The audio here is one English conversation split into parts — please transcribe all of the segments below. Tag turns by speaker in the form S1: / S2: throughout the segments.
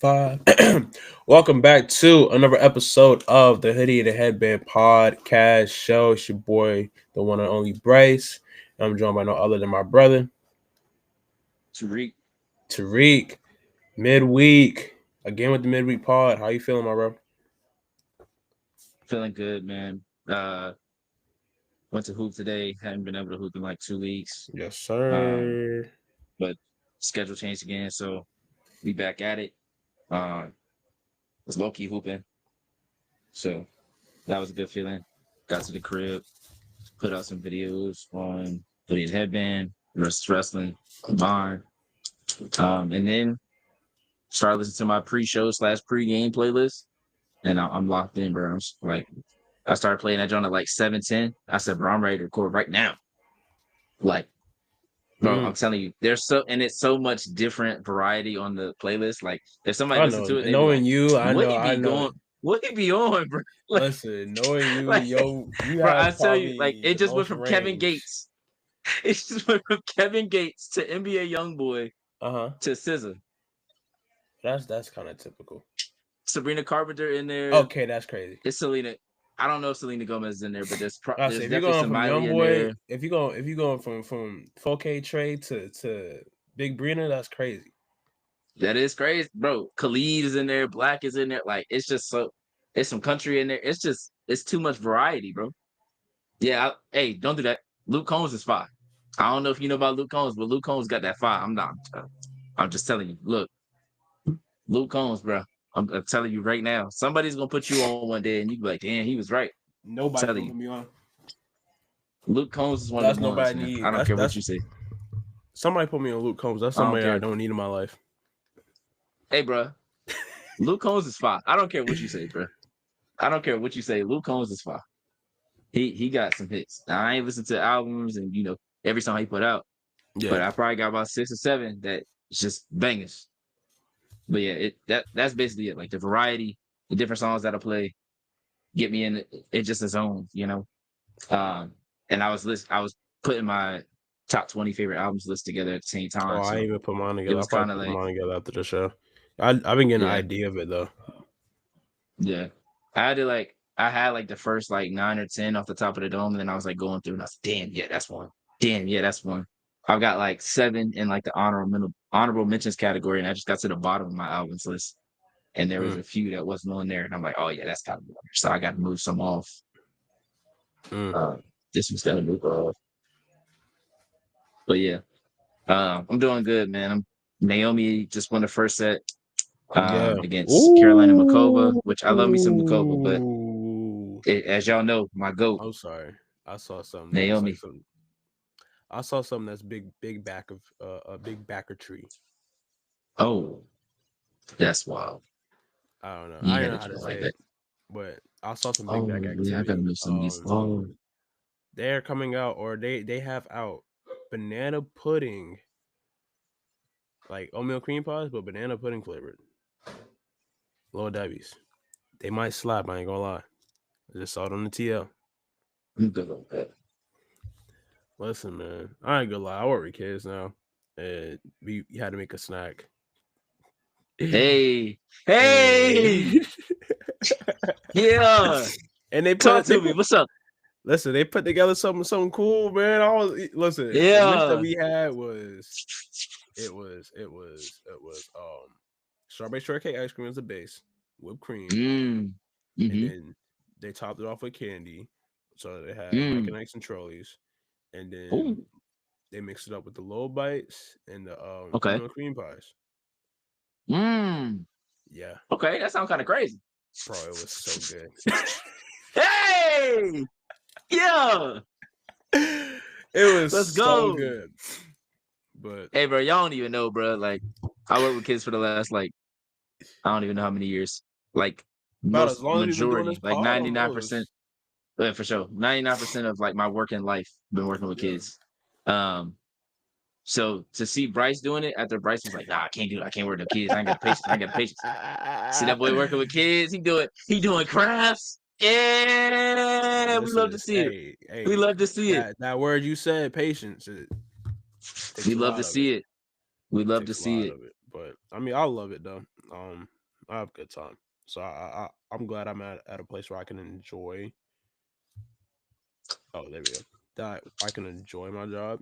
S1: Five. Welcome back to another episode of the Hoodie and the Headband podcast show. It's your boy, the one and only Bryce. I'm joined by no other than my brother,
S2: Tariq,
S1: Tariq. Midweek. Again with the midweek pod. How you feeling, my bro?
S2: feeling good, man. Went to hoop today. Hadn't been able to hoop in like 2 weeks.
S1: Yes,
S2: Um,
S1: sir.
S2: but schedule changed again, so we back at it. Was low key hooping, so that was a good feeling. Got to the crib, put out some videos on Hoodie's Headband, wrestling, barn, and then started listening to my pre-show / pre-game playlist, and I'm locked in, bro. I started playing that joint at like 7:10. I said, bro, I'm ready to record right now. Like, bro, I'm telling you, it's so much different variety on the playlist. Like, if somebody
S1: I
S2: listens
S1: know.
S2: to it, they be
S1: Knowing
S2: like,
S1: you,
S2: what he
S1: I
S2: be
S1: know.
S2: going, what he be on, bro? Like,
S1: Listen, knowing you,
S2: like,
S1: you
S2: bro, I
S1: have
S2: tell you, like,
S1: probably
S2: it
S1: the
S2: just went
S1: most
S2: from Kevin
S1: range.
S2: Gates. It just went from Kevin Gates to NBA YoungBoy to SZA.
S1: That's kind of typical.
S2: Sabrina Carpenter in there.
S1: Okay, that's crazy.
S2: It's Selena. I don't know if Selena Gomez is in there, but there's
S1: I say if you're
S2: definitely
S1: going
S2: some
S1: from
S2: Miley in
S1: YoungBoy,
S2: there.
S1: if you're going from 4K Trey to Big Brina, that's crazy.
S2: That is crazy, bro. Khalid is in there. Black is in there. Like, it's just it's some country in there. It's too much variety, bro. Yeah. Hey, don't do that. Luke Combs is fire. I don't know if you know about Luke Combs, but Luke Combs got that fire. I'm just telling you. Look, Luke Combs, bro. I'm telling you right now. Somebody's gonna put you on one day, and you be like, damn, he was right.
S1: Nobody
S2: I'm telling
S1: putting
S2: you.
S1: me on.
S2: Luke Combs is one
S1: That's
S2: of the ones,
S1: nobody
S2: man.
S1: need.
S2: I don't care what
S1: That's
S2: you say.
S1: somebody put me on Luke Combs. That's
S2: I don't
S1: somebody I
S2: care.
S1: don't need in my life.
S2: Hey, bro. Luke Combs is fire. I don't care what you say, bro. I don't care what you say. Luke Combs is fire. He got some hits. Now, I ain't listened to albums and every song he put out, but
S1: Yeah.
S2: I probably got about 6 or 7 that it's just bangers. But yeah, that's basically it. Like the variety, the different songs that I play, get me in it just a zone, And I was putting my top 20 favorite albums list together at the same
S1: Oh,
S2: time,
S1: I ain't
S2: so
S1: even put mine
S2: it
S1: together. I'll
S2: was
S1: probably
S2: kind of
S1: put
S2: like,
S1: mine together after the show. I've been getting an
S2: yeah,
S1: idea of it though.
S2: yeah. I had like the first like 9 or 10 off the top of the dome, and then I was like going through, and I was damn, yeah, that's one. Damn, yeah, that's one. I've got like 7 in like the honorable mentions category, and I just got to the bottom of my albums list, and there was a few that wasn't on there, and I'm like, oh yeah, that's gotta be on there. So I got to move some off. This one's gotta move off. But yeah, I'm doing good, man. Naomi just won the first set
S1: Yeah.
S2: against Carolina Makova, which I love me some Makova, but
S1: Ooh.
S2: as y'all know, my GOAT,
S1: I'm sorry. I saw something that looks like
S2: Naomi.
S1: something. I saw something that's big back of a big backer tree.
S2: Oh, that's wild.
S1: I don't know.
S2: You
S1: I don't
S2: had
S1: know
S2: to
S1: how
S2: do
S1: to
S2: it
S1: say
S2: like
S1: it,
S2: that.
S1: but I saw some big back
S2: Oh, yeah, I gotta
S1: activity.
S2: move some of these. Oh,
S1: They're coming out, or they have out banana pudding, like oatmeal cream pies, but banana pudding flavored. Little Debbie's. They might slap. I ain't gonna lie. I just saw it on the TL.
S2: I'm good on that.
S1: Listen, man, I ain't gonna lie. I work with kids now, and we had to make a snack.
S2: Hey,
S1: And,
S2: hey, yeah.
S1: and they
S2: Talk
S1: put
S2: to me. What's up?
S1: listen, they put together something cool, man. Listen, the list that
S2: Yeah.
S1: we had was it was strawberry shortcake ice cream as a base, whipped cream, and
S2: Mm-hmm.
S1: then they topped it off with candy. So they had Mike
S2: Mm.
S1: and Ike's and Trolleys, and
S2: Oh,
S1: then they mixed it up with the low bites and the
S2: okay.
S1: oatmeal cream pies.
S2: Mm.
S1: Yeah,
S2: Okay, that sounds kind of crazy.
S1: bro, it was so good.
S2: Hey, yeah.
S1: It was
S2: Let's
S1: so
S2: go.
S1: good. But
S2: Hey, bro, y'all don't even know, bro. Like, I worked with kids for the last like I don't even know how many years. Like
S1: about as
S2: most
S1: long as we've been doing this
S2: majority, like
S1: pod,
S2: 99%.
S1: almost.
S2: For sure, 99% of like my working life been working with
S1: Yeah.
S2: kids. So to see Bryce doing it after Bryce was like, nah, I can't do it. I can't work with the kids. I ain't got the patience. I ain't got the patience. See that boy working with kids. He doing crafts. Yeah, we love
S1: Listen,
S2: to see it. We
S1: hey,
S2: love to see it.
S1: that word you said, patience, it takes
S2: We
S1: a
S2: love
S1: lot
S2: to
S1: of it.
S2: see it. We love to
S1: Takes a
S2: see
S1: lot
S2: it.
S1: of it. But I mean, I love it though. I have a good time. So I'm glad I'm at a place where I can enjoy. Oh, there we go. That I can enjoy my job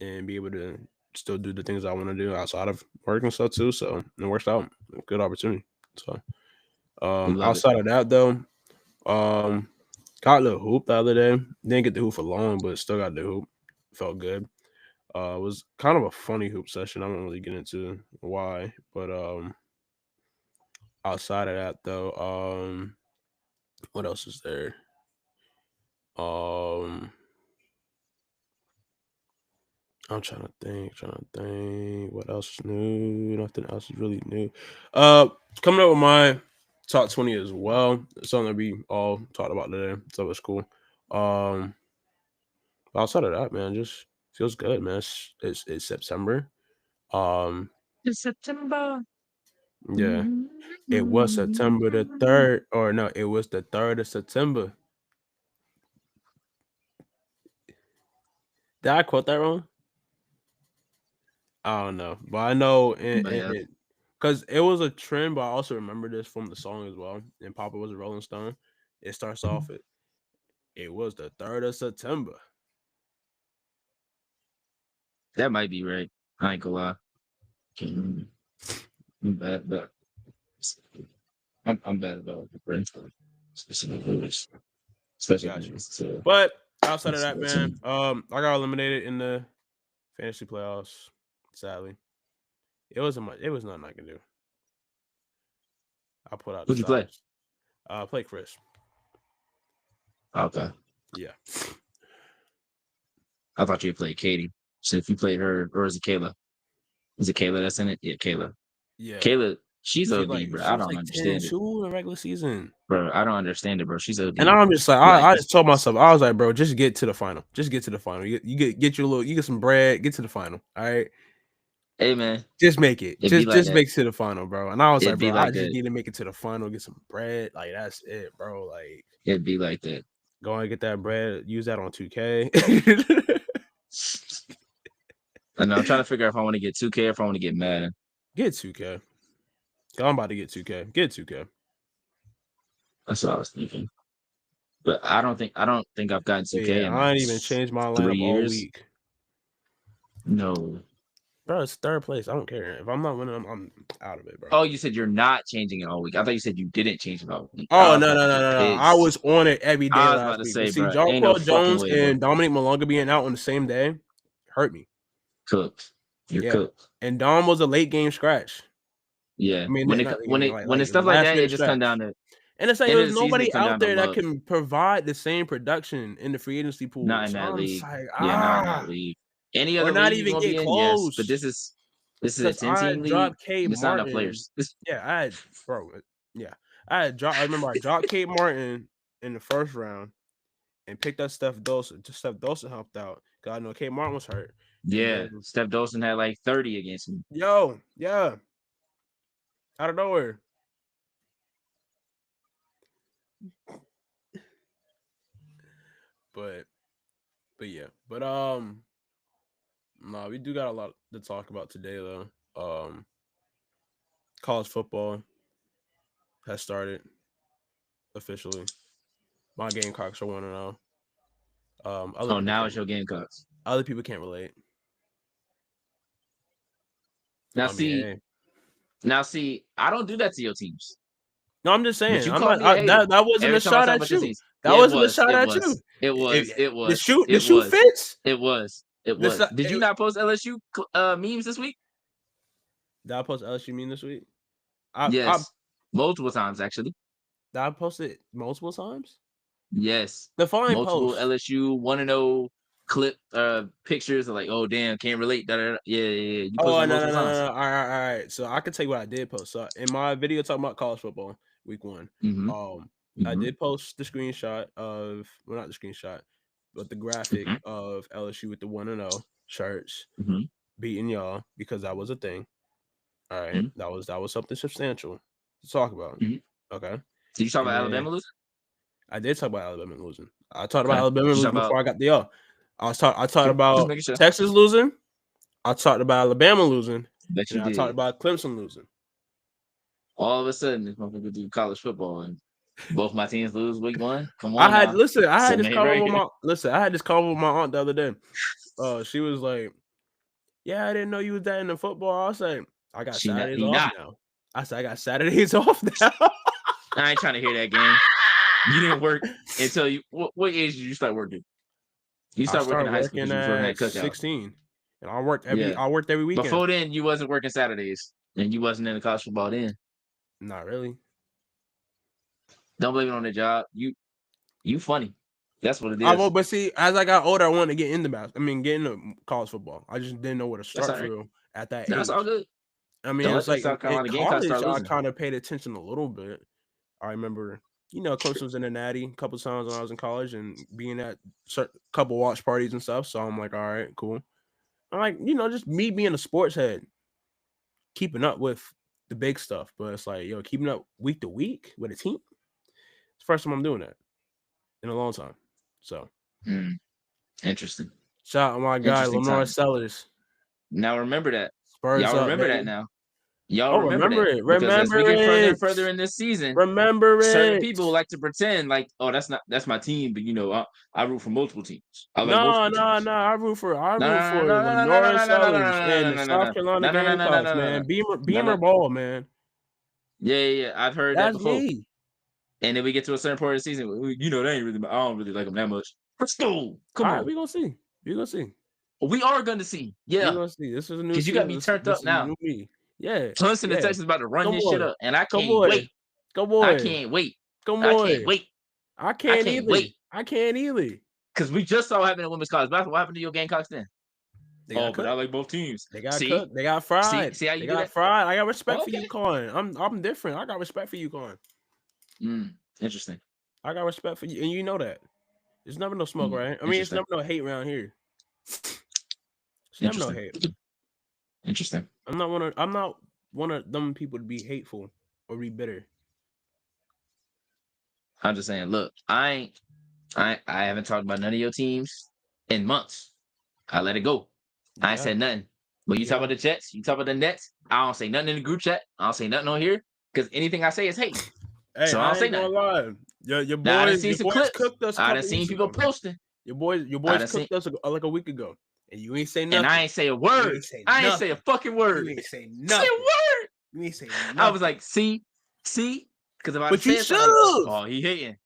S1: and be able to still do the things I want to do outside of work and stuff too. So it works out. Good opportunity. So
S2: We love it.
S1: outside of that though, got the hoop the other day. Didn't get the hoop for long, but still got the hoop. Felt good. It was kind of a funny hoop session. I won't really get into why, but outside of that though, what else is there? Um, I'm trying to think. What else is new? Nothing else is really new. Coming up with my top 20 as well. Something that we all talked about today, so it's cool. Um, outside of that, man, just feels good, man. It's September. Um,
S2: It's September.
S1: yeah, it was September the 3rd, or no, it was the 3rd of September. Did I quote that wrong? I don't know, but I know
S2: But yeah,
S1: because it was a trend, but I also remember this from the song as well. And Papa was a Rolling Stone. It starts off it was the 3rd of September.
S2: that might be right. I ain't gonna lie. I'm bad, but I'm bad about specific lyrics, especially when
S1: Got you.
S2: it's to
S1: But outside of
S2: it's,
S1: that,
S2: it's
S1: man, I got eliminated in the fantasy playoffs. Sadly, it wasn't much. It was nothing I can do. I put out the
S2: who'd you play?
S1: stops. Play Chris.
S2: Okay,
S1: Yeah,
S2: I thought you played Katie. So if you played her, or is it Kayla? Is it Kayla that's in it? Yeah, Kayla.
S1: yeah.
S2: Kayla, she's OD, bro.
S1: She
S2: I
S1: was
S2: don't
S1: like 10 and
S2: understand it,
S1: 2 in the regular season.
S2: bro. I don't understand it, bro. She's
S1: And
S2: OD.
S1: I'm just like,
S2: Like,
S1: I just told myself, I was like, bro, just get to the final. Just get to the final. You get your little, you get some bread, get to the final. All right.
S2: hey man,
S1: Just make it.
S2: it'd be like
S1: Just
S2: that.
S1: make it to the final, bro. And I was like,
S2: It'd be
S1: bro, I
S2: like
S1: just
S2: that.
S1: need to make it to the final, get some bread. Like that's it, bro. Like
S2: It'd be like that.
S1: go and get that bread, use that on 2K.
S2: I know. I'm trying to figure out if I want to get 2K or if I want to get Madden.
S1: Get 2K. I'm about to get 2K. Get 2K.
S2: That's what I was thinking. But I don't think I've gotten
S1: But
S2: 2K
S1: yeah,
S2: in like
S1: I ain't even changed my
S2: 3
S1: lineup all
S2: years.
S1: week.
S2: No.
S1: Bro, it's 3rd place. I don't care. If I'm not winning, I'm out of it, bro.
S2: Oh, you said you're not changing it all week. I thought you said you didn't change it all week. I
S1: Oh
S2: was
S1: no
S2: about
S1: no
S2: to
S1: no
S2: get
S1: no no! I
S2: pissed.
S1: was on it every day
S2: I was about
S1: last
S2: to
S1: week. But
S2: say,
S1: see,
S2: bro,
S1: John
S2: ain't no
S1: Paul
S2: fucking
S1: Jones
S2: way, bro.
S1: and Dominic Malonga being out on the same day hurt me.
S2: Cooked. You're
S1: Yeah,
S2: cooked.
S1: and Dom was a late game scratch.
S2: Yeah.
S1: I mean,
S2: When
S1: not late game,
S2: when it's stuff like
S1: last
S2: that, it
S1: minute
S2: just come
S1: scratch.
S2: down to
S1: And it's like
S2: end of
S1: there's
S2: the season. It
S1: nobody
S2: come
S1: out
S2: down to
S1: there that
S2: luck.
S1: can provide the same production in the free agency
S2: Not
S1: pool.
S2: in
S1: So
S2: that
S1: I'm just
S2: league.
S1: like,
S2: Yeah, not in that league. Any
S1: or
S2: other
S1: not
S2: league you're
S1: even
S2: gonna be
S1: get
S2: in, yes. But
S1: close.
S2: this is a
S1: Because
S2: 10
S1: I
S2: team league.
S1: dropped Kate
S2: It's not enough
S1: Martin.
S2: players.
S1: Yeah, I had bro. Yeah, I had dropped. I remember I dropped Kate Martin in the first round and picked up Steph Dawson. Just Steph Dawson helped out because I know Kate Martin was hurt. And
S2: Yeah.
S1: then
S2: Steph Dawson had like 30 against me.
S1: yeah, out of nowhere. But yeah, but no, we do got a lot to talk about today though. College football has started officially. My Gamecocks are 1-0.
S2: Oh, now it's your Gamecocks.
S1: Other people can't relate.
S2: Now
S1: I mean,
S2: see,
S1: hey.
S2: I don't do that to your teams.
S1: No, I'm just
S2: But
S1: saying.
S2: you
S1: I'm
S2: call
S1: not.
S2: me a hater
S1: That wasn't
S2: every
S1: a
S2: time I
S1: shot
S2: talk
S1: at
S2: about your
S1: you.
S2: teams.
S1: That
S2: Yeah, it
S1: wasn't a
S2: was.
S1: shot
S2: It
S1: at you.
S2: was. It was. It
S1: The
S2: was.
S1: shoot
S2: It was.
S1: fits.
S2: It was. It
S1: The
S2: was. Did you
S1: it,
S2: not post LSU memes this week?
S1: did I post LSU mean this week? I
S2: Yes, multiple times actually.
S1: did I post it multiple times.
S2: Yes,
S1: The following
S2: multiple
S1: post.
S2: LSU 1-0 clip pictures of like, oh damn, can't relate. Da, da, da. Yeah, yeah, yeah. You posted
S1: Oh
S2: it
S1: no no
S2: multiple
S1: no
S2: times.
S1: no no! All right. So I can tell you what I did post. So in my video talking about college football week 1,
S2: Mm-hmm.
S1: I
S2: Mm-hmm.
S1: did post the screenshot of not the screenshot, but the graphic
S2: Mm-hmm.
S1: of LSU with the 1-0 shirts
S2: Mm-hmm.
S1: beating y'all because that was a thing. All right,
S2: Mm-hmm.
S1: that was something substantial to talk about.
S2: Mm-hmm.
S1: Okay,
S2: Did you talk
S1: and
S2: about
S1: then
S2: Alabama losing?
S1: I did talk about Alabama losing. I talked about
S2: Okay.
S1: Alabama
S2: Did you talk
S1: losing
S2: about?
S1: before I got the y'all. I talked
S2: Okay. Just
S1: about
S2: making sure.
S1: Texas losing. I talked about Alabama losing,
S2: Bet
S1: and
S2: you
S1: I talked
S2: did.
S1: about Clemson losing.
S2: All of a sudden, this motherfucker do college football, and both my teams lose week 1. Come
S1: I
S2: on
S1: had
S2: now.
S1: I had
S2: So
S1: this
S2: maybe
S1: call
S2: right
S1: with
S2: here.
S1: I had this call with my aunt the other day. She was like, "Yeah, I didn't know you was that into football." I was like, "I got
S2: She not,
S1: Saturdays
S2: he
S1: off
S2: not.
S1: now." I said, "I got Saturdays off now."
S2: I ain't trying to hear that game. You didn't work until you. What age did you start working? You
S1: I
S2: start working
S1: started
S2: in high school
S1: working
S2: because you was working at
S1: at
S2: cookout.
S1: 16, and
S2: Yeah.
S1: I worked every weekend.
S2: Before then, you wasn't working Saturdays, and you wasn't in the college football then.
S1: Not really.
S2: Don't blame it on the job. You funny. That's what it is.
S1: But see, as I got older, I wanted to get into get into college football. I just didn't know where to
S2: That's
S1: start
S2: all
S1: for
S2: right.
S1: real at that
S2: That's
S1: age.
S2: all good.
S1: I mean,
S2: Don't
S1: it's
S2: let the
S1: like
S2: South
S1: in
S2: Carolina Gamecocks
S1: college,
S2: start
S1: I
S2: losing.
S1: kind of paid attention a little bit. I remember, Clemson was in the Natty a couple times when I was in college and being at couple watch parties and stuff. So I'm like, all right, cool. I'm like, just me being a sports head, keeping up with the big stuff. But it's like, keeping up week to week with a team. It's the first time I'm doing that in a long time. So
S2: Interesting.
S1: shout out my guy,
S2: Interesting
S1: Lenore
S2: times.
S1: Sellers.
S2: Now remember that.
S1: Spurs
S2: Y'all
S1: up,
S2: remember that
S1: baby.
S2: now. Y'all
S1: Oh,
S2: remember
S1: remember
S2: that
S1: it.
S2: because as we
S1: Remember
S2: get further and
S1: it.
S2: further in this season,
S1: Remember
S2: certain
S1: it.
S2: people like to pretend like, oh, that's my team, but I root for multiple teams. I like
S1: No,
S2: multiple
S1: no,
S2: teams.
S1: no. I root for
S2: No, no, no, no, no,
S1: Lenora
S2: no, no, no, no,
S1: Sellers and the
S2: no, no,
S1: South
S2: no,
S1: Carolina
S2: no, no, no, no, no, no,
S1: Gamecocks,
S2: no,
S1: man.
S2: no,
S1: Beamer
S2: no.
S1: ball, man.
S2: Yeah. I've heard that
S1: That's
S2: before.
S1: me.
S2: And then we get to a certain part of the season, they ain't really. I don't really like them that much. Let's go.
S1: All
S2: Come
S1: right,
S2: on.
S1: we gonna see. We gonna see.
S2: We are going to see.
S1: We
S2: Yeah.
S1: gonna see. This is a new
S2: Because you got
S1: season.
S2: me turned
S1: This
S2: up
S1: is
S2: now.
S1: new me. Yeah,
S2: Clemson and
S1: yeah.
S2: Texas about to run
S1: Come
S2: this shit
S1: on,
S2: up. And I
S1: come
S2: can't
S1: on,
S2: wait.
S1: come
S2: I
S1: on,
S2: can't wait.
S1: come
S2: I can't
S1: on.
S2: wait.
S1: I
S2: I
S1: can't
S2: can't
S1: either.
S2: wait.
S1: I can't either.
S2: Because we just saw what happened in women's college basketball. What happened to your Gamecocks then?
S1: They got
S2: Oh, but I
S1: cooked.
S2: like both teams.
S1: They got
S2: See?
S1: cooked. They got fried.
S2: See how
S1: They
S2: you do
S1: got
S2: that?
S1: fried. I got respect for
S2: Okay.
S1: you, Colin. I'm different. I got respect for you, Colin.
S2: Interesting.
S1: I got respect for you, and you know that. There's never no smoke, right? I mean, it's
S2: Interesting.
S1: never no hate around here. It's never no
S2: Interesting.
S1: hate.
S2: Interesting.
S1: I'm not one of them people to be hateful or be bitter.
S2: I'm just saying, look, I haven't talked about none of your teams in months. I let it go. I ain't said nothing. But you talk about the Jets, you talk about the Nets, I don't say nothing in the group chat. I don't say nothing on here because anything I say is hate.
S1: Hey,
S2: So I
S1: I
S2: don't say
S1: ain't gonna
S2: nothing.
S1: lie. Your
S2: Now I done
S1: boys
S2: seen some clips.
S1: cooked us a
S2: I done
S1: couple
S2: seen
S1: weeks
S2: people
S1: ago.
S2: posting.
S1: Your boys cooked us like a week ago, and you ain't say nothing.
S2: And I ain't say a word. I ain't say a fucking word.
S1: You ain't say
S2: Say
S1: nothing.
S2: a word.
S1: You ain't say nothing.
S2: I was like, see, because if I
S1: but you
S2: said
S1: should
S2: something,
S1: have.
S2: oh, he hating.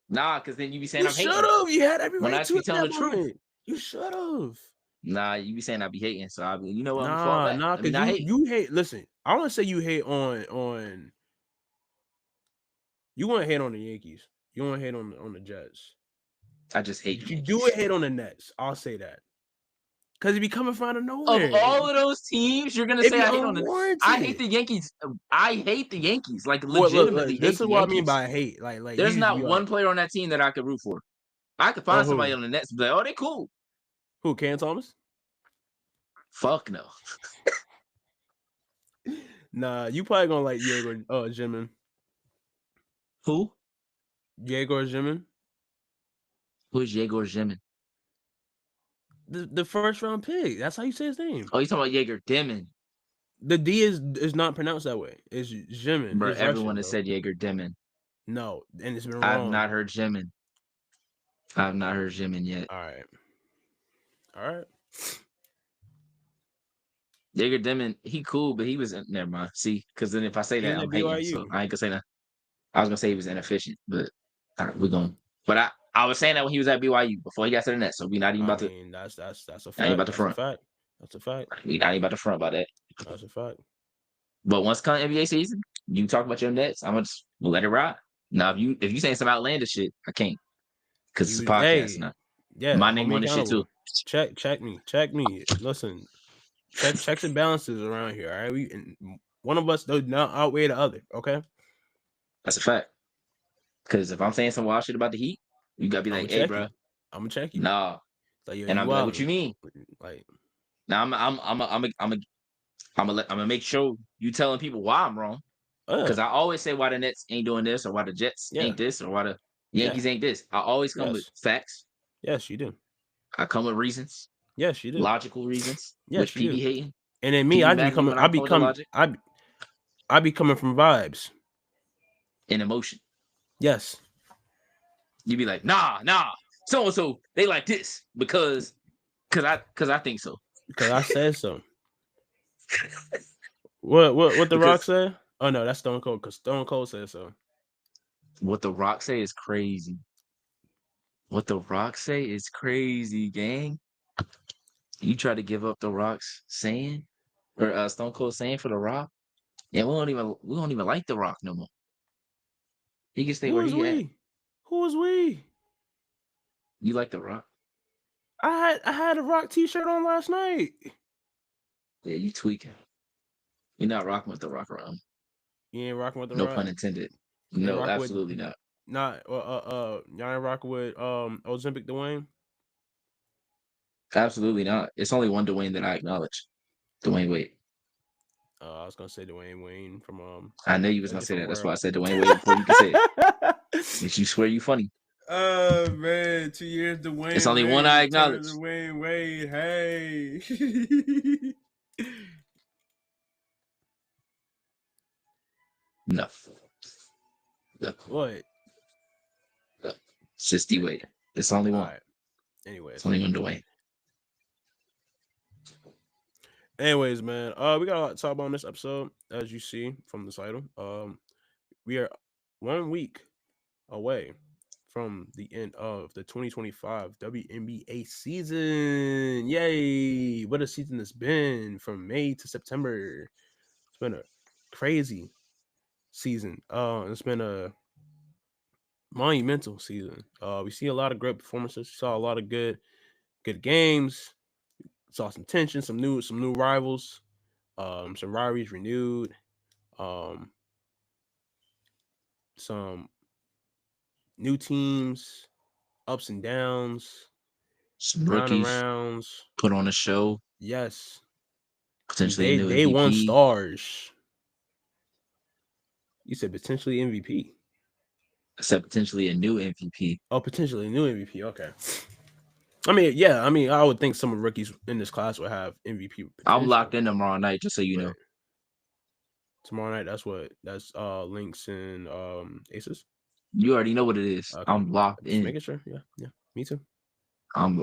S2: Nah, because then you be saying
S1: You
S2: I'm
S1: should
S2: hating.
S1: have. You had every
S2: When I
S1: right to
S2: be
S1: at
S2: telling
S1: that
S2: the truth.
S1: moment. You should have.
S2: Nah, you be saying I be hating, so I be, you know what? I'm gonna fall back.
S1: Nah, because you hate. Listen, I want to say you hate on. You want to hate on the Yankees. You want to hate on the Jets.
S2: I just hate
S1: But
S2: the
S1: you
S2: Yankees.
S1: do hate on the Nets. I'll say that. Because it be coming from out of nowhere.
S2: Of all of those teams, you're gonna say I hate on the. I hate the Yankees. I hate the Yankees. Like legitimately,
S1: this is
S2: the
S1: what
S2: Yankees.
S1: I mean by hate. Like
S2: There's
S1: you just
S2: not
S1: be
S2: one
S1: like,
S2: player on that team that I could root for. I could find somebody on the Nets and be like, oh, they cool.
S1: Who? Cam Thomas?
S2: Fuck no.
S1: Nah, you probably gonna like Yegor Jimin.
S2: Who?
S1: Yegor Jimin.
S2: Who's Yegor Jimin?
S1: The first round pick. That's how you say his name.
S2: Oh, you talking about Yegor Demon?
S1: The D is not pronounced that way. It's Jimin.
S2: Bro,
S1: It's
S2: everyone
S1: Russian,
S2: has
S1: bro.
S2: said Yegor Demon.
S1: No, and it's been
S2: I've
S1: wrong.
S2: not heard Jimin. I've not heard Jimin yet.
S1: All right.
S2: Yegor Demon, he cool, but he was never mind. See, because then if I say that, I'm hating. So I ain't gonna say that. I was gonna say he was inefficient, but all right, we're going. But I was saying that when he was at BYU before he got to the Nets. So we not even about to.
S1: That's a fact.
S2: Not even about to
S1: That's
S2: front.
S1: a fact. That's a fact.
S2: We not even about to front about that.
S1: That's a fact.
S2: But once it comes NBA season, you talk about your Nets. I'm gonna just let it ride. Now, if you saying some outlandish shit, I can't because it's a podcast now.
S1: Yeah,
S2: my name on this shit too.
S1: Check me. Listen, checks and balances around here. All right, one of us does not outweigh the other. Okay,
S2: that's a fact. Because if I'm saying some wild shit about the Heat, you gotta be like, "Hey, bro,
S1: I'm gonna check you."
S2: Nah,
S1: like,
S2: and I'm like, "What you mean?"
S1: Like,
S2: now I'm gonna make sure you telling people why I'm wrong. Because I always say why the Nets ain't doing this or why the Jets ain't this or why the Yankees ain't this. I always come with facts.
S1: Yes, you do.
S2: I come with reasons.
S1: Yes, you do.
S2: Logical reasons.
S1: Yes,
S2: which
S1: you
S2: people
S1: do.
S2: hating.
S1: And then me, I become I be coming from vibes.
S2: and emotion.
S1: Yes.
S2: You be like, nah, so and so they like this because I think so.
S1: Because I said so. What the Rock
S2: Because
S1: said? Oh no, that's Stone Cold. Because Stone Cold said so.
S2: what the Rock say is crazy. What the Rock say is crazy, gang. You try to give up the Rock's saying or Stone Cold saying for the Rock, and we don't even like the Rock no more. He can stay
S1: Who
S2: where
S1: is
S2: he at.
S1: we? Who is we?
S2: You like the Rock?
S1: I had a Rock T-shirt on last night.
S2: Yeah, you tweaking. You're not rocking with the Rock around.
S1: You ain't rocking with the
S2: No
S1: Rock.
S2: pun intended.
S1: You ain't
S2: No,
S1: rocking with
S2: absolutely not.
S1: y'all ain't rocking with Ozempic Dwayne.
S2: Absolutely not. It's only one Dwayne that I acknowledge. Dwayne Wade.
S1: I was gonna say Dwayne Wayne from
S2: I know you was
S1: a
S2: gonna say
S1: different
S2: that. That's
S1: world.
S2: why I said Dwayne Wade before you could say it. Makes you swear you funny.
S1: Oh man, 2 years
S2: It's
S1: Dwayne
S2: only one
S1: Wade,
S2: I
S1: return
S2: acknowledge.
S1: to Dwayne Wade. Hey.
S2: No. No.
S1: What?
S2: No. It's just D Wade. It's only
S1: All
S2: one.
S1: right.
S2: It's
S1: Anyways.
S2: only one Dwayne.
S1: Anyways, man. We got a lot to talk about in this episode, as you see from the title. We are 1 week away from the end of the 2025 WNBA season. Yay! What a season it's been from May to September. It's been a crazy season. It's been a monumental season. We see a lot of great performances. Saw a lot of good games. Saw some tension, some new rivals, some rivalries renewed, um, some new teams, ups and downs,
S2: Some
S1: round and
S2: rookies
S1: rounds.
S2: put on a show.
S1: Yes,
S2: Potentially a
S1: they
S2: new
S1: they won
S2: MVP.
S1: stars. You said potentially MVP.
S2: I said potentially a new MVP.
S1: Oh, potentially new MVP. Okay. I mean, yeah. I mean, I would think some of the rookies in this class would have MVP
S2: I'm
S1: potential.
S2: locked in tomorrow night, just so you
S1: But
S2: know.
S1: tomorrow night, that's Lynx and Aces.
S2: You already know what it is.
S1: Okay,
S2: I'm locked
S1: just
S2: in.
S1: making sure. Yeah, me too.
S2: I'm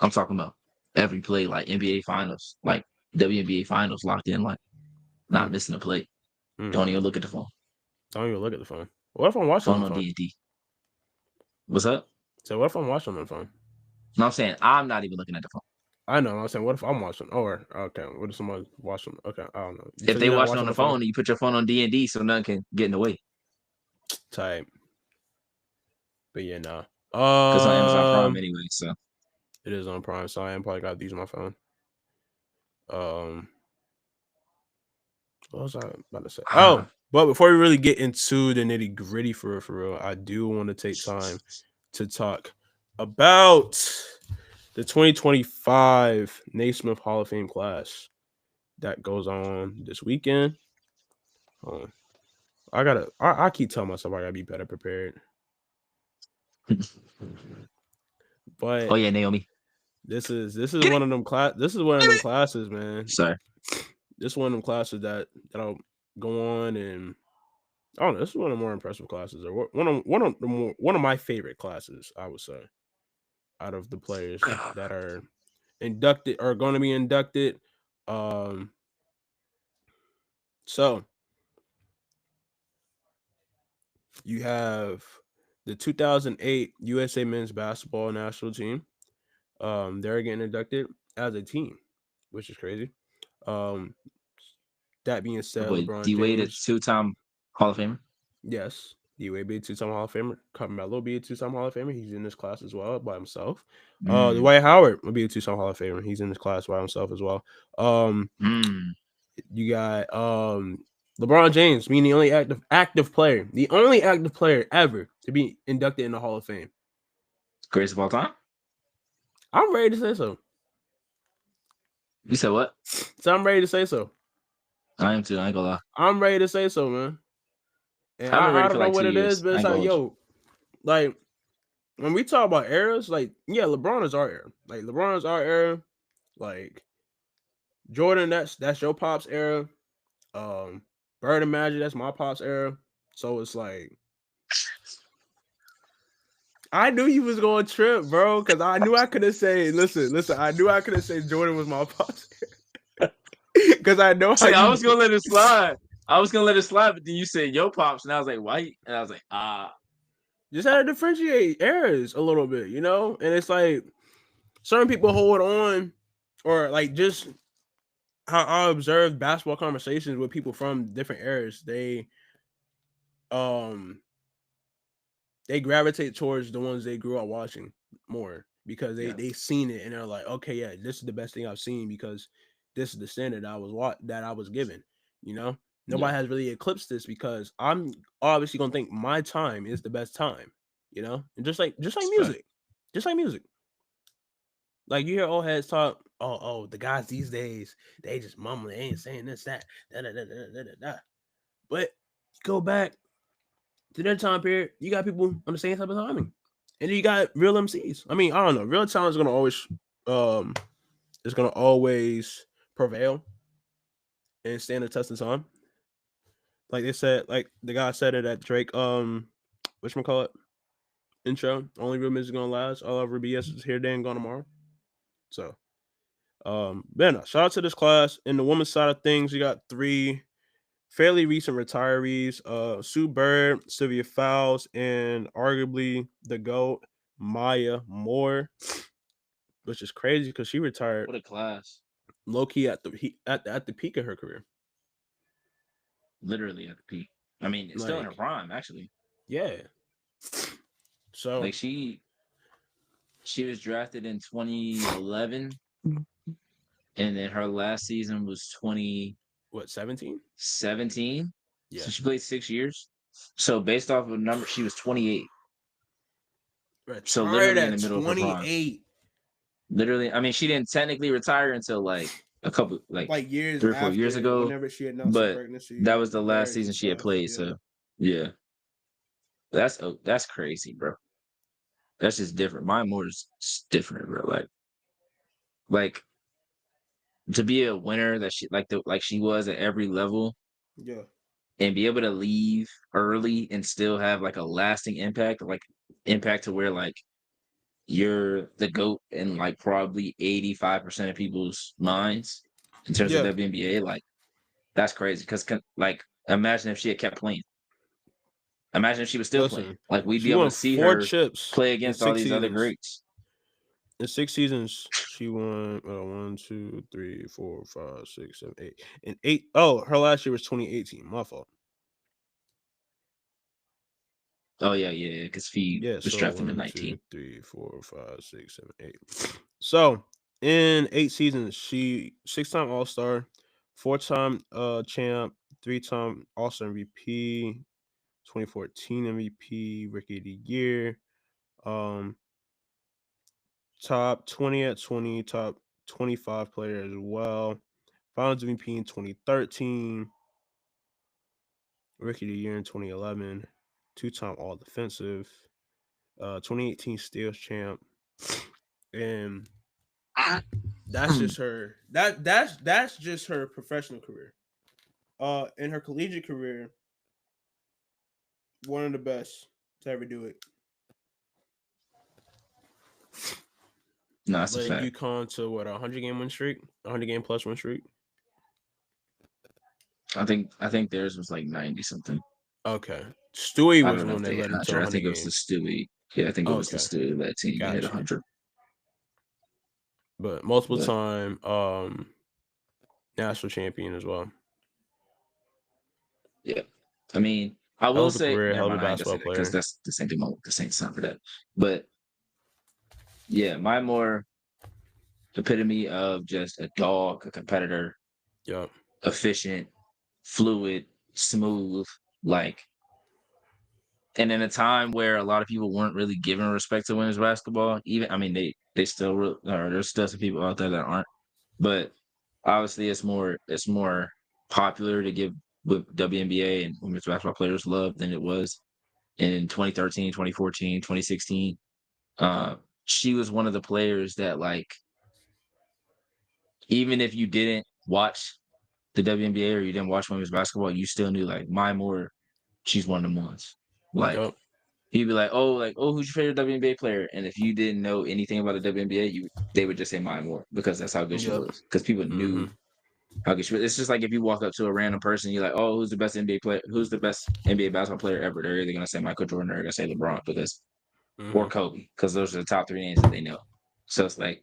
S2: talking about every play, like NBA Finals, like WNBA Finals, locked in, like not
S1: Mm,
S2: missing a play.
S1: mm.
S2: Don't even look at the phone.
S1: Don't even look at the phone. What if I'm watching on
S2: Phone
S1: the
S2: on
S1: phone?
S2: D&D. What's up?
S1: So what if I'm watching on the phone?
S2: No, I'm saying I'm not even looking at the phone.
S1: I know. I'm saying, what if I'm watching? Or okay, what if someone watching? Okay, I don't know.
S2: If
S1: So
S2: they
S1: you're not
S2: watching
S1: watching
S2: on
S1: on
S2: the
S1: the phone?
S2: phone, you put your phone on D&D so none can get in the way.
S1: Type. But yeah, nah.
S2: Because on Amazon Prime anyway. So
S1: It is on Prime, so I am probably got to use my phone. What was I about to say? Oh, but before we really get into the nitty gritty for real, I do want to take time to talk about the 2025 Naismith Hall of Fame class that goes on this weekend. I keep telling myself I gotta be better prepared. But
S2: oh yeah, Naomi.
S1: this is one of them classes, man.
S2: Sorry.
S1: This is one of them classes that'll go on, and I don't know. This is one of the more impressive classes, or one of my favorite classes, I would say, out of the players that are inducted or going to be inducted. So you have the 2008 USA Men's Basketball National Team. They're getting inducted as a team, which is crazy. Um, that being said,
S2: Wait,
S1: LeBron
S2: D Wade, a
S1: James,
S2: 2-time Hall of Famer?
S1: yes, D-Wade be a two-time Hall of Famer. Carmelo be a two-time Hall of Famer. He's in this class as well by himself. Dwight Howard will be a two-time Hall of Famer. He's in this class by himself as well. You got LeBron James being the only active player ever to be inducted in the Hall of Fame.
S2: Greatest of all time?
S1: I'm ready to say so.
S2: You said what?
S1: So I'm ready to say so.
S2: I am too. I ain't gonna lie.
S1: I'm ready to say so, man. And
S2: I've been
S1: I
S2: ready for
S1: don't know
S2: like
S1: what
S2: 2
S1: it is,
S2: years.
S1: but
S2: I
S1: it's
S2: ain't gonna
S1: like,
S2: hold you.
S1: yo, like when we talk about eras, like, yeah, LeBron is our era. Like LeBron is our era. Like Jordan, that's your pop's era. Bird and Magic, that's my pops era. So it's like I knew he was going to trip, bro, because I knew I could have said, listen, I knew I could have said Jordan was my pops because I know how
S2: See, I
S1: you
S2: was gonna let it slide. But then you said yo pops, and I was like, why? And I was like,
S1: just had to differentiate eras a little bit, you know? And it's like certain people hold on or like just how I observed basketball conversations with people from different eras, um they gravitate towards the ones they grew up watching more because
S2: yeah,
S1: they seen it and they're like, okay, yeah, this is the best thing I've seen because this is the standard that I was given. You know,
S2: yeah,
S1: nobody has really eclipsed this because I'm obviously gonna think my time is the best time. You know, and just like
S2: it's fact.
S1: music, just like music. Like you hear old heads talk, the guys these days they just mumbling, they ain't saying this that da da da da da da. Da. But go back to their time period, you got people on the same type of timing, and you got real MCs. I mean, I don't know, real talent um is gonna always prevail and stand the test of time. Like they said, like the guy said it at Drake, whatchamacallit, intro. Only real music gonna last. All over BS is here today and gone tomorrow. So, man, shout out to this class. In the women's side of things, you got three fairly recent retirees, Sue Bird, Sylvia Fowles, and arguably the GOAT, Maya Moore, which is crazy because she retired
S2: What a class!
S1: low key at the peak of her career.
S2: Literally at the peak. I mean, it's still in her
S1: Like,
S2: prime, actually.
S1: yeah. So
S2: Like she was drafted in 2011, and then her last season was
S1: 17?
S2: 2017.
S1: Yeah.
S2: So she played 6 years. So based off of number, she was 28. So
S1: Retired
S2: literally in the
S1: at
S2: middle of her prime.
S1: 28.
S2: Literally, I mean, she didn't technically retire until like a couple, like
S1: Like years
S2: 3 or 4 years
S1: after
S2: ago,
S1: whenever she announced her
S2: but that
S1: pregnancy
S2: was
S1: and
S2: the last
S1: marriage
S2: season
S1: and
S2: she had
S1: stuff.
S2: played.
S1: Yeah.
S2: So yeah, that's that's crazy, bro. That's just different. Mine more is different, bro. Like to be a winner that like she was at every level
S1: Yeah.
S2: and be able to leave early and still have like a lasting impact, like impact to where like you're the GOAT in like probably 85% of people's minds in terms of
S1: Yeah.
S2: WNBA. Like that's crazy. Because like imagine if she had kept playing. Imagine if she was still playing.
S1: Listen,
S2: Like we'd
S1: she
S2: be able
S1: won
S2: to see
S1: four
S2: her
S1: chips
S2: play
S1: in
S2: against all
S1: six
S2: these other
S1: seasons.
S2: greats.
S1: In 6 seasons, she won 1, 2, 3, 4, 5, 6, 7, 8. And eight. Oh, her last year was 2018. My fault.
S2: Oh yeah. Because Fee
S1: Yeah,
S2: was
S1: so
S2: drafted in
S1: one,
S2: 19.
S1: two, three, 4, 5, 6, 7, 8. So in 8 seasons, she 6-time All Star, 4-time champ, 3-time All Star MVP, 2014 MVP, Rookie of the Year, um, top 20 at 20, top 25 player as well. Finals MVP in 2013, Rookie of the Year in 2011, 2-time All Defensive, 2018 Steals champ, and that's just her. That's just her professional career. In her collegiate career, one of the best to ever do it.
S2: No, that's a
S1: Led
S2: fact.
S1: UConn to what, a 100 game win streak, 100 game plus win streak.
S2: I think theirs was like 90 something.
S1: Okay, Stewie
S2: I
S1: was
S2: don't
S1: the
S2: know
S1: one
S2: if
S1: that
S2: they
S1: led
S2: had
S1: them
S2: not
S1: to
S2: sure. I
S1: 100
S2: think it was the
S1: game.
S2: Stewie. Yeah, I think it was the
S1: Okay,
S2: Stewie that team that hit
S1: got you.
S2: 100.
S1: But multiple
S2: But
S1: time national champion as well.
S2: yeah, I mean, I
S1: Hell
S2: will
S1: of a
S2: say,
S1: career,
S2: never
S1: hell of a
S2: mind. I ain't gonna say
S1: basketball
S2: that because
S1: player.
S2: that's the same thing with the Saints time for that. But yeah, my more epitome of just a dog, a competitor,
S1: Yep.
S2: efficient, fluid, smooth, like, and in a time where a lot of people weren't really giving respect to women's basketball, even I mean they still or there's still some people out there that aren't, but obviously it's more popular to give with WNBA and women's basketball players love than it was in 2013, 2014, 2016. She was one of the players that like even if you didn't watch the WNBA or you didn't watch women's basketball, you still knew like Maya Moore, she's one of the ones. Like
S1: Yup.
S2: he'd be like, oh, who's your favorite WNBA player? And if you didn't know anything about the WNBA, they would just say Maya Moore because that's how good she
S1: Yup.
S2: was. Because people
S1: Mm-hmm.
S2: knew how good she was. It's just like if you walk up to a random person, you're like, oh, who's the best NBA player? Who's the best NBA basketball player ever? They're either gonna say Michael Jordan or they're gonna say LeBron because or
S1: Mm-hmm.
S2: Kobe because those are the top three names that they know. So it's like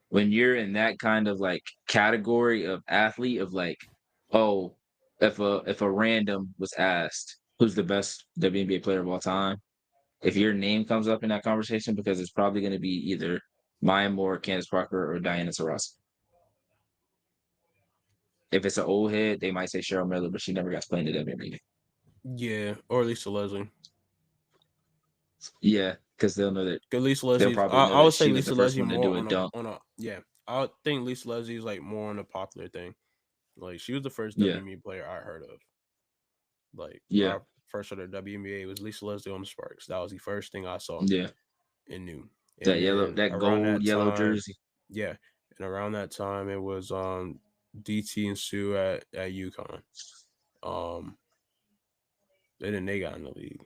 S2: when you're in that kind of like category of athlete of like, oh, if a random was asked who's the best WNBA player of all time, if your name comes up in that conversation, because it's probably going to be either Maya Moore, Candace Parker, or Diana Taurasi. If it's an old head, they might say Cheryl Miller, but she never got to play in the WNBA.
S1: Yeah, or Lisa Leslie.
S2: Yeah, because they'll know that
S1: Lisa
S2: they'll
S1: Leslie's.
S2: probably know
S1: I
S2: that
S1: would say
S2: she was the
S1: Lisa
S2: first
S1: Leslie
S2: one to do
S1: more
S2: a dunk.
S1: on a yeah. I would think Lisa Leslie is like more on a popular thing. Like she was the first
S2: Yeah,
S1: WNBA player I heard of. Like when
S2: yeah,
S1: I first heard of WNBA, it was Lisa Leslie on the Sparks. That was the first thing I saw
S2: yeah.
S1: and knew.
S2: That
S1: And
S2: yellow,
S1: then
S2: that
S1: around
S2: gold
S1: that
S2: yellow
S1: time,
S2: jersey.
S1: yeah, and around that time it was DT and Sue at UConn. Um, and then they got in the league,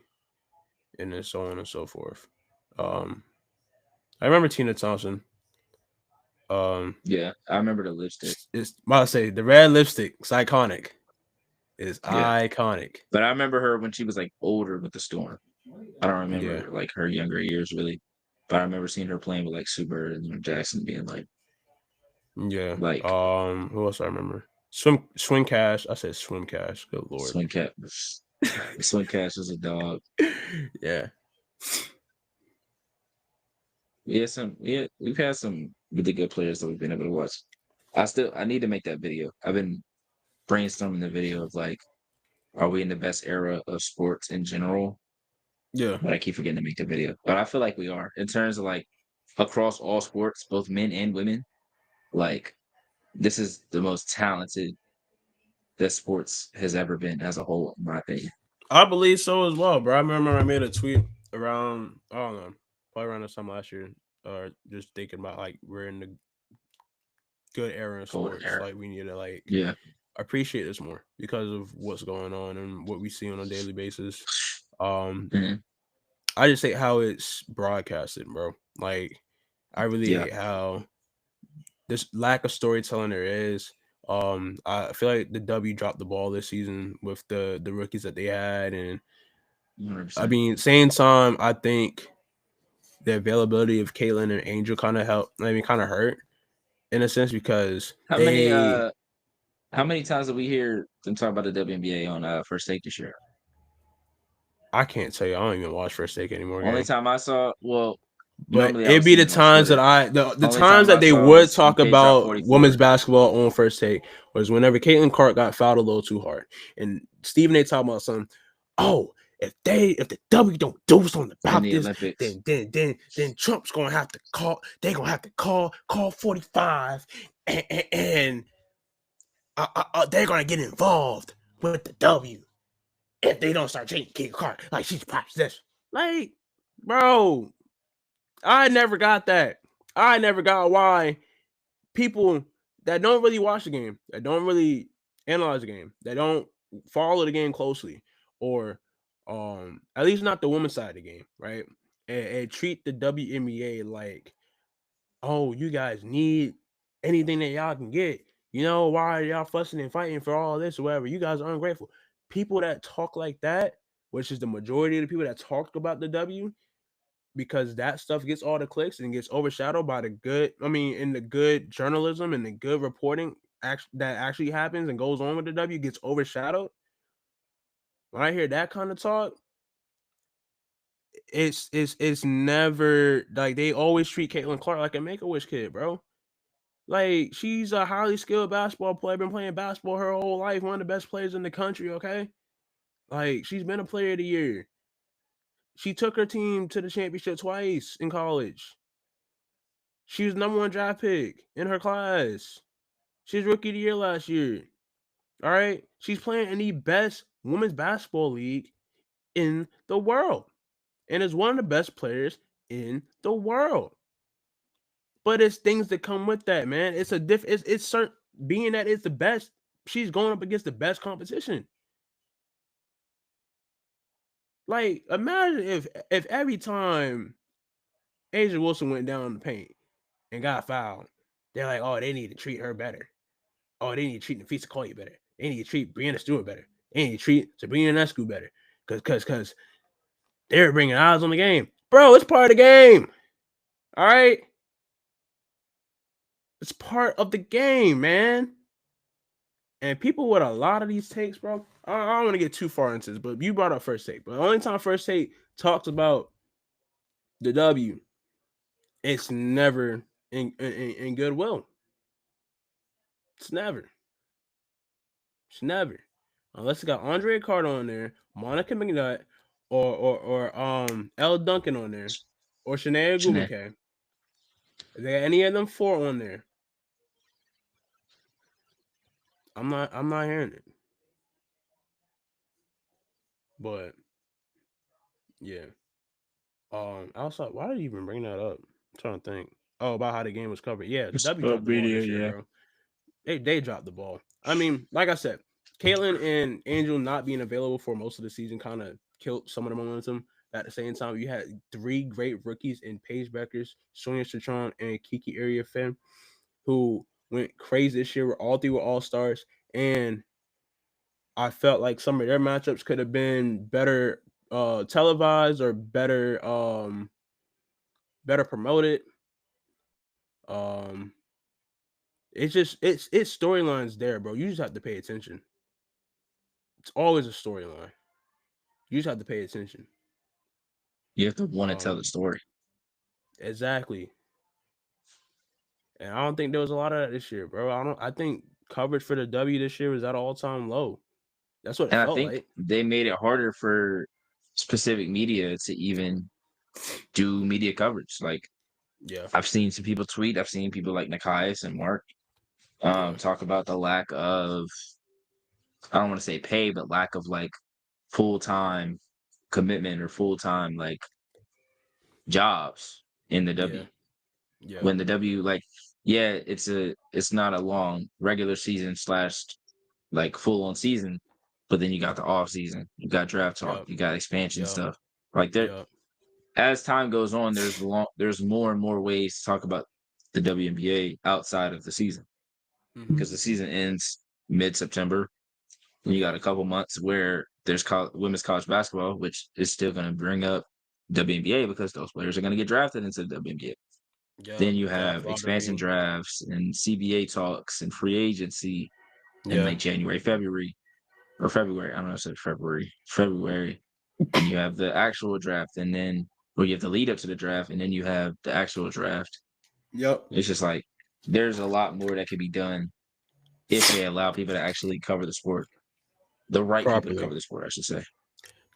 S1: and then so on and so forth. Um, I remember Tina Thompson. Um,
S2: Yeah, I remember the lipstick.
S1: it's I say the red lipstick. It's iconic. It's
S2: Yeah,
S1: iconic.
S2: but I remember her when she was like older with the Storm. I don't
S1: Yeah,
S2: remember like her younger years really, but I remember seeing her playing with like Super and Jackson being
S1: yeah.
S2: like
S1: Who else I remember? Swing Cash. I said Swim Cash. Good lord.
S2: Swing Cat. Swing Cash was a dog.
S1: Yeah.
S2: We've had some really good players that we've been able to watch. I need to make that video. I've been brainstorming the video of like, are we in the best era of sports in general?
S1: Yeah.
S2: But I keep forgetting to make the video. But I feel like we are in terms of like across all sports, both men and women. Like this is the most talented that sports has ever been as a whole, in my opinion.
S1: I believe so as well, bro. I remember I made a tweet around, I don't know, probably around this time last year, just thinking about like we're in the good era in
S2: Golden
S1: sports.
S2: era.
S1: Like we need to like
S2: Yeah.
S1: appreciate this more because of what's going on and what we see on a daily basis. Um,
S2: Mhm.
S1: I just hate how it's broadcasted, bro. Like I really
S2: Yeah.
S1: hate how this lack of storytelling there is. I feel like the W dropped the ball this season with the rookies that they had, and I
S2: 100%.
S1: mean, same time, I think the availability of Caitlyn and Angel kind of helped. I mean, kind of hurt in a sense because
S2: How many
S1: they.
S2: uh how many times did we hear them talk about the WNBA on First Take this year?
S1: I can't tell you. I don't even watch First Take anymore,
S2: Only
S1: gang.
S2: time I saw, well,
S1: But
S2: normally I
S1: it'd
S2: was
S1: be the
S2: seeing it on
S1: times that
S2: Twitter.
S1: the
S2: Only
S1: times
S2: time I
S1: that they
S2: saw
S1: would
S2: was
S1: talk
S2: UK dropped
S1: about women's
S2: 44.
S1: basketball on First Take was whenever Caitlin Clark got fouled a little too hard, and Stephen A. talking about something. Oh, if the W don't do something
S2: In
S1: about
S2: the
S1: this,
S2: Olympics.
S1: then Trump's gonna have to call. They're gonna have to call 45, and they're gonna get involved with the W if they don't start changing King Clark like she's practiced this. Like, bro, I never got that. I never got why people that don't really watch the game, that don't really analyze the game, that don't follow the game closely, or at least not the women's side of the game, right? And treat the WNBA like, oh, you guys need anything that y'all can get. You know, why are y'all fussing and fighting for all this or whatever? You guys are ungrateful. People that talk like that, which is the majority of the people that talk about the W, because that stuff gets all the clicks and gets overshadowed by the good. I mean, in the good journalism and the good reporting that actually happens and goes on with the W gets overshadowed. When I hear that kind of talk, it's never like they always treat Caitlin Clark like a Make a Wish kid, bro. Like she's a highly skilled basketball player, been playing basketball her whole life, one of the best players in the country. Okay, like she's been a player of the year. She took her team to the championship twice in college. She was number one draft pick in her class. She's rookie of the year last year. All right. She's playing in the best women's basketball league in the world. And is one of the best players in the world. But it's things that come with that, man. It's a it's certain being that it's the best. she's going up against the best competition. Like, imagine if every time Asia Wilson went down in the paint and got fouled, they're like, oh, they need to treat her better. Oh, they need to treat Nafisa Collier better. They need to treat Brianna Stewart better. They need to treat Sabrina Nescu better. Because they're bringing eyes on the game. Bro, it's part of the game. All right? It's part of the game, man. And people with a lot of these takes, bro, I don't want to get too far into this, but you brought up First Take. But the only time First Take talks about the W, it's never in goodwill. It's never. It's never. Unless it got Andre Carter on there, Monica McNutt, or L Duncan on there, or Shania
S2: Shanae.
S1: Gubake. If they got any of them four on there, I'm not hearing it. But yeah. Outside, why did you even bring that up? I'm trying to think. Oh, about how the game was covered. Yeah, the W dropped the ball
S2: Video,
S1: this year,
S2: yeah.
S1: bro. They dropped the ball. I mean, like I said, Caitlyn and Angel not being available for most of the season kind of killed some of the momentum. At the same time, you had three great rookies in Paige Beckers, Sonia Citron, and Kiki Area Finn, who went crazy this year. All three were all stars, and I felt like some of their matchups could have been better televised or better promoted. Um, it's storylines there, bro. You just have to pay attention. It's always a storyline. You just have to pay attention.
S2: You have to want to tell the
S1: Um,
S2: story.
S1: exactly. And I don't think there was a lot of that this year, bro. I think coverage for the W this year was at an all time low. That's what it
S2: And I
S1: felt
S2: think
S1: like.
S2: they made it harder for specific media to even do media coverage. Like
S1: Yeah,
S2: I've seen some people tweet, I've seen people like Nikias and Mark
S1: yeah,
S2: talk about the lack of, I don't want to say pay, but lack of like full time commitment or full time like jobs in the
S1: yeah,
S2: W.
S1: yeah,
S2: When the W, like, yeah, it's not a long regular season slash like full on season, but then you got the off season, you got draft talk,
S1: yeah,
S2: you got expansion
S1: yeah,
S2: stuff. Like there,
S1: yeah.
S2: as time goes on, there's more and more ways to talk about the WNBA outside of the season
S1: Mm-hmm.
S2: because the season ends mid September. And you got
S1: Yeah,
S2: a couple months where there's women's college basketball, which is still going to bring up WNBA because those players are going to get drafted into the WNBA.
S1: yeah,
S2: Then you
S1: draft
S2: have expansion
S1: lottery.
S2: drafts and CBA talks and free agency in
S1: Yeah,
S2: like January, February, or February. I don't know, I said February. Then you have the actual draft, and then or you have the lead up to the draft, and then you have the actual draft.
S1: yep,
S2: It's just like there's a lot more that could be done if they allow people to actually cover the sport, the right people to
S1: properly.
S2: cover the sport, I should say.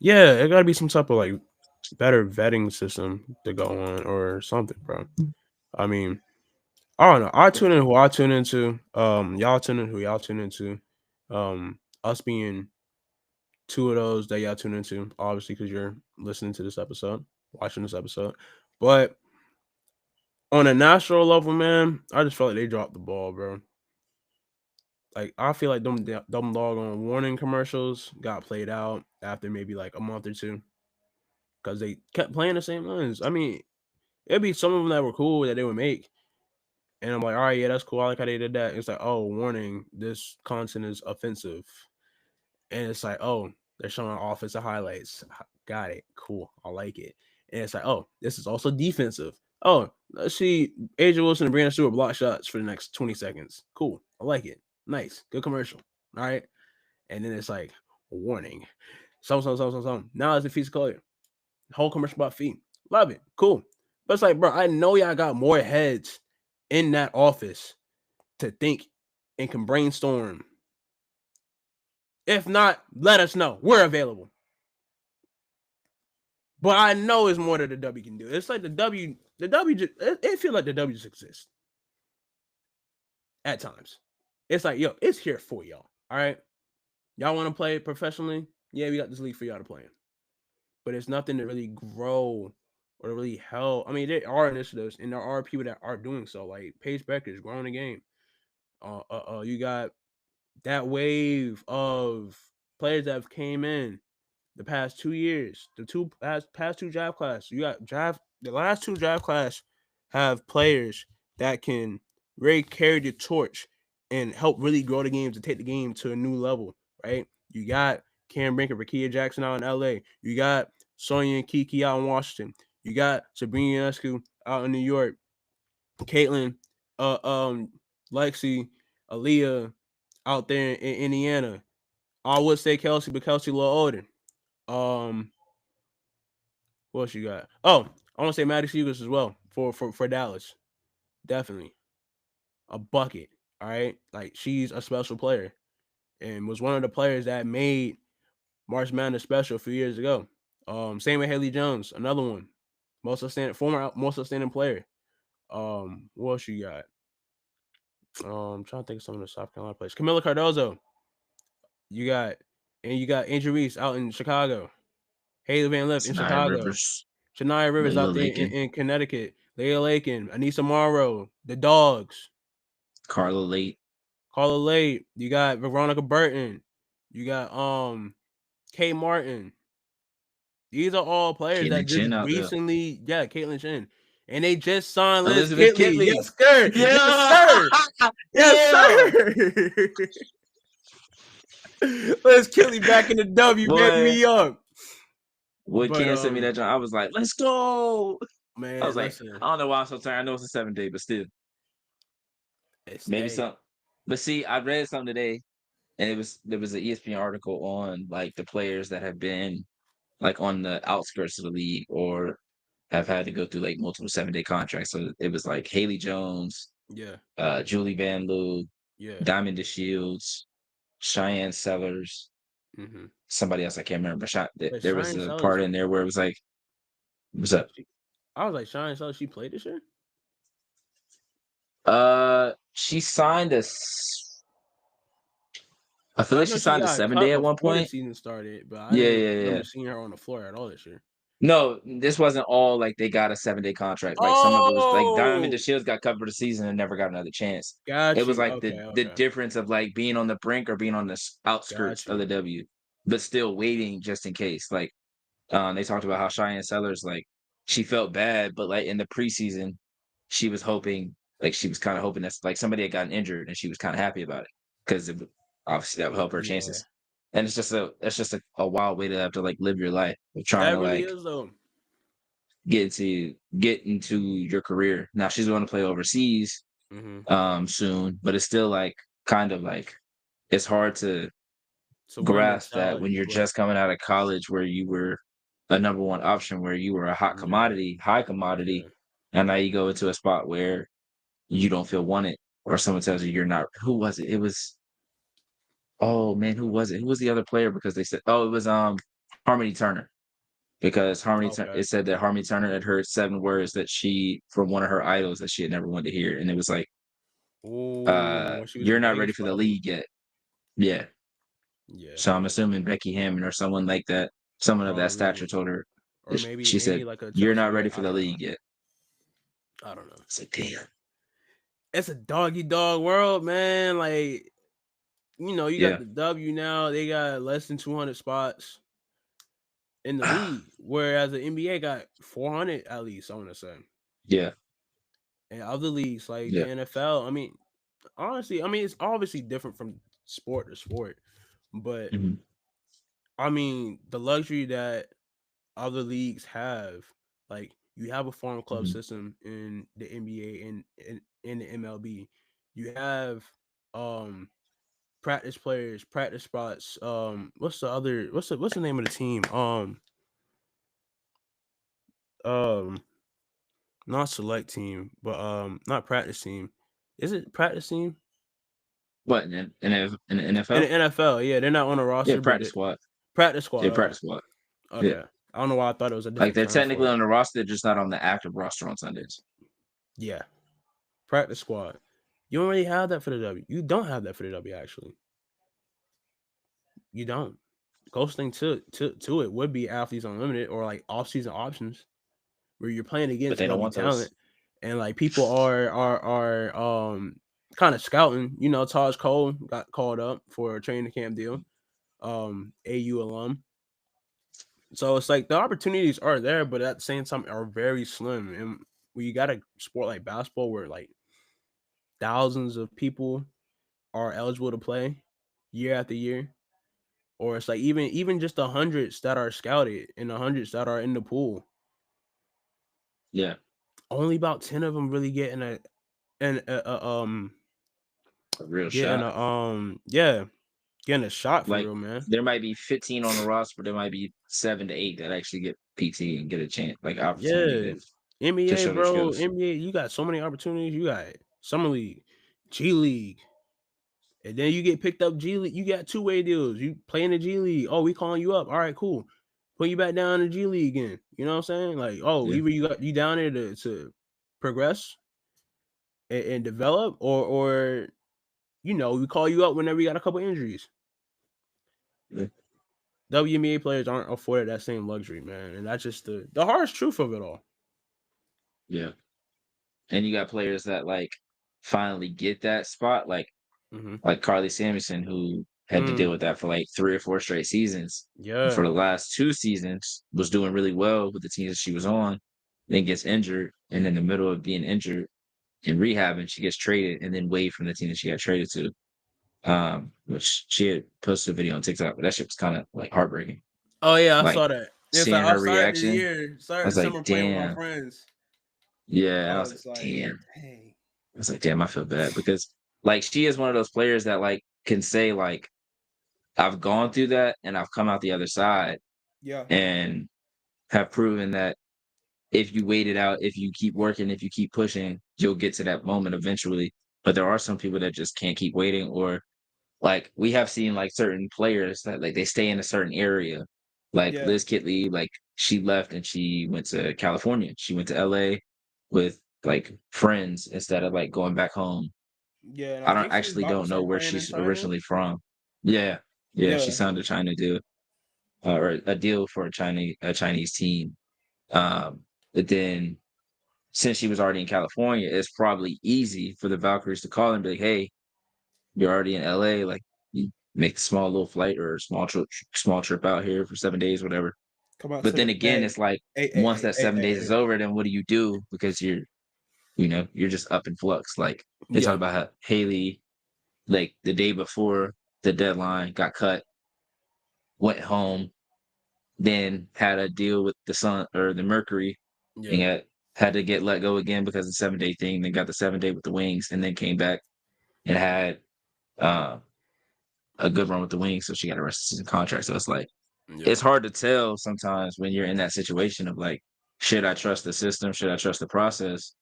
S1: Yeah, it got to be some type of like better vetting system to go on or something, bro. I mean, I don't know. I tune in who I tune into. Y'all tune in who y'all tune into. Us being two of those that y'all tune into, obviously, because you're listening to this episode, watching this episode. But on a national level, man, I just felt like they dropped the ball, bro. Like I feel like them doggone warning commercials got played out after maybe like a month or two because they kept playing the same lines. I mean, it'd be some of them that were cool that they would make, and I'm like, all right, yeah, that's cool. I like how they did that. It's like, oh, warning, this content is offensive. And it's like, oh, they're showing offensive highlights. Got it. Cool. I like it. And it's like, oh, this is also defensive. Oh, let's see Asia Wilson and Brianna Stewart block shots for the next 20 seconds. Cool. I like it. Nice. Good commercial. All right. And then it's like, warning. Some. Now it's the feet color. Whole commercial about feet. Love it. Cool. But it's like, bro, I know y'all got more heads in that office to think and can brainstorm. If not, let us know. We're available. But I know it's more that the W can do. It's like the W just, it feels like the W just exists at times. It's like, yo, it's here for y'all. All right. Y'all want to play professionally? Yeah, we got this league for y'all to play in. But it's nothing to really grow or to really help. I mean, there are initiatives and there are people that are doing so. Like Paige Becker is growing the game. You got that wave of players that have came in the past 2 years, the past two draft class. You got the last two draft class have players that can really carry the torch and help really grow the game to take the game to a new level, right? You got Cam Brink and Rakia Jackson out in LA. You got Sonya and Kiki out in Washington. You got Sabrina Ionescu out in New York. Caitlin, uh, um, Lexi, Aaliyah out there in Indiana. I would say Kelsey, but Kelsey a little older. Um, what else you got? Oh, I want to say Maddie Seegers as well for Dallas. Definitely a bucket. All right, like she's a special player and was one of the players that made March Madness special a few years ago. Same with Haley Jones, another one, most outstanding player. What else you got? I'm trying to think of some of the South Carolina players. Camila Cardozo, you got, and you got Angel Reese out in Chicago. Haley Van Lith in
S2: Sinai
S1: Chicago.
S2: Rivers,
S1: Shania Rivers out
S2: Layla
S1: there
S2: Lakin,
S1: in Connecticut. Leah Lakin, Anissa Morrow, the Dogs,
S2: Carla Late,
S1: Carla Late. You got Veronica Burton. You got Kay Martin. These are all players that
S2: Caitlin
S1: just
S2: Chin out there,
S1: recently, yeah, Caitlin Chin. And they just signed Liz
S2: Elizabeth
S1: Kitley.
S2: Kitley.
S1: Yes, sir. Yes,
S2: Yeah,
S1: sir. Yes,
S2: yeah.
S1: sir. Liz Kitley back in the W, back
S2: Boy,
S1: me up.
S2: when
S1: But
S2: Ken sent me that joint, I was like, "Let's go!" I was
S1: man,
S2: like,
S1: listen,
S2: I don't know why I'm so tired. I know it's a 7 day, but still,
S1: it's
S2: maybe
S1: hey,
S2: some. But see, I read something today, and there was an ESPN article on like the players that have been like on the outskirts of the league or have had to go through like multiple 7 day contracts. So it was like Haley Jones,
S1: yeah,
S2: Julie Van Loo,
S1: yeah.
S2: Diamond DeShields, Cheyenne Sellers,
S1: Mm-hmm.
S2: somebody else I can't remember. But
S1: But
S2: there was
S1: Shine
S2: a
S1: Sellers,
S2: part in there where it was like, "What's up?"
S1: she, I was like, Shine Sellers, she played this year?
S2: She signed I feel
S1: I
S2: like
S1: know
S2: she
S1: she
S2: signed a
S1: got
S2: 7 day
S1: cut
S2: at one
S1: before the
S2: point.
S1: season started, but I
S2: Yeah,
S1: didn't
S2: yeah, yeah.
S1: remember seeing her on the floor at all this year.
S2: No, this wasn't all like they got a 7 day contract. Like some of it was like Diamond
S1: Oh,
S2: DeShields got cut for the season and never got another chance. It
S1: got
S2: was
S1: you.
S2: like
S1: Okay,
S2: the
S1: okay,
S2: difference of like being on the brink or being on the outskirts
S1: got
S2: of the
S1: you.
S2: W, but still waiting just in case. Like they talked about how Cheyenne Sellers like she felt bad, but like in the preseason, she was hoping like she was kind of hoping that like somebody had gotten injured and she was kind of happy about it because obviously that would help her
S1: Yeah,
S2: chances. And it's just a wild way to have to like live your life of trying
S1: that
S2: to
S1: really
S2: like
S1: is though.
S2: get into your career. Now she's going to play overseas
S1: Mm-hmm.
S2: soon, but it's still like kind of like it's hard to
S1: So wear
S2: grasp that when
S1: mentality,
S2: you're
S1: but
S2: just coming out of college where you were a number one option, where you were a
S1: yeah,
S2: high
S1: yeah,
S2: commodity, and now you go into a spot where you don't feel wanted, or someone tells you you're not. Who was it? It was oh man, who was it? Who was the other player? Because they said it was Harmony Turner. Because
S1: okay.
S2: it said that Harmony Turner had heard 7 words that she from one of her idols that she had never wanted to hear, and it was like,
S1: Oh, when she was
S2: "You're
S1: in
S2: not
S1: Vegas,
S2: ready for the
S1: probably.
S2: league yet." Yeah,
S1: Yeah,
S2: so I'm
S1: yeah,
S2: assuming Becky Hammond or someone like that, someone of that stature,
S1: probably,
S2: told her.
S1: or maybe
S2: She
S1: maybe
S2: said,
S1: like a
S2: "You're
S1: Chelsea
S2: not
S1: Gray.
S2: ready for
S1: I
S2: the
S1: don't know.
S2: league yet."
S1: I don't know.
S2: It's like, damn.
S1: It's a doggy dog world, man. Like you got
S2: Yeah.
S1: the W now. They got less than 200 spots in the league, whereas the NBA got 400 at least. I want to say,
S2: Yeah.
S1: and other leagues like the
S2: Yeah.
S1: NFL. I mean, honestly, I mean it's obviously different from sport to sport, but
S2: Mhm.
S1: I mean the luxury that other leagues have, like you have a farm club
S2: Mhm.
S1: system in the NBA and in the MLB. You have um practice players, practice spots. What's the name of the team? Um not select team, but not practice team. Is it practice team?
S2: What in the
S1: In the
S2: NFL?
S1: NFL, yeah, they're not on a
S2: Yeah,
S1: roster, but
S2: practice squad.
S1: practice squad.
S2: Yeah,
S1: Okay,
S2: practice squad. Yeah,
S1: okay. I don't know why I thought it was a
S2: like
S1: different
S2: they're
S1: term for
S2: technically
S1: it.
S2: on the roster, they're just not on the active roster on Sundays.
S1: Yeah, practice squad. You don't really have that for the W. You don't have that for the W. Actually, you don't. Closest to it would be athletes unlimited or like off season options where you're playing
S2: But
S1: against
S2: they don't
S1: W
S2: want those.
S1: talent and like people are kind of scouting. You know, Taj Cole got called up for a training camp deal. AU alum. So it's like the opportunities are there, but at the same time are very slim. And when you got a sport like basketball where like thousands of people are eligible to play year after year, or it's like even just the hundreds that are scouted and the hundreds that are in the pool,
S2: Yeah,
S1: only about 10 of them really getting and
S2: a real
S1: getting
S2: shot.
S1: yeah, getting a shot for
S2: Like
S1: real, man.
S2: there might be 15 on the roster, but there might be 7 to 8 that actually get PT and get a chance, like opportunity
S1: Yeah,
S2: to
S1: NBA,
S2: show their
S1: bro,
S2: skills.
S1: NBA, you got so many opportunities. You got summer league, G League, and then you get picked up G League. You got two-way deals. You play in the G League. Oh, we calling you up. All right, cool. Put you back down in the G League again. You know what I'm saying? Like, oh,
S2: Yeah,
S1: either you got you down there to progress and develop, or we call you up whenever you got a couple injuries.
S2: yeah,
S1: WNBA players aren't afforded that same luxury, man, and that's just the harsh truth of it all.
S2: yeah. And you got players that like finally get that spot,
S1: Hmm.
S2: like Carly Samuelson, who had to deal
S1: Mm,
S2: with that for like 3 or 4 straight seasons. And for
S1: yeah,
S2: the last 2 seasons, was doing really well with the teams that she was on, then gets injured, and in the middle of being injured in rehab, and she gets traded and then waived from the team that she got traded to. Which she had posted a video on TikTok, but that shit was kind of like heartbreaking.
S1: oh yeah, I
S2: Like
S1: saw that. It's like
S2: seeing
S1: I
S2: her
S1: started the
S2: reaction,
S1: year,
S2: I
S1: started
S2: was
S1: the
S2: like,
S1: summer playing with my
S2: damn.
S1: friends.
S2: Yeah,
S1: I
S2: and I was like,
S1: was like,
S2: damn.
S1: dang.
S2: I was like, damn, I feel bad because like she is one of those players that like can say like I've gone through that and I've come out the other side
S1: Yeah,
S2: and have proven that if you wait it out, if you keep working, if you keep pushing, you'll get to that moment eventually. But there are some people that just can't keep waiting, or like we have seen like certain players that like they stay in a certain area. Like
S1: yeah,
S2: Liz Kitley, like she left and she went to California. She went to LA with like friends instead of like going back home.
S1: yeah. And I
S2: I don't
S1: think she's
S2: actually
S1: about to
S2: don't know
S1: start
S2: where
S1: playing in
S2: she's
S1: China.
S2: originally from. Yeah, yeah, she
S1: Yeah,
S2: signed a China deal or a deal for a Chinese team. But then since she was already in California, it's probably easy for the Valkyries to call and be like, "Hey, you're already in LA. Like, you make a small little flight or a small trip out here for 7 days, whatever."
S1: come out
S2: But
S1: to
S2: then
S1: the
S2: again,
S1: Bay.
S2: it's like
S1: Hey, hey,
S2: once
S1: hey,
S2: that
S1: hey,
S2: 7 days is
S1: hey,
S2: over, then what do you do? Because you're just up in flux. Like they talk
S1: yeah,
S2: about how Haley, like the day before the deadline, got cut, went home, then had a deal with the Sun or the Mercury, and
S1: yeah,
S2: had to get let go again because of the 7 day thing. Then got the 7 day with the Wings, and then came back and had uh, a good run with the Wings. So she got a rest of season contract. So it's like
S1: yeah.
S2: it's hard to tell sometimes when you're in that situation of like, should I trust the system? Should I trust the process?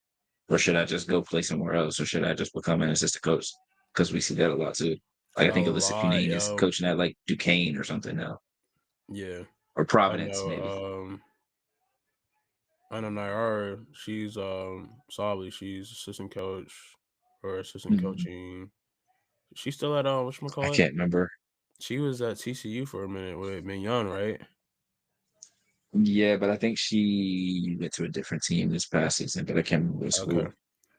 S2: Or should I just go play somewhere else? Or should I just become an assistant coach? Because we see that a lot too. Like I
S1: A
S2: think Alyssa
S1: lot,
S2: Cunane is
S1: yo.
S2: coaching at like Duquesne or something now,
S1: Yeah,
S2: or
S1: I
S2: Providence maybe.
S1: know. I know Naira. She's Sably. She's assistant coach or assistant
S2: Mhm.
S1: coaching. She's still at
S2: I
S1: whatchamacallit?
S2: can't remember.
S1: She was at TCU for a minute with Mignon, right?
S2: Yeah, but I think she went to a different team this past season, but I can't remember what
S1: Okay.
S2: school.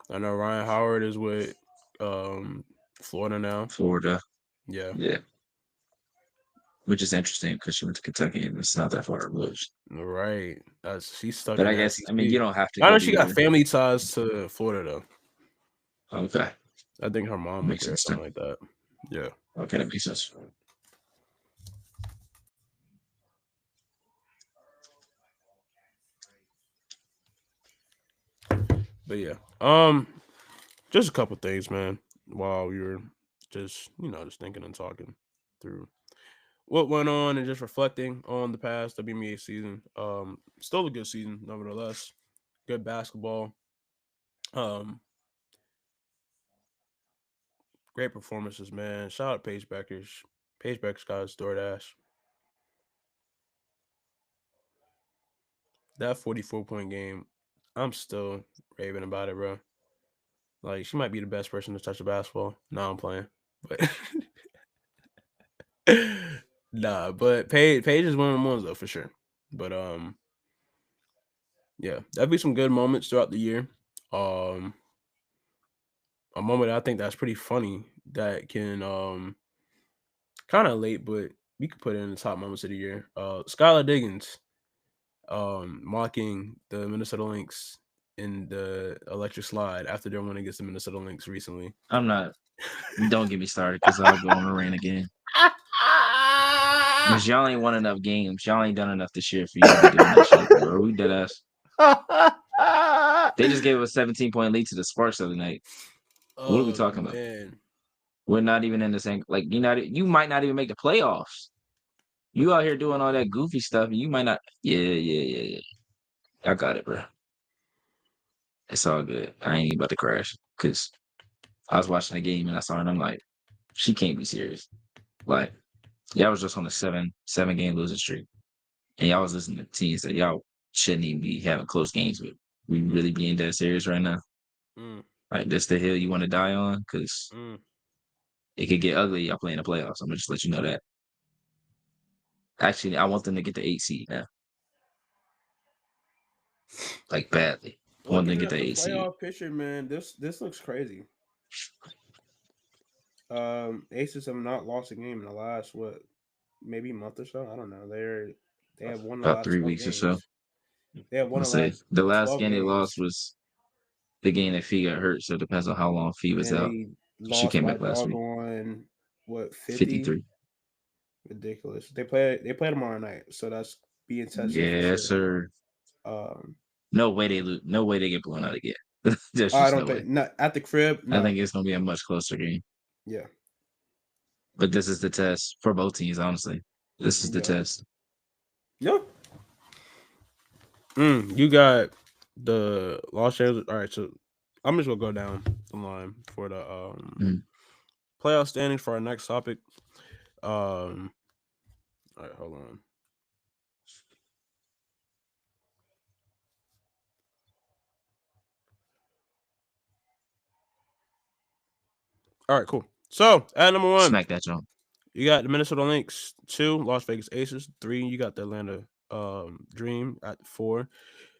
S1: I know Ryan Howard is with um Florida now.
S2: Florida.
S1: Yeah.
S2: Yeah, which is interesting because she went to Kentucky and it's not that far removed.
S1: Right. She's stuck
S2: But
S1: in
S2: I
S1: the
S2: guess I mean you
S1: SEC.
S2: don't have to
S1: I
S2: go
S1: know
S2: to
S1: she got
S2: either.
S1: family ties to Florida though.
S2: Okay,
S1: I think her mom went
S2: makes
S1: there or
S2: sense then.
S1: something like that. Yeah.
S2: Okay, that makes sense.
S1: But yeah. Just a couple things, man, while we were just thinking and talking through what went on and just reflecting on the past WNBA season. Still a good season, nevertheless. Good basketball. Um, Great performances, man. Shout out Paige Beckers. Paige Beckers got his DoorDash. That 44-point game, I'm still raving about it, bro. Like she might be the best person to touch a basketball. Nah, I'm playing. But nah, but Paige is one of the ones though for sure. But yeah, that'd be some good moments throughout the year. Um, a moment I think that's pretty funny that can kind of late, but we could put it in the top moments of the year. Skylar Diggins mocking the Minnesota Lynx in the electric slide after their win against the Minnesota Lynx recently.
S2: I'm not. Don't get me started because I'll go on a rant again. Because y'all ain't won enough games. Y'all ain't done enough this year for you to be doing that shit, bro. Are we dead ass? They just gave a 17-point lead to the Sparks the other night. What are we
S1: Oh
S2: talking about?
S1: man.
S2: We're not even in the same. Like you might not even make the playoffs. You out here doing all that goofy stuff, and you might not. Yeah. I got it, bro. It's all good. I ain't even about to crash because I was watching the game and I saw her and I'm like, she can't be serious. Like, y'all was just on a seven game losing streak, and y'all was listening to teams that y'all shouldn't even be having close games with. We really being that serious right now?
S1: Mm,
S2: Like, this the hill you want to die on? Because
S1: mm.
S2: it could get ugly. Y'all playing the playoffs. I'm gonna just let you know that. Actually, I want them to get the 8 seed now, like badly. I want them to
S1: Looking
S2: get
S1: at
S2: the
S1: the
S2: 8 seed.
S1: playoff picture, man, this looks crazy. Aces have not lost a game in the last maybe month or so. I don't know. They have won the
S2: About
S1: last
S2: 3 weeks or so.
S1: games. They have won
S2: I'll
S1: the
S2: say
S1: last
S2: the last
S1: 12
S2: game they lost
S1: games,
S2: was the game that Fee got hurt. So it depends on how long Fee was
S1: and
S2: out.
S1: they
S2: She
S1: lost
S2: came
S1: by
S2: back last week.
S1: doggone 50.
S2: 53.
S1: Ridiculous. They play tomorrow night, so that's being tested for
S2: Yes,
S1: sure.
S2: sir.
S1: Um,
S2: No way they lose. No way they get blown out again. There's
S1: I
S2: just
S1: don't
S2: no
S1: think
S2: way.
S1: not at the crib.
S2: I
S1: No,
S2: think it's gonna be a much closer game.
S1: yeah,
S2: But this is the test for both teams, honestly. This is the
S1: yeah,
S2: test.
S1: yeah. You got the Los Angeles. All right, so I'm just gonna go down the line for the
S2: Mm.
S1: playoff standings for our next topic. All right, hold on. All right, cool. So at number one,
S2: Smack that jump.
S1: you got the Minnesota Lynx. 2, Las Vegas Aces. 3, you got the Atlanta Dream at 4.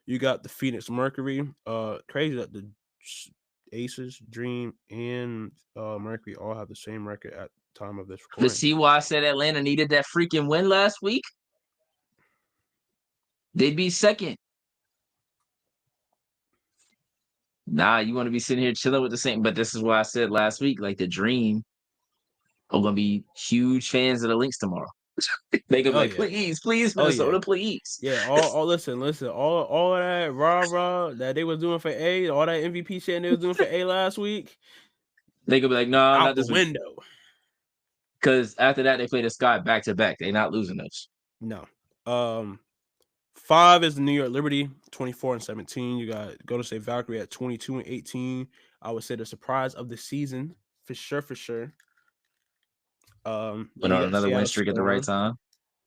S1: You got the Phoenix Mercury. Crazy that the Aces, Dream, and Mercury all have the same record at the time of this
S2: But
S1: recording.
S2: see why I said Atlanta needed that freaking win last week? They'd be second. Nah, you want to be sitting here chilling with the same. But this is why I said last week, like the Dream are gonna be huge fans of the Lynx tomorrow. They gonna be
S1: Oh
S2: like,
S1: yeah.
S2: please,
S1: Oh yeah.
S2: Minnesota, please.
S1: Yeah, all listen, all of that rah that they was doing for A, all that MVP shit they was doing for A last week,
S2: They gonna be like, no,
S1: out
S2: not
S1: the
S2: this week.
S1: window.
S2: Because after that, they play the Sky back to back. They're not losing those.
S1: No. 5 is the New York Liberty, 24-17. You got Golden State Valkyrie at 22-18. I would say the surprise of the season for sure.
S2: Went
S1: Then you
S2: on
S1: got
S2: another win
S1: Seattle
S2: streak at the right
S1: Storm.
S2: time.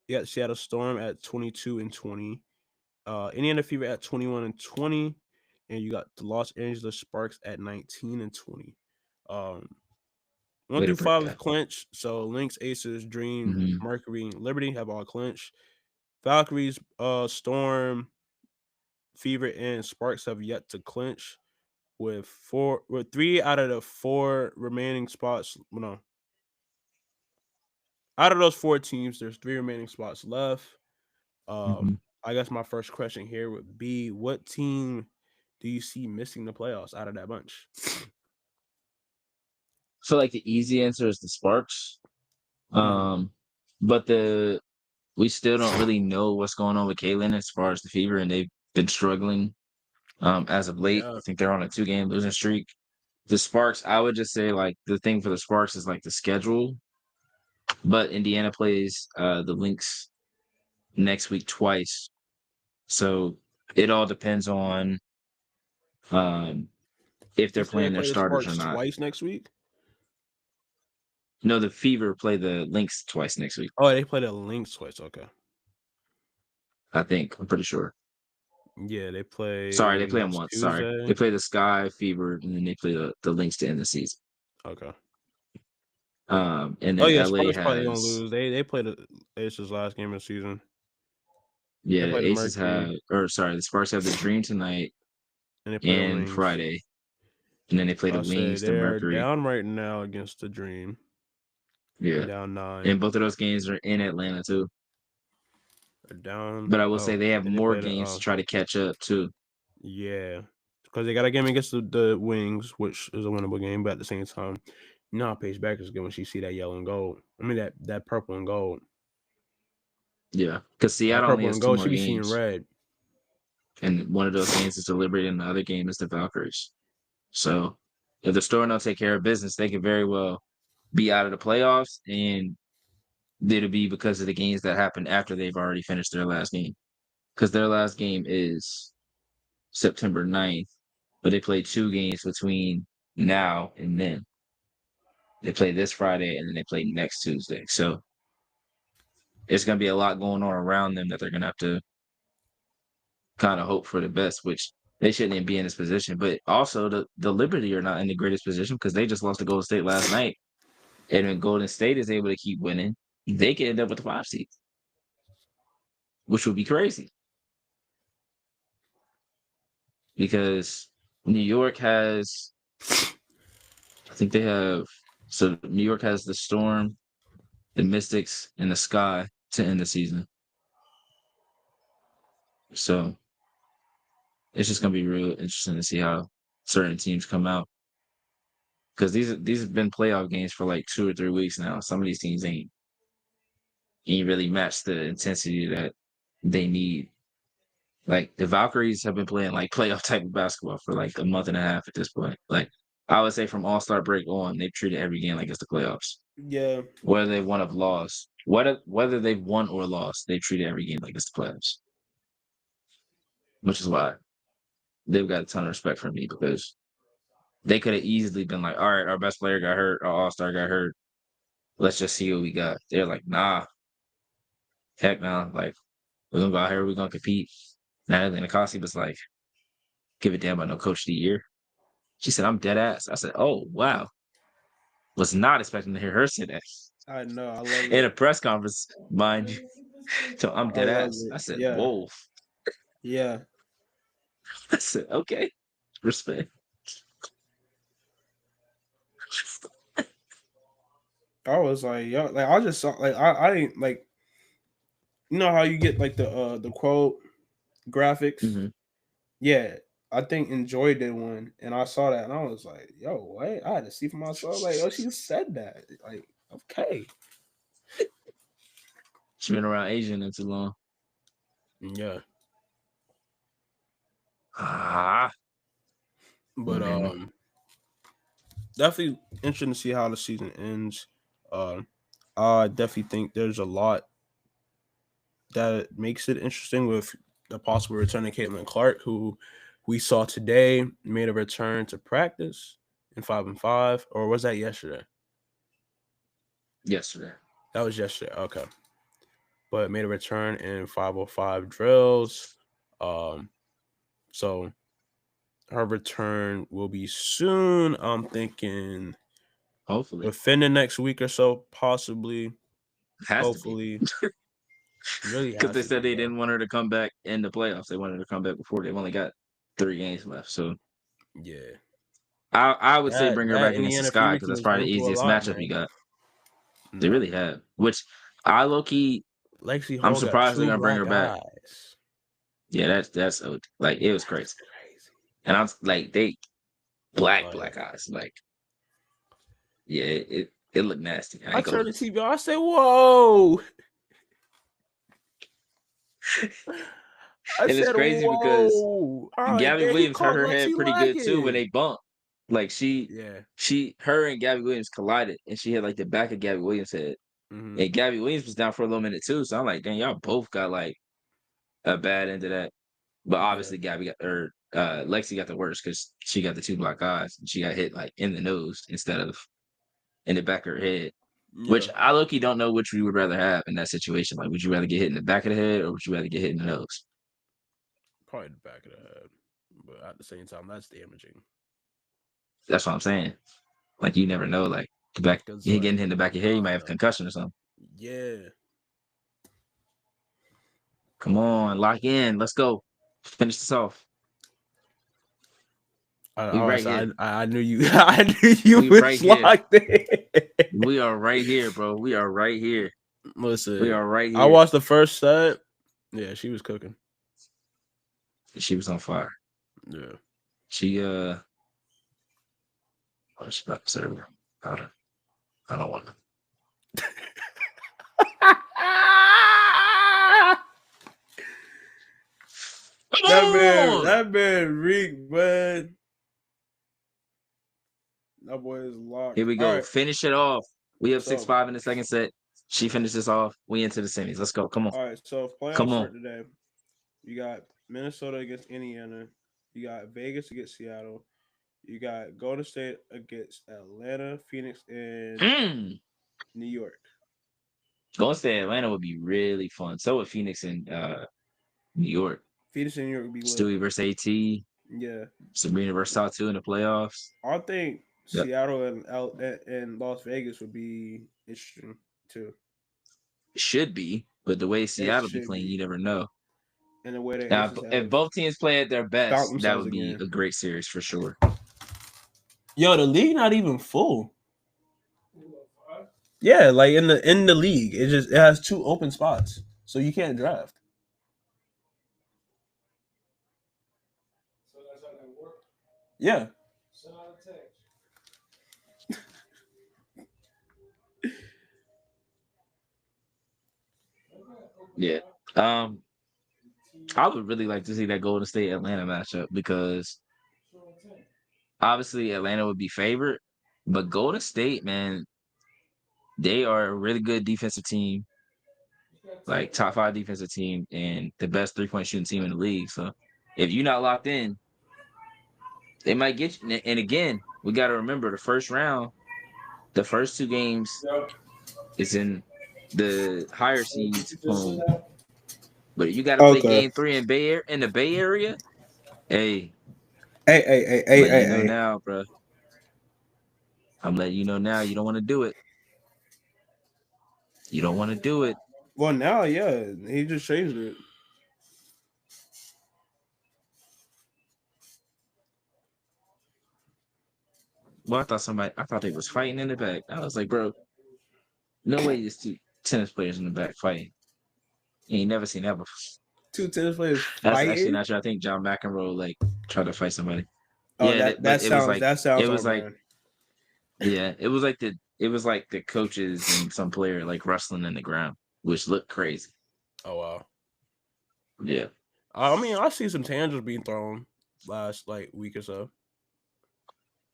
S1: You got Seattle Storm at 22-20. Indiana Fever at 21-20. And you got the Los Angeles Sparks at 19-20. 1
S2: Way to
S1: through
S2: break
S1: 5 is
S2: that.
S1: clinch. So Lynx, Aces, Dream,
S2: Mm-hmm.
S1: Mercury, Liberty have all clinched. Valkyries, Storm, Fever, and Sparks have yet to clinch with 3 out of the 4 remaining spots. No. Out of those 4 teams, there's 3 remaining spots left.
S2: Mm-hmm.
S1: I guess my first question here would be, what team do you see missing the playoffs out of that bunch?
S2: I feel like the easy answer is the Sparks.
S1: Mm-hmm.
S2: But we still don't really know what's going on with Kalen as far as the Fever, and they've been struggling as of late.
S1: Yeah.
S2: I think they're on a 2-game losing streak. The Sparks, I would just say like the thing for the Sparks is like the schedule. But Indiana plays the Lynx next week twice. So it all depends on if
S1: You
S2: they're
S1: said they
S2: playing their
S1: play the
S2: starters or
S1: Sparks
S2: not.
S1: twice next week?
S2: No, the Fever play the Lynx twice next week.
S1: Oh, they play the Lynx twice. Okay.
S2: I think. I'm pretty sure.
S1: Yeah, they
S2: Sorry, they
S1: play
S2: play them
S1: next
S2: once. Sorry. They
S1: Tuesday.
S2: play the Sky, Fever, and then they play the Lynx to end the season.
S1: Okay.
S2: And
S1: Oh
S2: then
S1: yeah,
S2: LA
S1: Sparks probably gonna
S2: has
S1: lose. They play the Aces last game of the season. They
S2: yeah,
S1: play
S2: the
S1: the
S2: Aces
S1: Mercury
S2: have or sorry, the Sparks have the Dream tonight
S1: and they play the
S2: and
S1: Wings.
S2: Friday. and then they play the
S1: I'll say
S2: Wings, the
S1: they're
S2: Mercury.
S1: down right now against the Dream.
S2: Yeah,
S1: Down 9.
S2: and both of those games are in Atlanta too.
S1: They're down.
S2: But I will say
S1: Oh,
S2: they have
S1: and they
S2: more
S1: play the
S2: games to try to catch up too.
S1: yeah, because they got a game against the Wings, which is a winnable game. But at the same time, you know how Paige Beck is good when she see that yellow and gold. I mean that purple and gold.
S2: Yeah, because
S1: That
S2: Seattle only
S1: purple
S2: has
S1: and
S2: two
S1: gold, she
S2: more
S1: be seeing
S2: games,
S1: red.
S2: and one of those games is deliberate, and the other game is the Valkyries. So if the Storm don't take care of business, they could very well be out of the playoffs, and it'll be because of the games that happened after they've already finished their last game. Because their last game is September 9th, but they played 2 games between now and then. They play this Friday and then they play next Tuesday. So it's going to be a lot going on around them that they're going to have to kind of hope for the best, which they shouldn't even be in this position. But also, the Liberty are not in the greatest position because they just lost to Golden State last night. And when Golden State is able to keep winning, they can end up with the 5 seed, which would be crazy because New York has, I think they have, so New York has the Storm, the Mystics, and the Sky to end the season. So it's just gonna be real interesting to see how certain teams come out because these have been playoff games for like 2 or 3 weeks now. Some of these teams ain't really matched the intensity that they need. Like the Valkyries have been playing like playoff type of basketball for like a month and a half at this point. Like I would say from All-Star break on, they've treated every game like it's the playoffs.
S1: Yeah,
S2: Whether they've won or lost, whether they've won or lost, they've treated every game like it's the playoffs. Which is why they've got a ton of respect for me because they could have easily been like, all right, our best player got hurt, our all-star got hurt. Let's just see what we got. They're like, nah, heck no. Like, we're gonna go out here, we're gonna compete. Natalie Nakasi was like, give a damn about no coach of the year. She said, I'm dead ass. I said, oh wow. Was not expecting to hear her say that.
S1: I know. I love
S2: In
S1: it.
S2: a press conference, mind you. So I'm
S1: I
S2: dead
S1: love
S2: ass.
S1: it.
S2: I said,
S1: Yeah,
S2: whoa.
S1: yeah.
S2: I said, okay. Respect.
S1: I was like, yo, like I just saw, like I didn't like, you know how you get like the quote graphics.
S2: Mm-hmm.
S1: Yeah, I think Enjoy did one, and I saw that, and I was like, yo, what? I had to see for myself. Like, oh, she said that. Like, okay,
S2: She's been around Asian too long.
S1: yeah.
S2: Ah,
S1: But
S2: man.
S1: definitely interesting to see how the season ends. I definitely think there's a lot that makes it interesting with the possible return of Caitlin Clark, who we saw today made a return to practice in 5-5, or was that yesterday?
S2: Yesterday.
S1: That was yesterday. Okay, but made a return in 505 drills. So her return will be soon. I'm thinking
S2: Hopefully.
S1: within the next week or so, possibly.
S2: It has to be.
S1: Hopefully, really
S2: Because
S1: has
S2: they
S1: to
S2: said
S1: be,
S2: they
S1: bro.
S2: didn't want her to come back in the playoffs. They wanted her to come back before they've only got 3 games left. So
S1: Yeah,
S2: I would say
S1: that
S2: bring her
S1: that
S2: back against the
S1: Indiana
S2: Sky
S1: Fury
S2: because
S1: team
S2: that's
S1: has
S2: probably
S1: been
S2: the
S1: through a
S2: easiest
S1: lot,
S2: matchup you
S1: man.
S2: got. They
S1: No,
S2: really have. Which I low key,
S1: Lexi
S2: I'm
S1: Hall got
S2: surprised they're
S1: 2
S2: gonna bring her
S1: black
S2: back.
S1: eyes.
S2: Yeah, that's like it was
S1: That's
S2: crazy.
S1: crazy.
S2: And I was like, they black
S1: Like,
S2: eyes. Like, yeah, it looked nasty. I
S1: I
S2: ain't gonna
S1: turned the TV on. I said, "Whoa!" I
S2: and it's
S1: said,
S2: crazy because
S1: "Whoa!" All right,
S2: Gabby
S1: damn, he
S2: Williams hurt
S1: caught
S2: her head
S1: Lexi
S2: pretty good too when
S1: lacking.
S2: they bumped. Like
S1: Yeah.
S2: her and Gabby Williams collided, and she had like the back of Gabby Williams' head,
S1: Mm-hmm.
S2: and Gabby Williams was down for a little minute too. So I'm like, dang, y'all both got like a bad end of that. But
S1: Yeah.
S2: obviously, Gabby got or Lexi got the worst because she got the 2 black eyes, and she got hit like in the nose instead of in the back of her head.
S1: Yeah.
S2: Which I low-key don't know which you would rather have in that situation. Like, would you rather get hit in the back of the head or would you rather get hit in the nose?
S1: Probably the back of the head, but at the same time, that's damaging.
S2: That's what I'm saying. Like, you never know. Like, the back,
S1: Cause
S2: you getting
S1: like,
S2: hit in the back of your head, you might have concussion or something.
S1: yeah,
S2: Come on, lock in. Let's go. Finish this off. We right here.
S1: I knew you. I knew you
S2: We right
S1: was
S2: here.
S1: locked in.
S2: We are right here, bro. We are right here.
S1: Listen,
S2: We are right
S1: I
S2: here.
S1: watched the first set. Yeah, she was cooking.
S2: She was on fire.
S1: Yeah.
S2: She what she about to serve her? I don't want to.
S1: That man reek, man. That boy is locked.
S2: Here we
S1: All
S2: go.
S1: right.
S2: Finish it off. We have
S1: So
S2: 6-5 in the second set. She finishes off. We into the semis. Let's go. Come on.
S1: all right. So if playoffs
S2: Come on.
S1: start today, you got Minnesota against Indiana. You got Vegas against Seattle. You got Golden State against Atlanta, Phoenix, and New York.
S2: Going to Atlanta would be really fun. So would Phoenix and New York.
S1: Phoenix and New York would be lit.
S2: Stewie versus AT.
S1: Yeah.
S2: Sabrina versus Tatu in the playoffs.
S1: I think
S2: Yep.
S1: Seattle and Las Vegas would be interesting too.
S2: It should be, but the way Seattle be
S1: should
S2: playing,
S1: be.
S2: you never know.
S1: In the way that
S2: Now,
S1: Aces
S2: if
S1: have
S2: both teams play at their
S1: found
S2: best, that
S1: themselves
S2: would be
S1: again.
S2: a great series for sure.
S1: Yo, the league not even full. Yeah, like in the league, it has 2 open spots, so you can't draft. Yeah.
S2: Yeah. I would really like to see that Golden State Atlanta matchup because obviously Atlanta would be favored, but Golden State, man, they are a really good defensive team, like top 5 defensive team, and the best 3-point shooting team in the league. So if you're not locked in, they might get you. And again, we got to remember the first round, the first 2 games is in the higher seeds home. But you got to play game 3 in the Bay Area. Hey, I'm letting you know now, bro. I'm letting you know now. You don't want to do it. You don't want to do it.
S1: Well, now, yeah, he just changed it.
S2: Well, I thought they was fighting in the back. I was like, bro, no way there's 2 tennis players in the back fighting. You ain't never seen that before.
S1: 2 tennis players
S2: That's actually
S1: fighting.
S2: not true. I think John McEnroe like tried to fight somebody.
S1: Oh,
S2: Yeah, but
S1: that sounds
S2: it was
S1: on
S2: like
S1: brand.
S2: yeah, it was like the coaches and some player like wrestling in the ground, which looked crazy.
S1: Oh wow.
S2: Yeah.
S1: I mean, I see some tangibles being thrown last like week or so.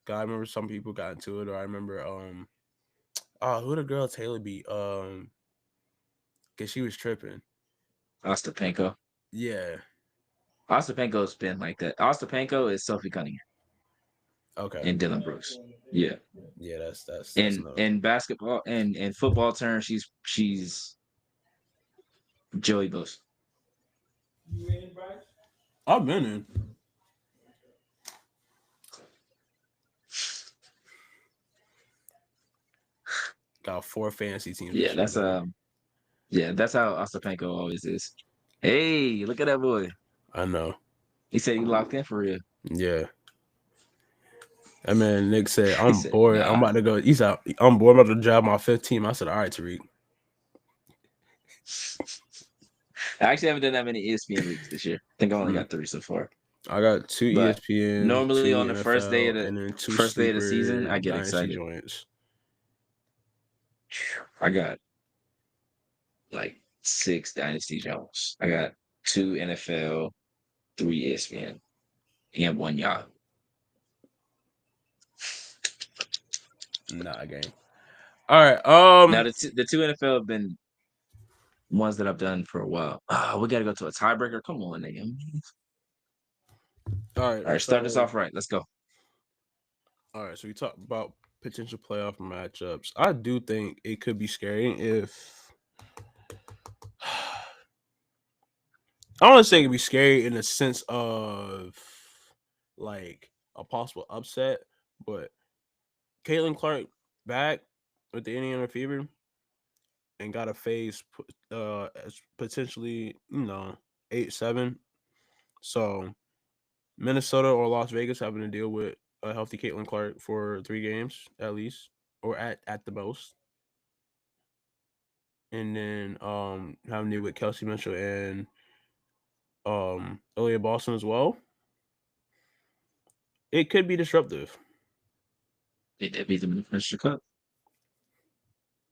S1: I remember some people got into it, or I remember who the girl Taylor beat? Cause she was tripping.
S2: Ostapenko.
S1: Yeah.
S2: Ostapenko's been like that. Ostapenko is Sophie Cunningham.
S1: Okay.
S2: And Dylan Brooks. Yeah.
S1: Yeah, that's
S2: in basketball and in football terms, she's Joey Bosa.
S1: I've been in. Got 4 fantasy teams.
S2: Yeah, that's how Ostapenko always is. Hey, look at that boy.
S1: I know.
S2: He said he locked in for real.
S1: Yeah. That man Nick said, I'm
S2: said,
S1: bored.
S2: nah.
S1: I'm about to go. He said, I'm bored. I'm about to job my 5th team. I said, all right, Tariq.
S2: I actually haven't done that many ESPN leagues this year. I think I only got 3 so far.
S1: I got 2
S2: But
S1: ESPN.
S2: normally
S1: 2
S2: on the
S1: NFL,
S2: first day of the season, I get
S1: Dynasty
S2: excited.
S1: Joints.
S2: I got like 6 Dynasty Jones. I got 2 NFL, 3 ESPN, and 1 Yahoo.
S1: Nah, game. All right.
S2: Now the 2 NFL have been ones that I've done for a while. We got to go to a tiebreaker. Come on, nigga.
S1: All right.
S2: Start this off right. Let's go.
S1: All right. So we talked about potential playoff matchups. I do think it could be scary if I don't want to say it could be scary in the sense of like a possible upset, but Caitlin Clark back with the Indiana Fever and got to face potentially 8-7. So Minnesota or Las Vegas having to deal with a healthy Caitlin Clark for 3 games at least, or at the most. And then having to deal with Kelsey Mitchell and Ilya Boston as well. It could be disruptive.
S2: They did beat them in the Minister Cup.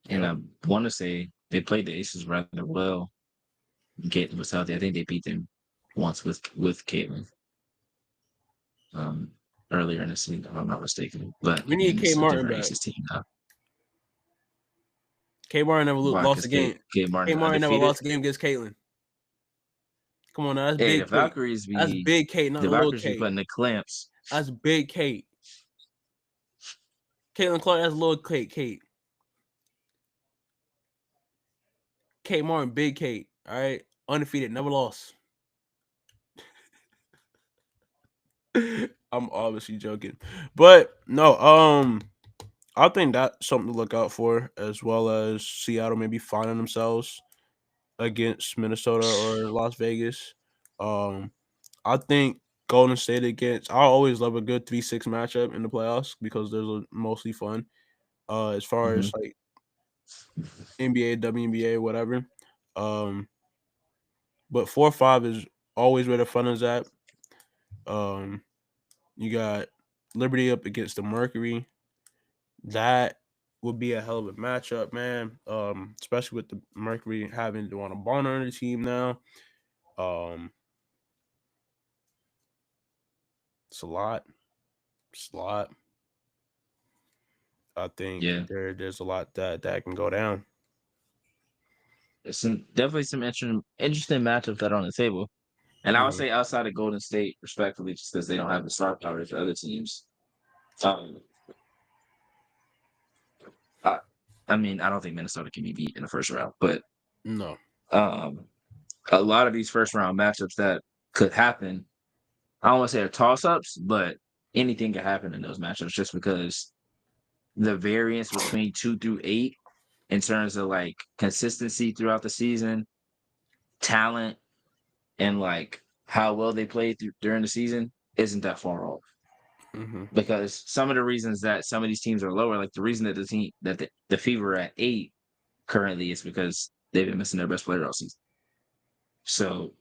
S2: And
S1: Yep.
S2: I want to say they played the Aces rather well. Caitlin was healthy. I think they beat them once with Caitlin earlier in the season, if I'm not mistaken. But
S1: We need
S2: again,
S1: K
S2: it's a
S1: Martin
S2: different
S1: back.
S2: Aces team now.
S1: K Martin never
S2: Why?
S1: lost
S2: Because
S1: a game.
S2: Kate
S1: K
S2: Martin
S1: Martin never
S2: undefeated.
S1: lost a game against Caitlin. Come on now, that's
S2: Hey,
S1: big Kate. That's big Kate, not
S2: the
S1: a little
S2: Valkyries be
S1: Kate.
S2: putting the clamps.
S1: That's big Kate. Caitlin Clark, that's little Kate. Kate Martin, big Kate. All right, undefeated, never lost. I'm obviously joking, but no. I think that's something to look out for, as well as Seattle maybe finding themselves against Minnesota or Las Vegas. Um, I think Golden State against. I always love a good 3-6 matchup in the playoffs because those are mostly fun. As far
S2: Mm-hmm.
S1: as like NBA, WNBA, whatever. Um, but 4-5 is always where the fun is at. Um, you got Liberty up against the Mercury. That would be a hell of a matchup, man. Especially with the Mercury having DeWanna Bonner on the team now. Um, it's a lot. It's a lot. I think
S2: Yeah,
S1: there's a lot that can go down.
S2: it's definitely some interesting matchups that are on the table. And I would
S1: Mm-hmm.
S2: say outside of Golden State, respectfully, just because they don't have the star power as the other teams. Um, I, I mean, I don't think Minnesota can be beat in the first round, but
S1: No.
S2: um, a lot of these first round matchups that could happen, I don't want to say are toss ups, but anything can happen in those matchups just because the variance between 2 through 8 in terms of like consistency throughout the season, talent, and like how well they played during the season isn't that far off.
S1: Mm-hmm.
S2: Because some of the reasons that some of these teams are lower, like the reason that the Fever are at 8 currently is because they've been missing their best player all season. So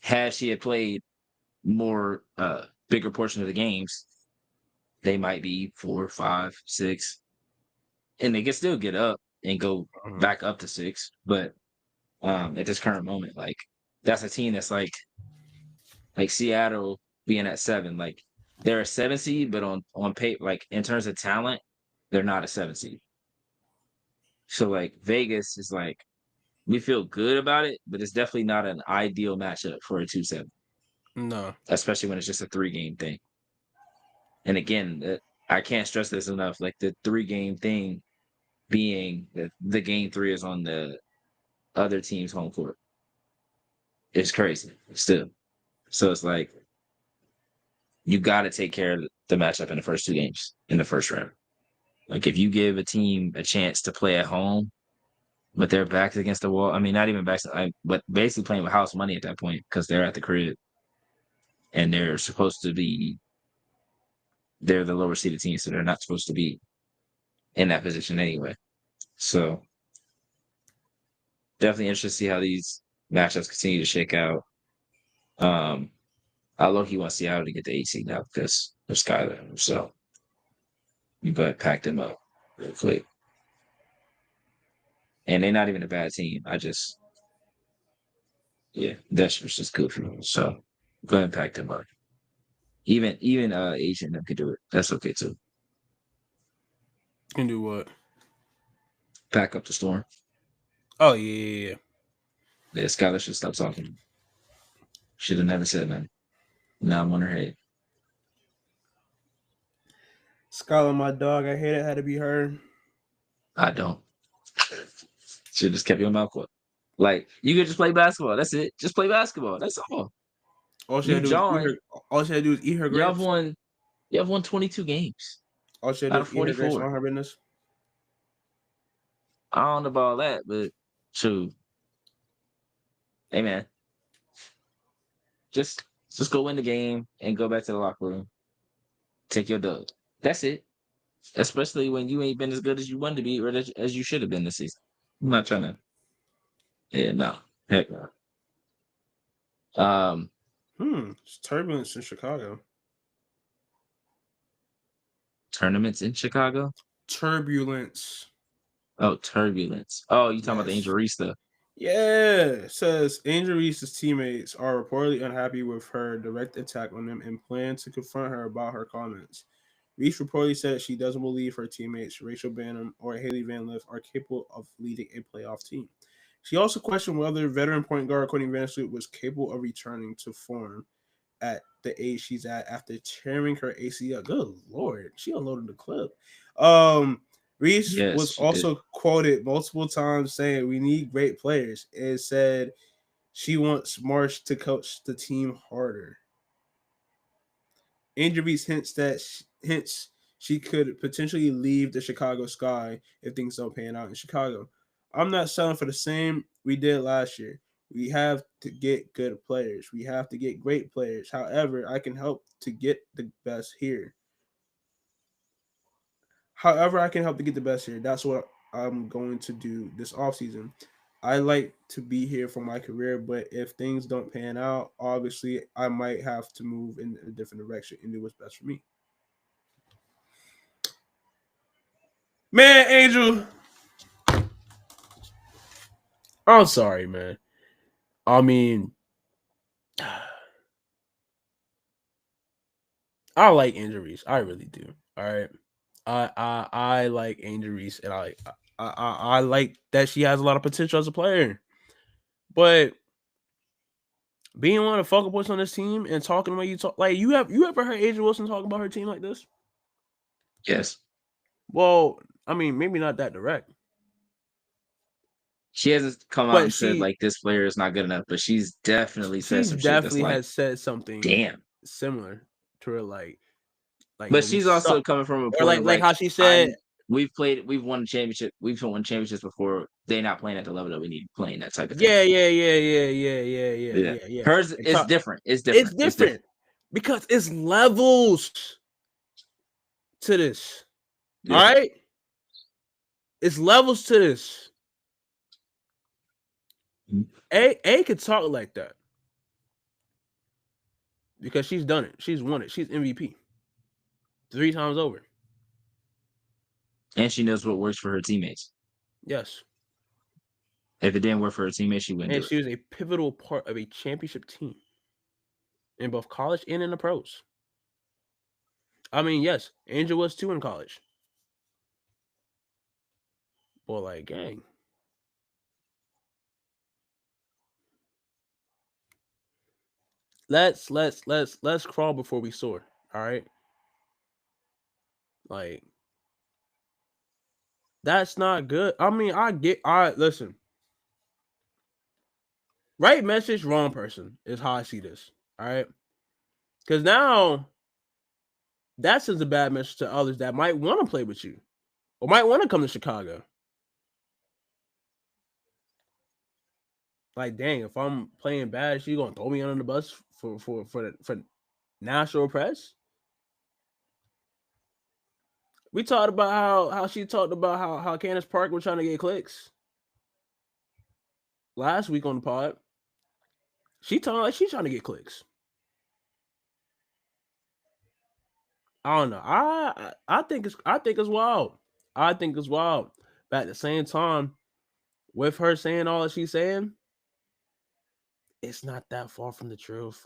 S2: had she had played more bigger portion of the games, they might be 4, 5, 6, and they can still get up and go
S1: Mm-hmm.
S2: back up to 6. But at this current moment, like that's a team that's like Seattle being at 7, like they're a 7 seed, but on paper, like in terms of talent, they're not a 7 seed. So like Vegas is like we feel good about it, but it's definitely not an ideal matchup for a 2-7,
S1: No.
S2: especially when it's just a 3-game thing. And again, I can't stress this enough. Like the 3-game thing being that the game 3 is on the other team's home court. It's crazy still. So it's like you got to take care of the matchup in the first 2 games in the first round. Like if you give a team a chance to play at home, but their backs against the wall. I mean, not even backs, but basically playing with house money at that point because they're at the crib and they're supposed to be. They're the lower seeded team, so they're not supposed to be in that position anyway. So definitely interested to see how these matchups continue to shake out. Um, I low-key want Seattle to get the 8 seed now because of Skyler. So you better pack them up real quick. And they're not even a bad team. That's just good for them. So go ahead and pack them up. Even Asian them could do it. That's okay too.
S1: Can do what?
S2: Pack up the storm.
S1: Oh yeah.
S2: Yeah, Skylar should stop talking. Should have never said that. Now I'm on her head.
S1: Skylar, my dog. I hate it. Had to be her.
S2: I don't. Should just kept your mouth closed. Like you could just play basketball. That's it. Just play basketball. That's all.
S1: All she
S2: You
S1: had to do is eat
S2: John,
S1: her. All she had to do is eat her
S2: you have
S1: grapes.
S2: won. You have won 22 games
S1: All she had to
S2: out
S1: do
S2: of
S1: is eat her grapes
S2: 44.
S1: on her business.
S2: I don't know about that, but true. Hey man, just Just go win the game and go back to the locker room. Take your dub. That's it. Especially when you ain't been as good as you wanted to be or as you should have been this season. I'm not trying to. Yeah, no. Heck no.
S1: It's turbulence in Chicago.
S2: Tournaments in Chicago?
S1: Turbulence.
S2: Oh, turbulence. Oh, you talking about the
S1: Yes.
S2: Angel Reese stuff?
S1: Yeah. It says Angel Reese's teammates are reportedly unhappy with her direct attack on them and plan to confront her about her comments. Reese reportedly said she doesn't believe her teammates Rachel Banham or Haley Van Lith are capable of leading a playoff team. She also questioned whether veteran point guard Courtney Vandersloot was capable of returning to form at the age she's at after tearing her ACL. Good lord, she unloaded the clip. Reese
S2: Yes,
S1: was
S2: she did.
S1: also quoted multiple times saying, "We need great players," and said she wants Marsh to coach the team harder. Angel Reese hints she could potentially leave the Chicago Sky if things don't pan out in Chicago. I'm not selling for the same we did last year. We have to get good players. We have to get great players. However, I can help to get the best here. However, I can help to get the best here. That's what I'm going to do this offseason. I like to be here for my career, but if things don't pan out, obviously I might have to move in a different direction and do what's best for me. Man, Angel, I'm sorry, man. I mean, I like injuries. I really do. All right. I like injuries, and I like that she has a lot of potential as a player. But being one of the focal points on this team and talking the way you talk, like you ever heard Angel Wilson talk about her team like this?
S2: Yes.
S1: Well, I mean, maybe not that direct,
S2: She hasn't come out
S1: but
S2: and said like this player is not good enough, but she's definitely said
S1: she
S2: some shit that's
S1: definitely
S2: like,
S1: has said something
S2: damn.
S1: similar to her, like
S2: But
S1: yo, we
S2: she's also
S1: suck,
S2: coming from a
S1: or
S2: point of
S1: like
S2: like
S1: how she said,
S2: we've won a championship, we've won championships before. They're not playing at the level that we need to play in that type of thing.
S1: yeah. Yeah.
S2: Hers
S1: And
S2: is different. It's
S1: it's
S2: different. It's
S1: different
S2: different.
S1: because it's levels to this. All
S2: Yeah.
S1: right, it's levels to this. A could talk like that because she's done it. She's won it. She's MVP 3 times over.
S2: And she knows what works for her teammates.
S1: Yes,
S2: If it didn't work for her teammates, she wouldn't
S1: and
S2: do it.
S1: she was a pivotal part of a championship team in both college and in the pros. I mean, yes, Angel was too in college, but like, gang, let's crawl before we soar. All right, like that's not good. I mean, I listen. Right message, wrong person is how I see this. All right, because now that sends a bad message to others that might want to play with you or might want to come to Chicago. Like, dang, if I'm playing bad, she gonna throw me under the bus for national press. We talked about how she talked about how Candace Park was trying to get clicks last week on the pod. She talking like she's trying to get clicks. I don't know. I think it's wild. I think it's wild. But at the same time, with her saying all that she's saying, it's not that far from the truth.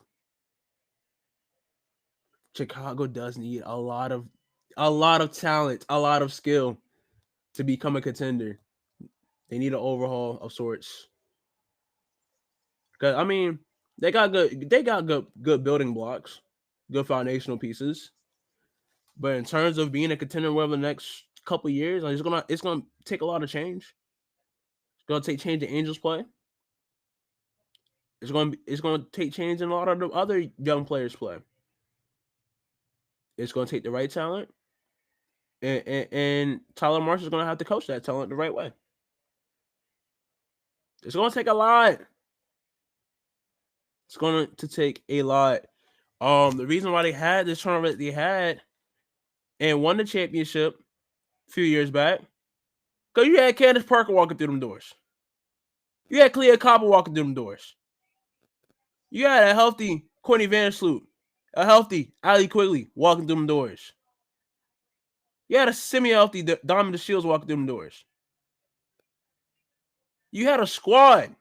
S1: Chicago does need a lot of talent, a lot of skill to become a contender. They need an overhaul of sorts. Cause I mean, they got good building blocks, good foundational pieces. But in terms of being a contender over the next couple years, like, it's gonna take a lot of change. It's gonna take change in Angels play. It's gonna take change in a lot of the other young players play. It's gonna take the right talent, and Tyler Marsh is gonna have to coach that talent the right way. It's gonna take a lot. It's going to take a lot. The reason why they had this tournament they had and won the championship a few years back, because you had Candace Parker walking through them doors. You had Clea Copper walking through them doors. You had a healthy Courtney Vandersloot, a healthy Allie Quigley walking through them doors. You had a semi-healthy Dominic Shields walking through them doors. You had a squad,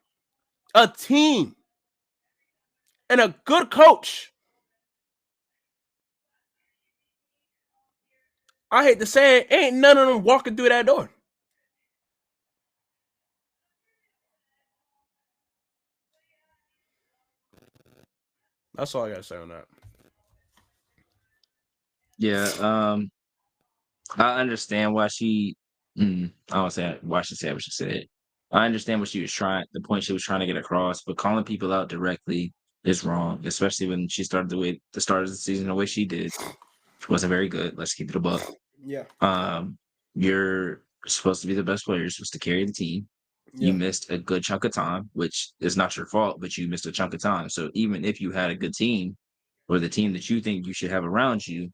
S1: a team, and a good coach. I hate to say it, ain't none of them walking through that door. That's all I gotta say on that.
S2: Yeah, I understand why she. I don't say why she said what she said. I understand what she was the point she was trying to get across, but calling people out directly is wrong, especially when she started the start of the season the way she did. She wasn't very good. Let's keep it a buck.
S1: Yeah.
S2: You're supposed to be the best player. You're supposed to carry the team. You missed a good chunk of time, which is not your fault, but you missed a chunk of time. So even if you had a good team or the team that you think you should have around you,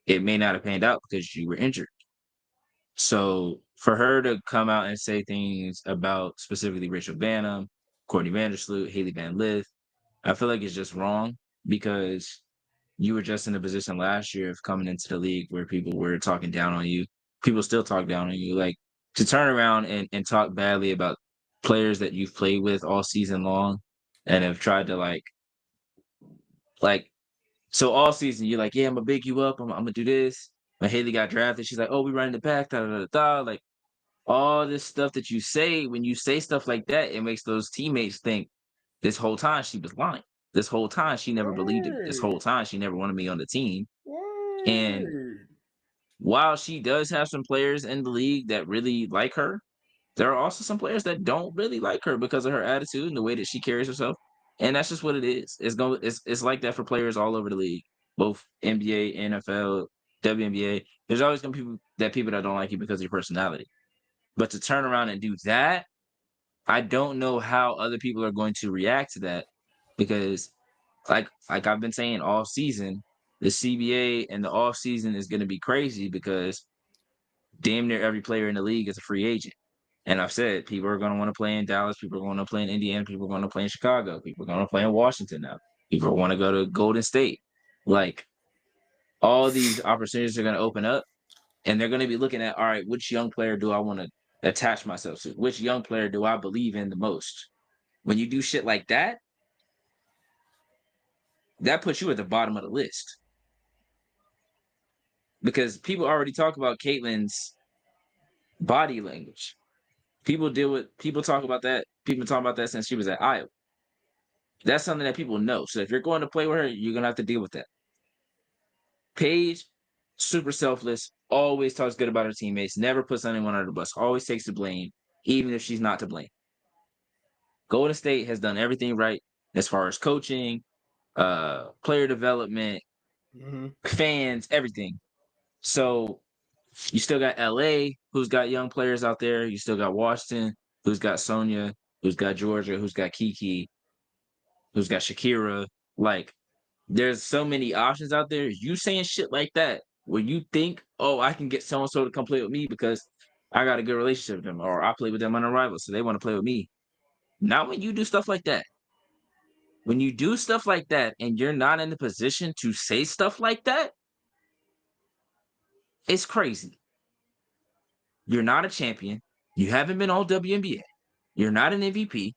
S2: it may not have panned out because you were injured. So for her to come out and say things about specifically Rachel Banham, Courtney Vandersloot, Haley Van Lith, I feel like it's just wrong because you were just in a position last year of coming into the league where people were talking down on you. People still talk down on you. Like to turn around and talk badly about players that you've played with all season long and have tried to like so all season you're like, yeah, I'm gonna big you up. I'm gonna do this. When Haley got drafted, she's like, oh, we running the back, da da da da. Like all this stuff that you say, when you say stuff like that, it makes those teammates think this whole time she was lying. This whole time she never believed in me. This whole time she never wanted me on the team. And while she does have some players in the league that really like her, there are also some players that don't really like her because of her attitude and the way that she carries herself. And that's just what it is. It's like that for players all over the league, both NBA, NFL, WNBA. There's always gonna be people that don't like you because of your personality. But to turn around and do that, I don't know how other people are going to react to that because like I've been saying all season, the CBA and the off season is going to be crazy because damn near every player in the league is a free agent. And I've said people are going to want to play in Dallas, people are going to play in Indiana, people are going to play in Chicago, people are going to play in Washington now. People want to go to Golden State. Like all these opportunities are going to open up and they're going to be looking at, all right, which young player do I want to attach myself to? Which young player do I believe in the most? When you do shit like that, that puts you at the bottom of the list. Because people already talk about Caitlin's body language. People talk about that. People talk about that since she was at Iowa. That's something that people know. So if you're going to play with her, you're gonna have to deal with that. Paige, super selfless, always talks good about her teammates, never puts anyone under the bus, always takes the blame, even if she's not to blame. Golden State has done everything right as far as coaching, player development, fans, everything. So you still got LA, who's got young players out there. You still got Washington, who's got Sonia, who's got Georgia, who's got Kiki, who's got Shakira. Like, there's so many options out there. You saying shit like that where you think, oh, I can get so and so to come play with me because I got a good relationship with them, or I play with them on a rival, so they want to play with me. Not when you do stuff like that. When you do stuff like that and you're not in the position to say stuff like that, it's crazy. You're not a champion. You haven't been all WNBA. You're not an MVP.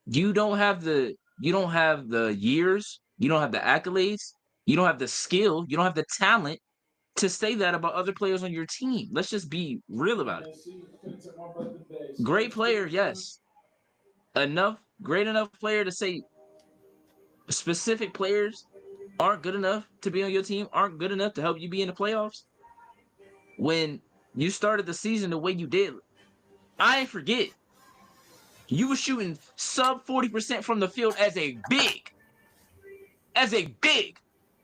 S2: You don't have the years, you don't have the accolades, you don't have the skill, you don't have the talent to say that about other players on your team. Let's just be real about it. Great player, yes. Great enough player to say specific players aren't good enough to be on your team, aren't good enough to help you be in the playoffs. When you started the season the way you did, I ain't forget. You were shooting sub 40% from the field as a big.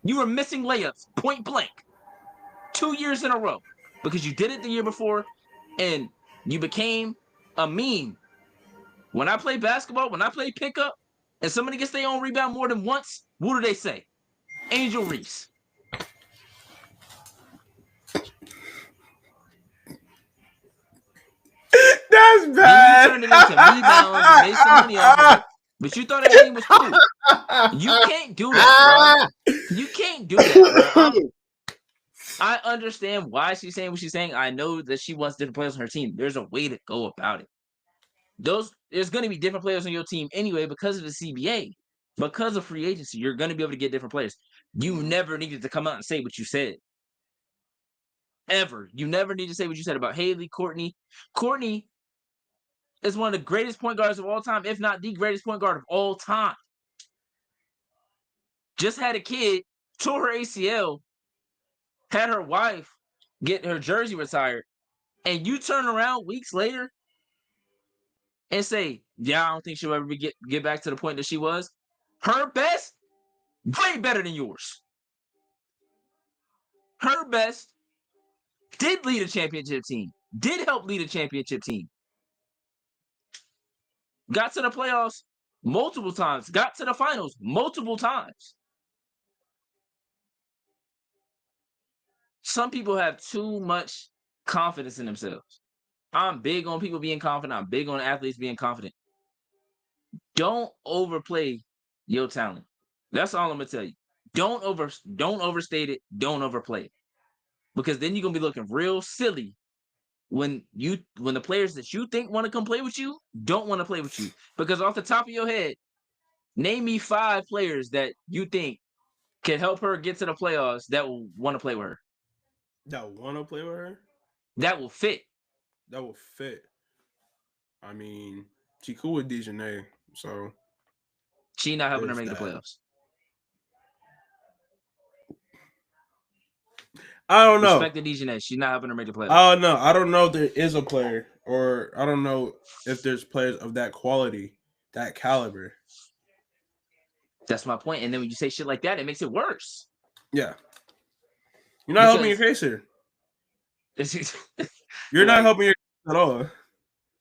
S2: You were missing layups point blank 2 years in a row because you did it the year before and you became a meme. When I play basketball, when I play pickup, and somebody gets their own rebound more than once, what do they say? Angel Reese.
S1: That's bad.
S2: Then you turned it into rebounds and made some money off of it. But you thought everything was cool. You can't do that, bro. You can't do that, bro. I understand why she's saying what she's saying. I know that she wants different players on her team. There's a way to go about it. There's going to be different players on your team anyway because of the CBA. Because of free agency, you're going to be able to get different players. You never needed to come out and say what you said. Ever. You never need to say what you said about Haley, Courtney. Courtney is one of the greatest point guards of all time, if not the greatest point guard of all time. Just had a kid, tore her ACL, had her wife get her jersey retired, and you turn around weeks later and say, yeah, I don't think she'll ever get back to the point that she was. Her best, way better than yours. Her best did lead a championship team, did help lead a championship team. Got to the playoffs multiple times, got to the finals multiple times. Some people have too much confidence in themselves. I'm big on people being confident. I'm big on athletes being confident. Don't overplay your talent. That's all I'm gonna tell you. Don't overstate it. Don't overplay it. Because then you're gonna be looking real silly when the players that you think want to come play with you don't want to play with you. Because off the top of your head, name me 5 players that you think can help her get to the playoffs that will want to play with her.
S1: That want to play with her?
S2: That will fit.
S1: That will fit. I mean, she cool with Dejanay, so
S2: she not helping her make the playoffs.
S1: I don't know.
S2: Respect the Dejanay. She's not helping her make the playoffs.
S1: I don't know. I don't know if there is a player, or I don't know if there's players of that quality, that caliber.
S2: That's my point. And then when you say shit like that, it makes it worse.
S1: Yeah. You're not helping your case here. You're not helping your case at all.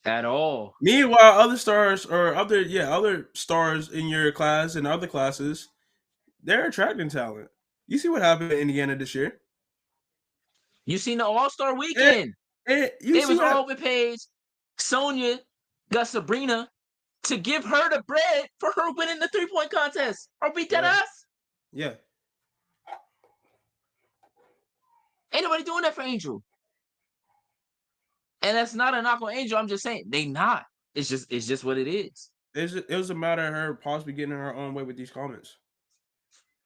S2: At all.
S1: Meanwhile, other stars or other stars in your class and other classes, they're attracting talent. You see what happened in Indiana this year?
S2: You seen the All-Star weekend. It was all with Paige. Sonya got Sabrina to give her the bread for her winning the 3-point contest. Are we dead ass?
S1: Yeah.
S2: Ain't nobody doing that for Angel. And that's not a knock on Angel. I'm just saying they not. It's just what it is.
S1: It was a matter of her possibly getting in her own way with these comments.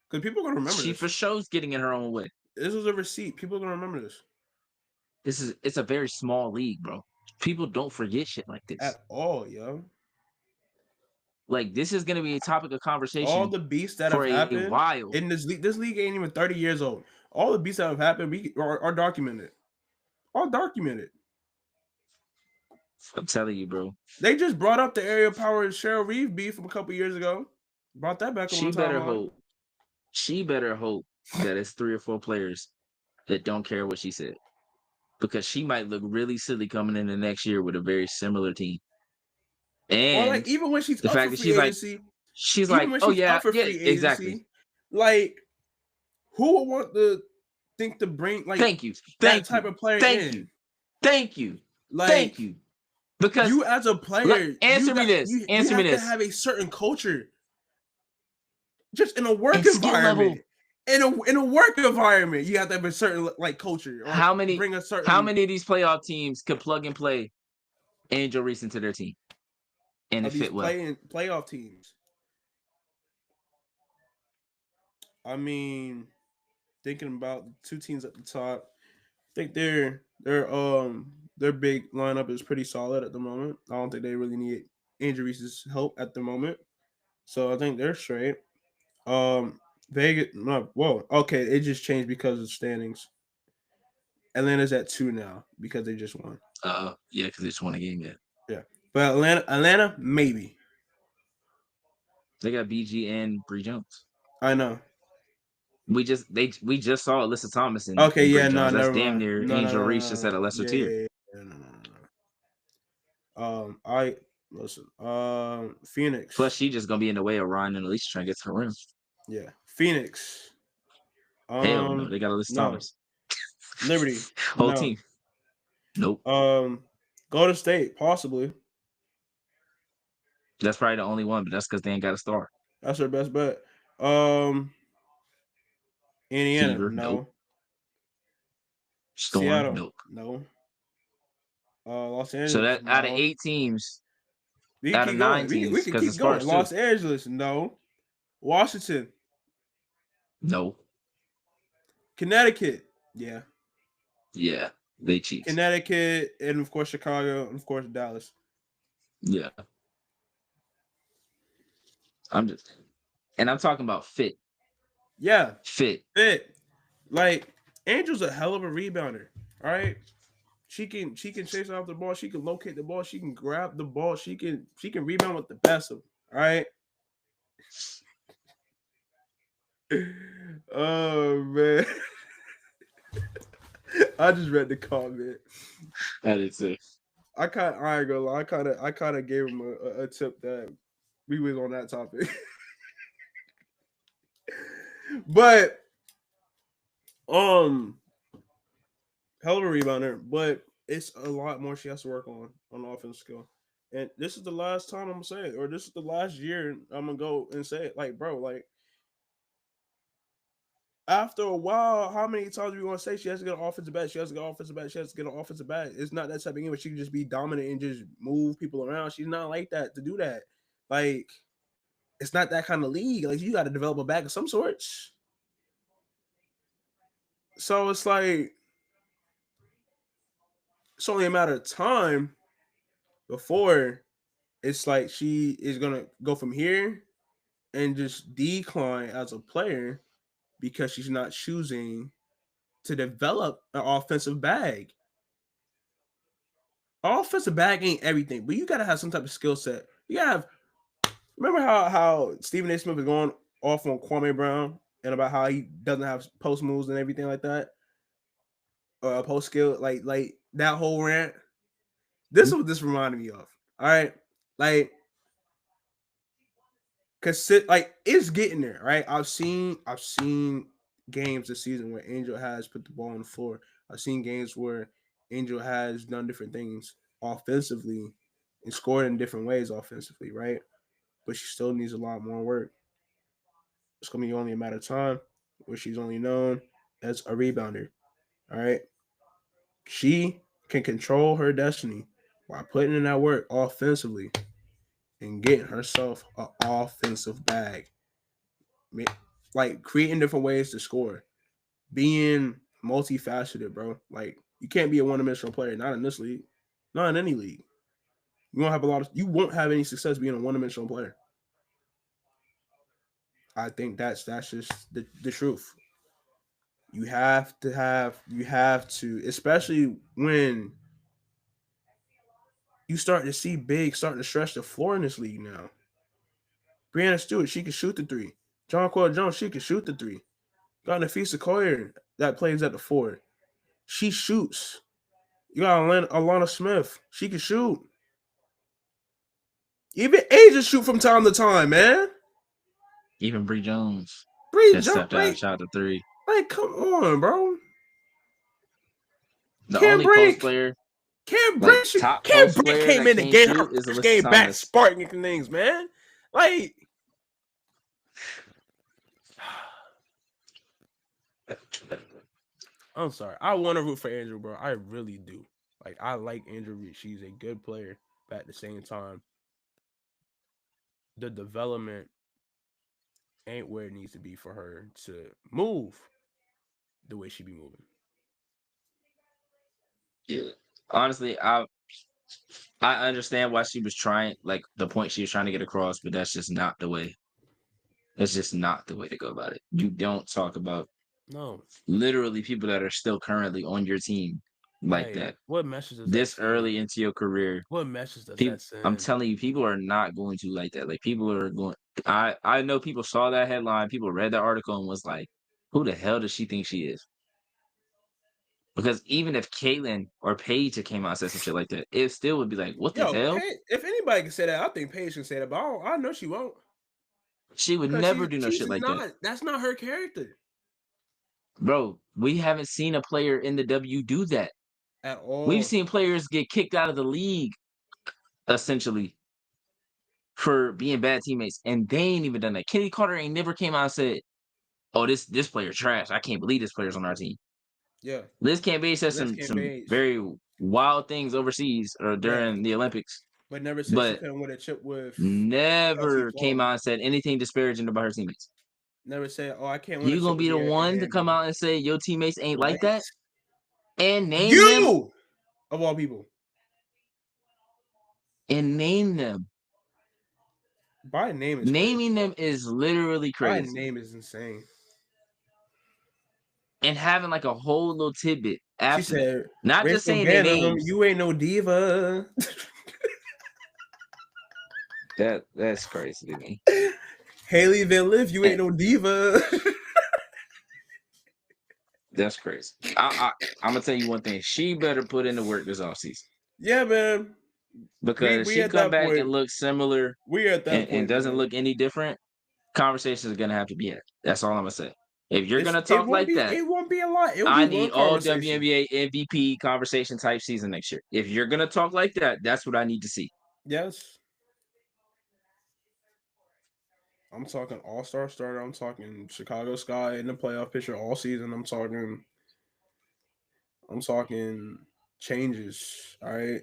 S1: Because people are gonna remember
S2: she
S1: this.
S2: for sure's getting in her own way.
S1: This is a receipt. People are gonna remember this.
S2: It's a very small league, bro. People don't forget shit like this
S1: at all, yo.
S2: Like this is gonna be a topic of conversation.
S1: All the beasts that have happened
S2: a while
S1: in this league ain't even 30 years old. All the beasts that have happened are documented. All documented.
S2: I'm telling you, bro.
S1: They just brought up the Area Power Cheryl Reeve beef from a couple years ago. Brought that back.
S2: She better hope. She better hope that it's 3 or 4 players that don't care what she said, because she might look really silly coming in the next year with a very similar team. And
S1: like even when she's
S2: the
S1: up
S2: fact
S1: for
S2: that
S1: free agency,
S2: she's like, oh yeah,
S1: exactly. Like, who would want to think to bring like that type of player in?
S2: Thank you.
S1: Like,
S2: thank you. Because
S1: you as a player,
S2: answer me this.
S1: You have to have a certain culture, just in a work environment. In a work environment, you have to have a certain like culture. Or
S2: how many of these playoff teams could plug and play Angel Reese into their team and it fit well?
S1: Playoff teams. I mean, thinking about the 2 teams at the top, I think their big lineup is pretty solid at the moment. I don't think they really need Angel Reese's help at the moment, so I think they're straight. Vegas, okay, it just changed because of standings. Atlanta's at 2 now because they just won.
S2: Yeah, because they just won a game yet.
S1: Yeah, but Atlanta, maybe.
S2: They got BG and Bree Jones.
S1: I know.
S2: We just saw Alyssa Thomas and
S1: okay,
S2: and
S1: yeah,
S2: no,
S1: that's
S2: damn near Angel Reese just at a lesser tier.
S1: No. Listen,
S2: Plus,
S1: Phoenix.
S2: she just gonna be in the way of Ryan and Alicia trying to get to the rim.
S1: Yeah, Phoenix.
S2: Hell no, they got Alyssa
S1: No.
S2: Thomas.
S1: Liberty.
S2: Whole
S1: No.
S2: team. Nope.
S1: Golden State, possibly.
S2: That's probably the only one, but that's because they ain't got a star.
S1: That's their best bet. Um, Indiana,
S2: Fever, nope.
S1: no.
S2: Storm,
S1: Seattle,
S2: nope.
S1: no. Los
S2: So
S1: Angeles,
S2: that out of
S1: no.
S2: 8 teams,
S1: We can
S2: out of
S1: keep
S2: nine
S1: going. We
S2: teams,
S1: can
S2: because
S1: keep
S2: it's
S1: going.
S2: Sparks too.
S1: Los Angeles, no. Washington,
S2: No.
S1: Connecticut, yeah.
S2: Yeah. They cheat.
S1: Connecticut, and of course Chicago, and of course Dallas.
S2: Yeah. I'm talking about fit.
S1: Yeah,
S2: Fit.
S1: fit. Like Angel's a hell of a rebounder. All right, she can chase off the ball. She can locate the ball. She can grab the ball. She can rebound with the best of them. All right. Oh man, I just read the comment.
S2: That is it.
S1: I ain't gonna lie. I kind of gave him a tip that we was on that topic, but um, hell of a rebounder. But it's a lot more she has to work on the offense skill. And this is the last time I'm gonna say it, or this is the last year I'm gonna go and say it. Like, bro, like after a while, how many times are we gonna say she has to get an offensive back? She has to get an offensive back. She has to get an offensive back. It's not that type of game where she can just be dominant and just move people around. She's not like that to do that. Like, it's not that kind of league. Like, you got to develop a back of some sorts. So it's like it's only a matter of time before it's like she is gonna go from here and just decline as a player because she's not choosing to develop an offensive bag. Offensive bag ain't everything, but you gotta have some type of skill set. You gotta have. Remember how Stephen A. Smith was going off on Kwame Brown and about how he doesn't have post moves and everything like that, or post skill, like that whole rant. This is what this reminded me of. All right, like like it's getting there. Right, I've seen games this season where Angel has put the ball on the floor. I've seen games where Angel has done different things offensively and scored in different ways offensively, right? But she still needs a lot more work. It's gonna be only a matter of time where she's only known as a rebounder. All right. She can control her destiny by putting in that work offensively and getting herself an offensive bag. Like creating different ways to score. Being multifaceted, bro. Like you can't be a one-dimensional player, not in this league. Not in any league. You won't have any success being a one-dimensional player. I think that's just the truth. You have to, especially when you start to see big starting to stretch the floor in this league now. Brianna Stewart, she can shoot the three. John Core Jones, she can shoot the three. Got Nafisa Collier that plays at the four. She shoots. You got Alana Smith. She can shoot. Even Asia shoot from time to time, man.
S2: Even Bree Jones
S1: Bree
S2: has
S1: jump
S2: stepped out and
S1: like,
S2: shot the three.
S1: like, come on, bro.
S2: The
S1: Can't
S2: only post
S1: break.
S2: player,
S1: Can't
S2: like
S1: break.
S2: top
S1: Can't
S2: post
S1: break
S2: player
S1: came
S2: that
S1: in the
S2: can't
S1: game. Her
S2: shoot is
S1: first
S2: Alyssa
S1: game back,
S2: Thomas.
S1: sparking things, man. Like, I'm sorry. I want to root for Andrew, bro. I really do. Like, I like Andrew Reed. She's a good player, but at the same time, the development ain't where it needs to be for her to move the way she be moving.
S2: Yeah. Honestly, I understand why she was trying, like the point she was trying to get across, but that's just not the way. That's just not the way to go about it. You don't talk about
S1: No,
S2: literally people that are still currently on your team like
S1: like,
S2: that
S1: what message does that
S2: this early
S1: send?
S2: into your career.
S1: What message does
S2: People,
S1: that
S2: I'm
S1: send?
S2: telling you, people are not going to like that. Like people are going. I know people saw that headline, people read that article and was like, "Who the hell does she think she is?" Because even if Caitlyn or Paige came out and said some shit like that, it still would be like, what the hell?
S1: If anybody can say that, I think Paige can say that, but I know she won't.
S2: She would never do no shit like that.
S1: That's not her character.
S2: Bro, we haven't seen a player in the W do that.
S1: At all.
S2: We've seen players get kicked out of the league, essentially, for being bad teammates, and they ain't even done that. Kenny Carter ain't never came out and said, "Oh, this player's trash. I can't believe this player's on our team."
S1: Yeah.
S2: Liz Cambage said some very wild things overseas or during the Olympics.
S1: But never said she couldn't win a chip with.
S2: Never came out and said anything disparaging about her teammates.
S1: Never said, "Oh, I can't win."
S2: You gonna be the one to come out and say your teammates ain't like that, and name
S1: you of all people,
S2: and name them.
S1: By name is
S2: naming them is literally crazy.
S1: By name is insane.
S2: And having like a whole little tidbit after
S1: she said,
S2: not just saying their names.
S1: You ain't no diva.
S2: That's crazy to me.
S1: Haley Van Liff, you ain't no diva.
S2: That's crazy. I'm gonna tell you one thing. She better put in the work this offseason.
S1: Yeah, man.
S2: Because she come back and look similar.
S1: We at that point
S2: and doesn't look any different. Conversations are gonna have to be had. That's all I'm gonna say. If you're gonna talk like that,
S1: it won't be a lot.
S2: I need all WNBA MVP conversation type season next year. If you're gonna talk like that, that's what I need to see.
S1: Yes. I'm talking all-star starter. I'm talking Chicago Sky in the playoff picture all season. I'm talking changes. All right.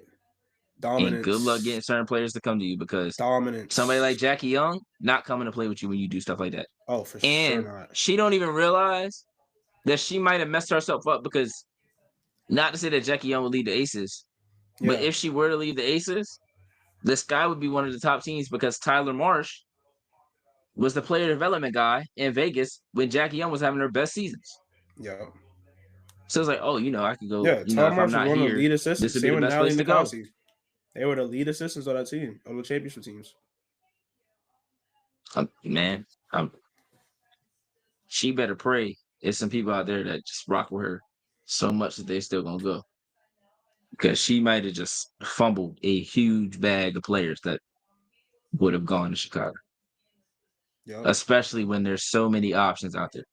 S1: Dominance.
S2: And good luck getting certain players to come to you because
S1: dominance.
S2: Somebody like Jackie Young not coming to play with you when you do stuff like that.
S1: Oh, for
S2: sure
S1: not.
S2: She don't even realize that she might have messed herself up because not to say that Jackie Young would lead the Aces, but if she were to leave the Aces, the Sky would be one of the top teams because Tyler Marsh was the player development guy in Vegas when Jackie Young was having her best seasons.
S1: Yeah.
S2: So it's like, oh, I could go.
S1: Yeah,
S2: if I'm not here, this would be the best place to go.
S1: They were the lead assistants on that team, on the championship teams.
S2: Man, she better pray. There's some people out there that just rock with her so much that they still gonna go. Because she might have just fumbled a huge bag of players that would have gone to Chicago. Yep. Especially when there's so many options out there.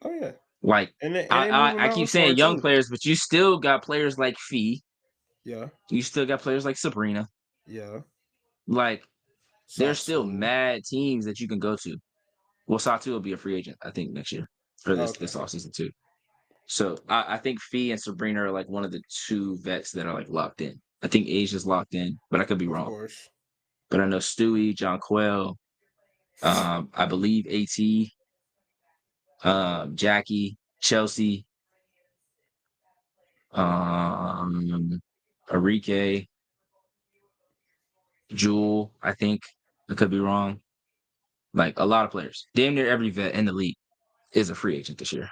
S1: Oh, yeah.
S2: Like, I keep saying young players, but you still got players like Fee.
S1: Yeah.
S2: You still got players like Sabrina.
S1: Yeah.
S2: Like, there's still mad teams that you can go to. Well, Satu will be a free agent, I think, next year for this offseason too. So I think Fee and Sabrina are like one of the two vets that are like locked in. I think Asia's locked in, but I could be wrong. Of course. But I know Stewie, John Quell, I believe AT, Jackie, Chelsea, Arike, Jewel, I think. I could be wrong. Like a lot of players. Damn near every vet in the league is a free agent this year.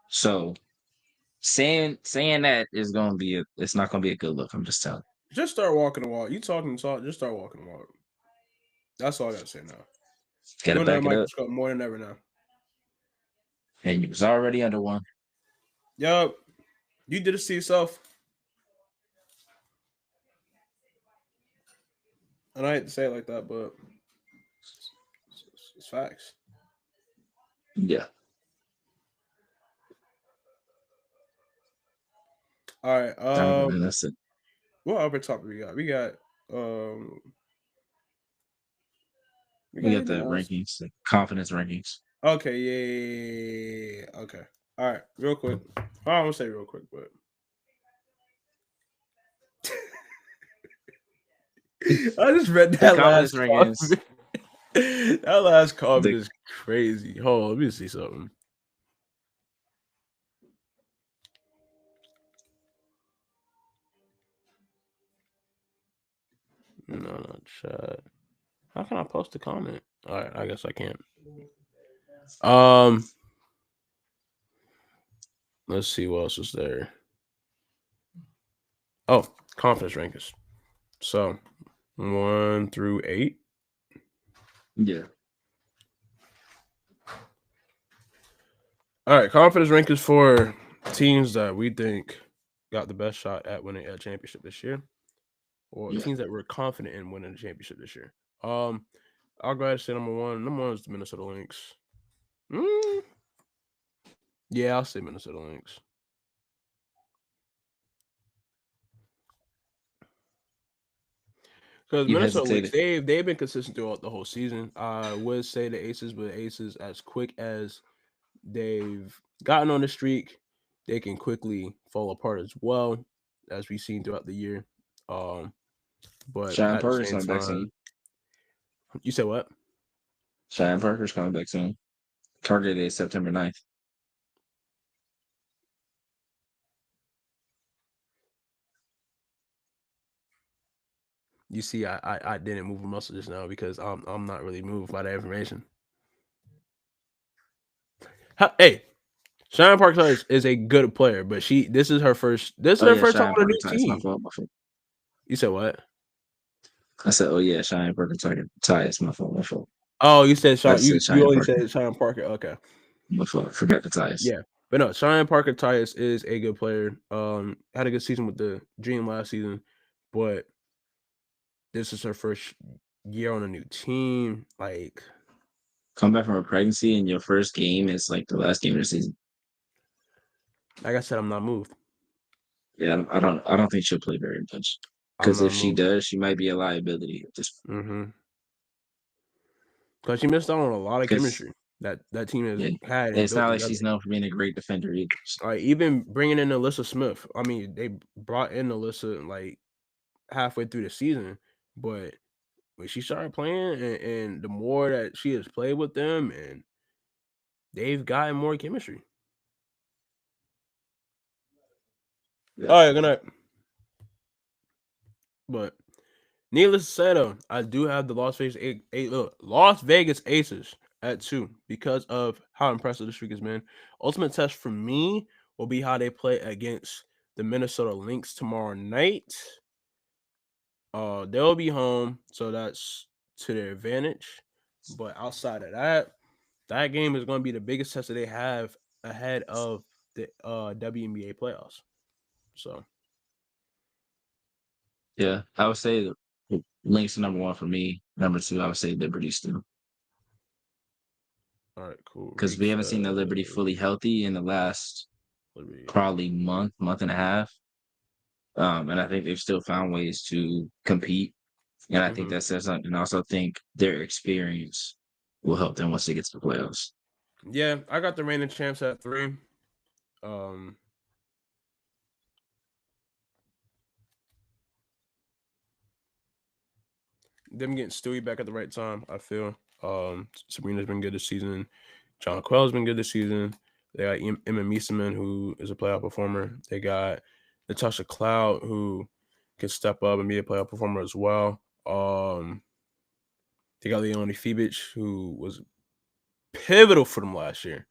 S2: So saying that is gonna be it's not gonna be a good look. I'm just telling you.
S1: Just start walking the walk. You talking talk, just start walking the walk. That's all I gotta say now.
S2: Gotta back it up.
S1: More than ever now.
S2: And you was already under one.
S1: Yup. You did it to yourself. And I hate to say it like that, but it's facts.
S2: Yeah.
S1: All right.
S2: That's it.
S1: What other topic we got? We got
S2: the rankings, the confidence rankings.
S1: Okay, yeah. Okay. All right, real quick. I won't say real quick, but I just read that last comment. That last comment is crazy. Hold on, let me see something. No, chat. How can I post a comment? All right, I guess I can't. Let's see what else is there. Oh, confidence rankings. So 1 through 8.
S2: Yeah.
S1: All right, confidence rankings for teams that we think got the best shot at winning a championship this year, or
S2: Yeah.
S1: teams that we're confident in winning the championship this year. I'll go ahead and say number one. Number one is the Minnesota Lynx. Mm, yeah, I'll say Minnesota Lynx. Because
S2: You
S1: Minnesota Lynx,
S2: hesitated.
S1: they've been consistent throughout the whole season. I would say the Aces, but Aces, as quick as they've gotten on the streak, they can quickly fall apart as well, as we've seen throughout the year. Um, but
S2: Cheyenne
S1: at the
S2: Parker's
S1: same
S2: coming back soon.
S1: time, you said what?
S2: Cheyenne Parker's coming back soon. Target date is September 9th.
S1: You see, I didn't move a muscle just now because I'm not really moved by that information. Hey, Cheyenne Park is a good player, but this is
S2: Oh
S1: her
S2: yeah,
S1: first time
S2: Cheyenne
S1: on a
S2: Parker
S1: new
S2: ties. My
S1: team.
S2: fault. My fault.
S1: You said what?
S2: I said, oh yeah, Cheyenne Parker ties. My fault. My fault.
S1: Oh, you said
S2: I
S1: Sean.
S2: just said
S1: You
S2: Cheyenne
S1: only
S2: Parker.
S1: said Cheyenne Parker. Okay,
S2: My fault. Forgot the ties.
S1: yeah, but no, Cheyenne Parker Tyus is a good player. Had a good season with the Dream last season, but this is her first year on a new team.
S2: Come back from a pregnancy and your first game is like the last game of the season.
S1: Like I said, I'm not moved.
S2: Yeah, I don't think she'll play very much.
S1: I'm
S2: Because
S1: not
S2: if she
S1: moved.
S2: does, she might be a liability. Just
S1: Mm-hmm. Because she missed out on a lot of
S2: because
S1: chemistry that team has
S2: yeah,
S1: had and
S2: it's
S1: built
S2: not like
S1: together.
S2: she's known for being a great defender either.
S1: Like even bringing in Alyssa Smith. I mean, they brought in Alyssa like halfway through the season, but when she started playing and the more that she has played with them, and they've gotten more chemistry.
S2: Yeah.
S1: All right, good night. But needless to say, though, I do have the Las Vegas Aces at 2 because of how impressive the streak has been. Ultimate test for me will be how they play against the Minnesota Lynx tomorrow night. They'll be home, so that's to their advantage. But outside of that, that game is going to be the biggest test that they have ahead of the WNBA playoffs. So,
S2: Yeah. I would say the Lynx are number one for me. Number two, I would say Liberty still.
S1: all right, cool.
S2: Because we haven't seen the Liberty fully healthy in the last
S1: Liberty.
S2: probably month and a half. And I think they've still found ways to compete. And I think
S1: Mm-hmm.
S2: that says something. And I also think their experience will help them once they get to the playoffs.
S1: Yeah, I got the reigning champs at 3. Um, them getting Stewie back at the right time, I feel. Sabrina's been good this season. John Quell's been good this season. They got Emma Mieseman, who is a playoff performer. They got Natasha Cloud, who can step up and be a playoff performer as well. They got Leonie Fibic, who was pivotal for them last year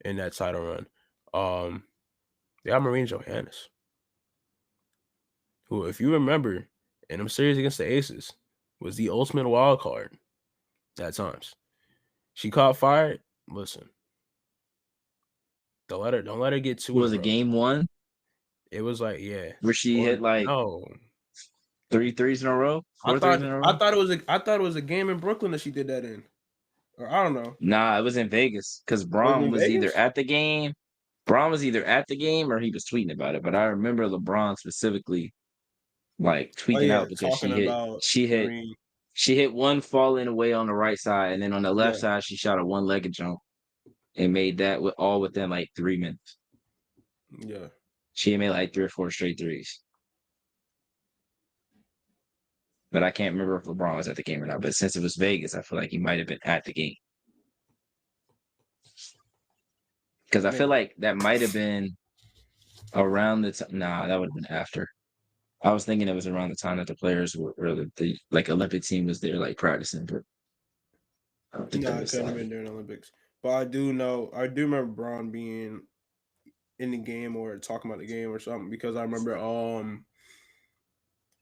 S1: in that title run. They got Marine Johannes, who, if you remember, in them series against the Aces, was the ultimate wild card at times. She caught fire. Listen, don't let her get 2 in a
S2: Was it
S1: row.
S2: game one
S1: It was like, yeah.
S2: where she
S1: Or
S2: hit like
S1: no.
S2: three threes in a row, four threes in a row?
S1: I thought it was a game in Brooklyn that she did that in. Or I don't know.
S2: Nah, it was in Vegas because
S1: Was it
S2: Braun
S1: in
S2: was either
S1: Vegas?
S2: at the game. Braun was either at the game or he was tweeting about it. But I remember LeBron specifically like
S1: Oh
S2: tweaking
S1: yeah,
S2: out because
S1: talking about Marine.
S2: she hit one falling away on the right side, and then on the left
S1: Yeah,
S2: side she shot a one-legged jump and made that with all within like 3 minutes.
S1: yeah.
S2: She had made like 3 or 4 straight threes. But I can't remember if LeBron was at the game or not. But since it was Vegas, I feel like he might have been at the game. Because I feel
S1: Maybe.
S2: like that might have been around the time. Nah, that would have been after. I was thinking it was around the time that the players were, or the like Olympic team was there, like practicing, but I don't think that
S1: No, it
S2: was
S1: couldn't have been during the Olympics. But I do remember Braun being in the game or talking about the game or something because I remember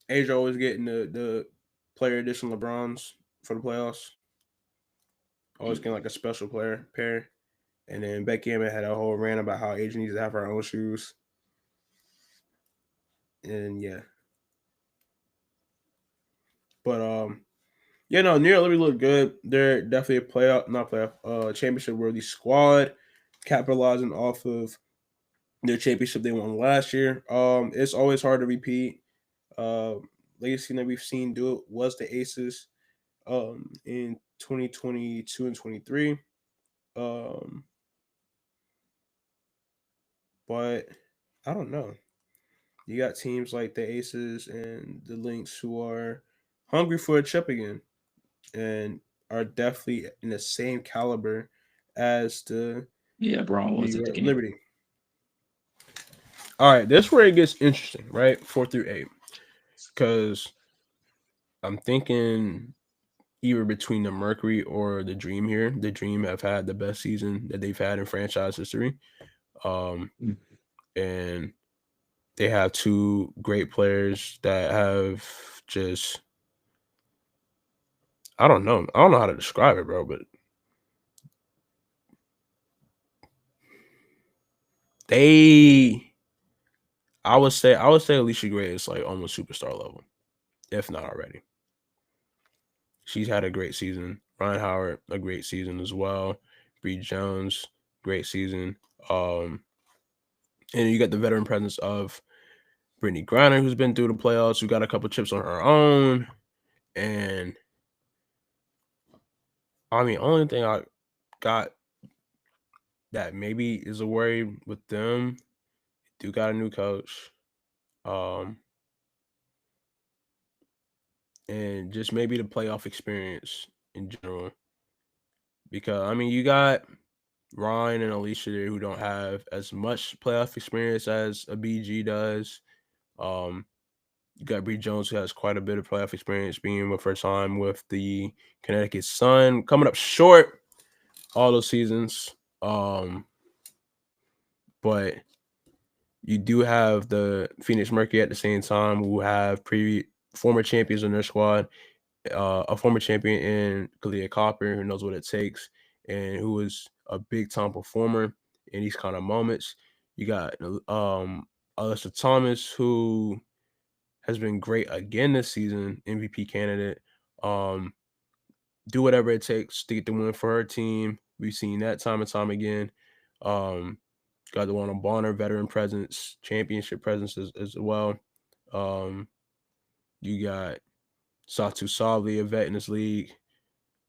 S1: Asia always getting the player edition LeBrons for the playoffs. Always getting like a special player pair. And then Becky Hammond had a whole rant about how Asia needs to have her own shoes. And yeah. But yeah, no, New York Liberty look good. They're definitely a playoff, not playoff, championship worthy squad, capitalizing off of their championship they won last year. It's always hard to repeat. Latest team that we've seen do it was the Aces, in 2022 and 23. Um, but I don't know. You got teams like the Aces and the Lynx who are hungry for a chip again and are definitely in the same caliber as the
S2: Yeah, Braun
S1: New
S2: was at the
S1: York
S2: game.
S1: Liberty. All right, this is where it gets interesting, right? 4 through 8, because I'm thinking either between the Mercury or the Dream here. The Dream have had the best season that they've had in franchise history, um,
S2: Mm.
S1: and they have two great players that have just I don't know how to describe it, bro, but they I would say Alicia Gray is like almost superstar level, if not already. She's had a great season. Ryan Howard, a great season as well. Bree Jones, great season. And you got the veteran presence of Brittany Griner, who's been through the playoffs, who got a couple chips on her own. And I mean, only thing I got that maybe is a worry with them, do got a new coach. Um, and just maybe the playoff experience in general. Because I mean, you got Ryan and Alicia there who don't have as much playoff experience as a BG does. Um, you got Bree Jones who has quite a bit of playoff experience, being with her time with the Connecticut Sun, coming up short all those seasons. But you do have the Phoenix Mercury at the same time, who have former champions in their squad, a former champion in Kalia Copper, who knows what it takes and who is a big time performer in these kind of moments. You got Alyssa Thomas, who has been great again this season, MVP candidate. Um, do whatever it takes to get the win for her team. We've seen that time and time again. Um, got the one on Bonner, veteran presence, championship presence as well. Um, you got Satu Savli, a vet in this league.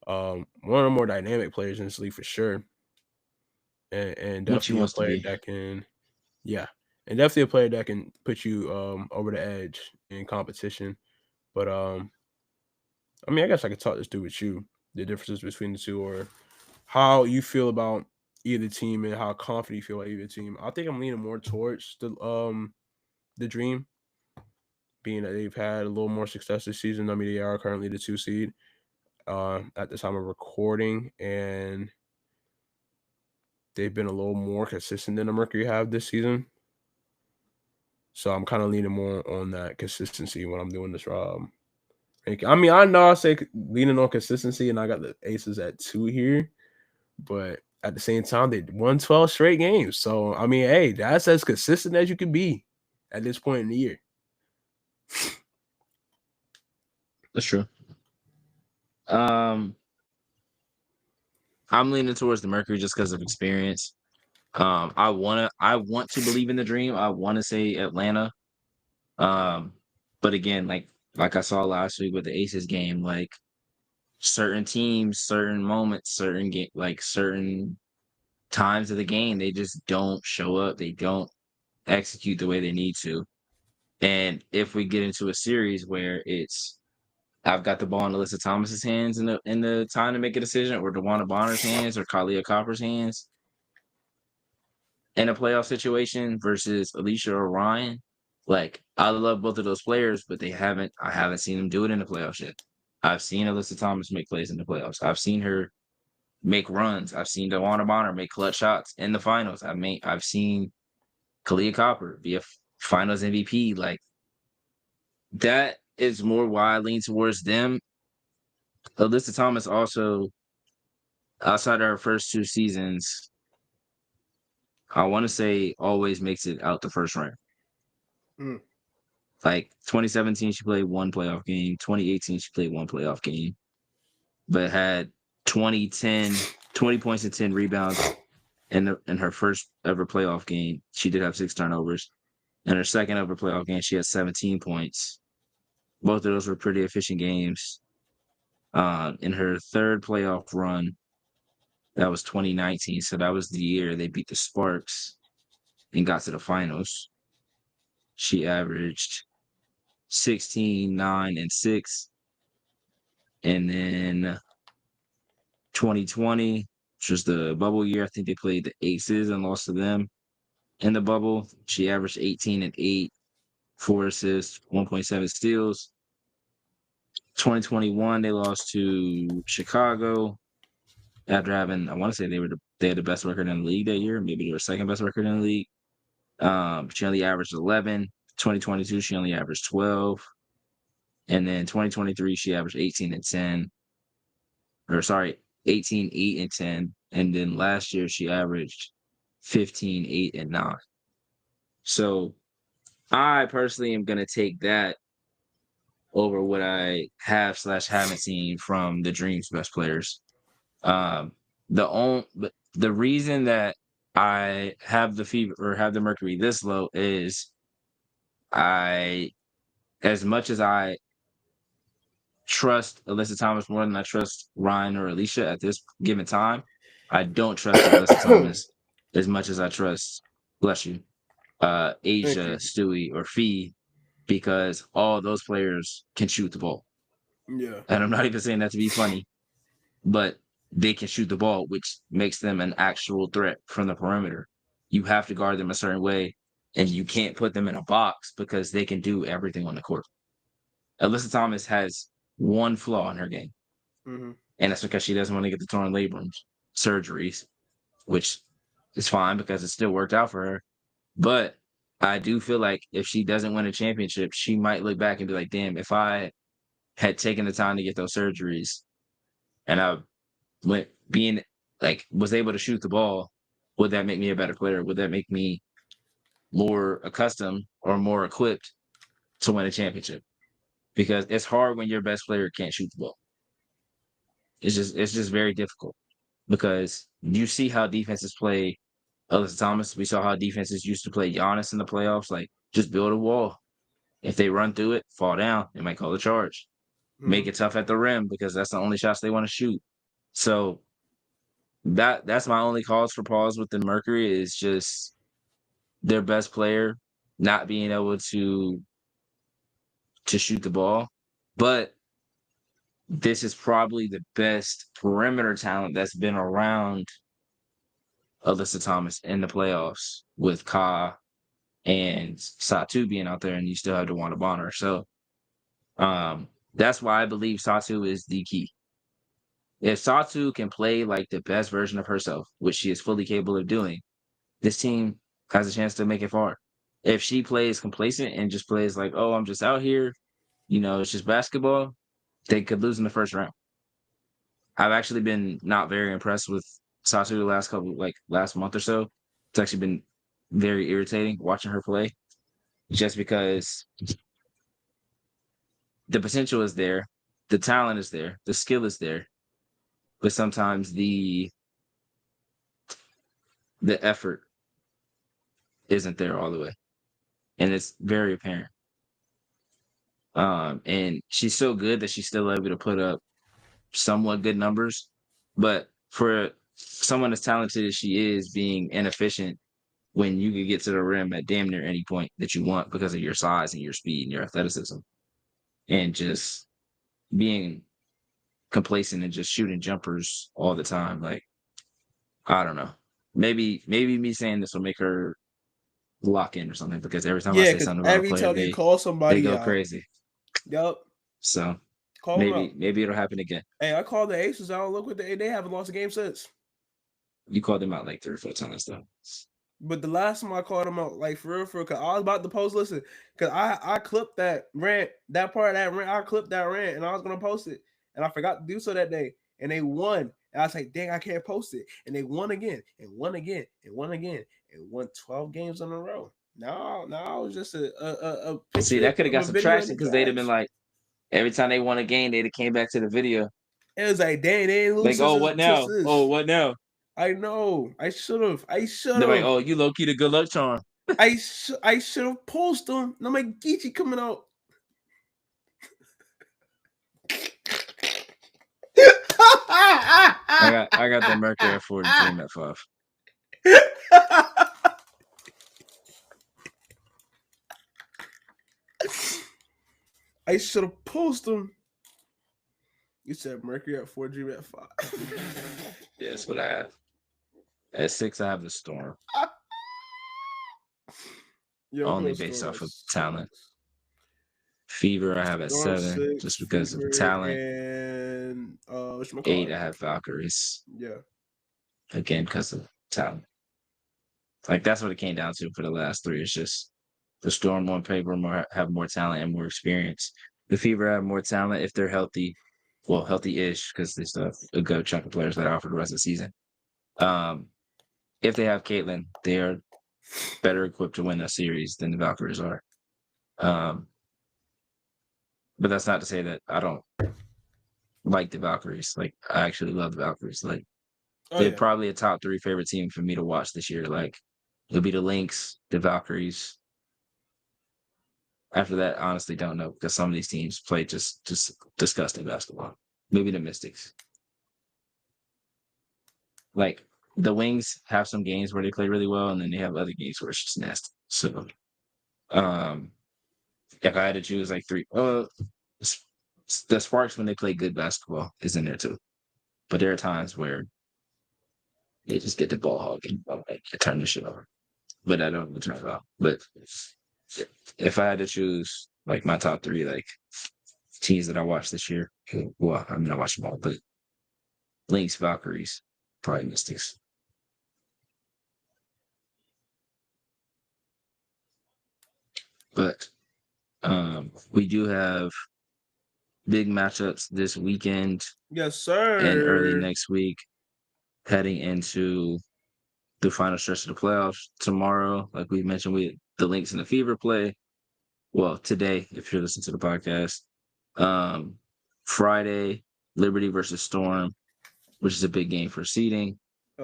S1: One of the more dynamic players in this league for sure, and
S2: What she
S1: definitely a
S2: wants to
S1: player
S2: be.
S1: that can, yeah, and definitely a player that can put you over the edge in competition. But I mean, I guess I could talk this through with you, the differences between the two, or how you feel about either team and how confident you feel about either team. I think I'm leaning more towards the Dream, being that they've had a little more success this season. I mean, they are currently the 2 seed at the time of recording, and they've been a little more consistent than the Mercury have this season. So I'm kind of leaning more on that consistency when I'm doing this. I mean, I know I say leaning on consistency, and I got the Aces at 2 here, but at the same time, they won 12 straight games. So I mean, hey, that's as consistent as you can be at this point in the year.
S2: That's true. Um, I'm leaning towards the Mercury just because of experience. I want to believe in the Dream. I want to say Atlanta. Um, but again, like I saw last week with the Aces game, like certain teams, certain moments, certain times of the game, they just don't show up. They don't execute the way they need to. And if we get into a series where it's I've got the ball in Alyssa Thomas's hands in the time to make a decision, or DeWanna Bonner's hands, or Kalia Copper's hands in a playoff situation versus Alicia or Ryan. Like I love both of those players, but I haven't seen them do it in the playoffs yet. I've seen Alyssa Thomas make plays in the playoffs. I've seen her make runs. I've seen DeWanna Bonner make clutch shots in the finals. I've seen Kalia Copper be a finals MVP. Like that is more why I lean towards them. Alyssa Thomas also, outside of her first 2 seasons, I want to say always makes it out the first round.
S1: Mm.
S2: Like 2017, she played one playoff game. 2018, she played one playoff game, but had 20 points and 10 rebounds in her first ever playoff game. She did have 6 turnovers. In her second ever playoff game, she had 17 points. Both of those were pretty efficient games. In her third playoff run, that was 2019. So that was the year they beat the Sparks and got to the finals. She averaged 16, 9, and 6. And then 2020, which was the bubble year, I think they played the Aces and lost to them in the bubble. She averaged 18 and 8, 4 assists, 1.7 steals. 2021, they lost to Chicago after having, I want to say they had the best record in the league that year. Maybe they were second best record in the league. She only averaged 11. 2022, she only averaged 12. And then 2023, she averaged 18 and 10. Or sorry, 18, 8, and 10. And then last year, she averaged 15, 8, and 9. So I personally am going to take that over what I have/haven't seen from the Dream's best players. Um, the reason that I have the fever or have the mercury this low is I, as much as I trust Alyssa Thomas more than I trust Ryan or Alicia at this given time, I don't trust Alyssa Thomas as much as I trust, bless you,
S1: Thank
S2: Asia,
S1: you.
S2: Stewie, or Fee, because all those players can shoot the ball.
S1: Yeah.
S2: And I'm not even saying that to be funny, but they can shoot the ball, which makes them an actual threat from the perimeter. You have to guard them a certain way, and you can't put them in a box because they can do everything on the court. Alyssa Thomas has one flaw in her game,
S1: Mm-hmm.
S2: and that's because she doesn't want to get the torn labrum surgeries, which is fine because it still worked out for her. But I do feel like if she doesn't win a championship, she might look back and be like, damn, if I had taken the time to get those surgeries and I went being like was able to shoot the ball, would that make me a better player? Would that make me more accustomed or more equipped to win a championship? Because it's hard when your best player can't shoot the ball. It's just very difficult because you see how defenses play Alyssa Thomas. We saw how defenses used to play Giannis in the playoffs. Like just build a wall. If they run through it, fall down, they might call a charge.
S1: Mm-hmm.
S2: Make it tough at the rim because that's the only shots they want to shoot. So that's my only cause for pause with the Mercury is just their best player not being able to shoot the ball. But this is probably the best perimeter talent that's been around Alyssa Thomas in the playoffs with Ka and Satu being out there, and you still have DeWanda Bonner. So that's why I believe Satu is the key. If Satu can play like the best version of herself, which she is fully capable of doing, this team has a chance to make it far. If she plays complacent and just plays like, oh, I'm just out here, it's just basketball, they could lose in the first round. I've actually been not very impressed with Satu the last month or so. It's actually been very irritating watching her play just because the potential is there, the talent is there, the skill is there, but sometimes the effort isn't there all the way. And it's very apparent. And she's so good that she's still able to put up somewhat good numbers. But for someone as talented as she is, being inefficient when you could get to the rim at damn near any point that you want because of your size and your speed and your athleticism, and just being complacent and just shooting jumpers all the time. Like, I don't know. Maybe me saying this will make her lock in or something because every time I
S1: Yeah,
S2: say
S1: because
S2: something about a
S1: every
S2: player,
S1: time you
S2: they
S1: call
S2: they
S1: somebody
S2: go
S1: out,
S2: crazy.
S1: yep,
S2: So
S1: call them out.
S2: maybe it'll happen again.
S1: Hey, I called the Aces out. Look what they haven't lost a game since.
S2: You called them out like 3 or 4 times though.
S1: But the last time I called them out, like for real, cause I was about to post. Listen, cause I clipped that rant, that part of that rant. I clipped that rant, and I was gonna post it, and I forgot to do so that day, and they won. And I was like, dang, I can't post it, and they won again, and won again, and won again, and won 12 games in a row. Now it was just a
S2: See,
S1: picture
S2: that could have
S1: of
S2: got
S1: a
S2: some
S1: video in
S2: traction
S1: the
S2: because they'd have been
S1: grass.
S2: like, every time they won a game, they'd have came back to the video.
S1: It was like, dang, they ain't lose
S2: Like, oh, what
S1: since
S2: now? Oh,
S1: this.
S2: what now?
S1: I know. I should have.
S2: They're like, oh, you low key the good luck charm.
S1: I should have posted them. Now my Geechee coming out.
S2: I got the Mercury at 4, Dream at 5.
S1: I should have posted them. You said Mercury at 4, Dream at 5.
S2: Yeah, that's what I have. At 6, I have the Storm.
S1: Yo,
S2: Only based off of talent. Fever, I have at 7, just because of the talent.
S1: And
S2: 8, I have Valkyries.
S1: Yeah.
S2: Again, because of talent. Like, that's what it came down to for the last 3. It's just the Storm on paper have more talent and more experience. The Fever have more talent if they're healthy. Well, healthy-ish, because they still have a good chunk of players that are out for the rest of the season. If they have Caitlyn, they are better equipped to win a series than the Valkyries are. But that's not to say that I don't like the Valkyries. Like, I actually love the Valkyries. Like, they're probably a top 3 favorite team for me to watch this year. Like, it'll be the Lynx, the Valkyries. After that, honestly, don't know, because some of these teams play just disgusting basketball. Maybe the Mystics. Like, the Wings have some games where they play really well, and then they have other games where it's just nasty. So, if I had to choose like 3, the Sparks, when they play good basketball, is in there too. But there are times where they just get the ball hog and turn the shit over. But I don't turn it off. But if I had to choose like my top 3 like teams that I watched this year, well, I mean, I watched them all, but Lynx, Valkyries, probably Mystics. But we do have big matchups this weekend.
S1: Yes, sir.
S2: And early next week, heading into the final stretch of the playoffs tomorrow. Like we mentioned, the Lynx and the Fever play. Well, today, if you're listening to the podcast. Friday, Liberty versus Storm, which is a big game for seeding.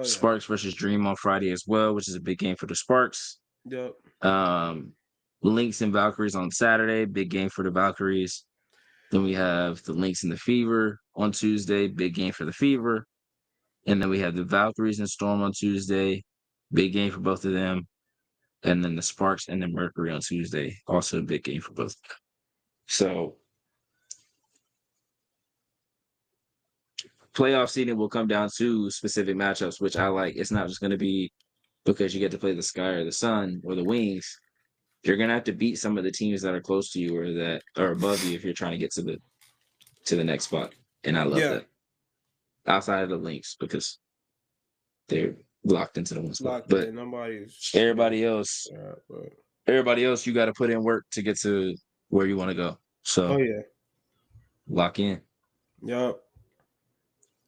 S2: Sparks versus Dream on Friday as well, which is a big game for the Sparks.
S1: Yep.
S2: Lynx and Valkyries on Saturday, big game for the Valkyries. Then we have the Lynx and the Fever on Tuesday, big game for the Fever. And then we have the Valkyries and Storm on Tuesday, big game for both of them. And then the Sparks and the Mercury on Tuesday, also a big game for both of them. So playoff seeding will come down to specific matchups, which I like. It's not just going to be because you get to play the Sky or the Sun or the Wings. You're going to have to beat some of the teams that are close to you or that are above you if you're trying to get to the next spot. And I love that. Outside of the Lynx, because they're locked into the one spot. But everybody else, you got to put in work to get to where you want to go. So, lock in.
S1: Yep.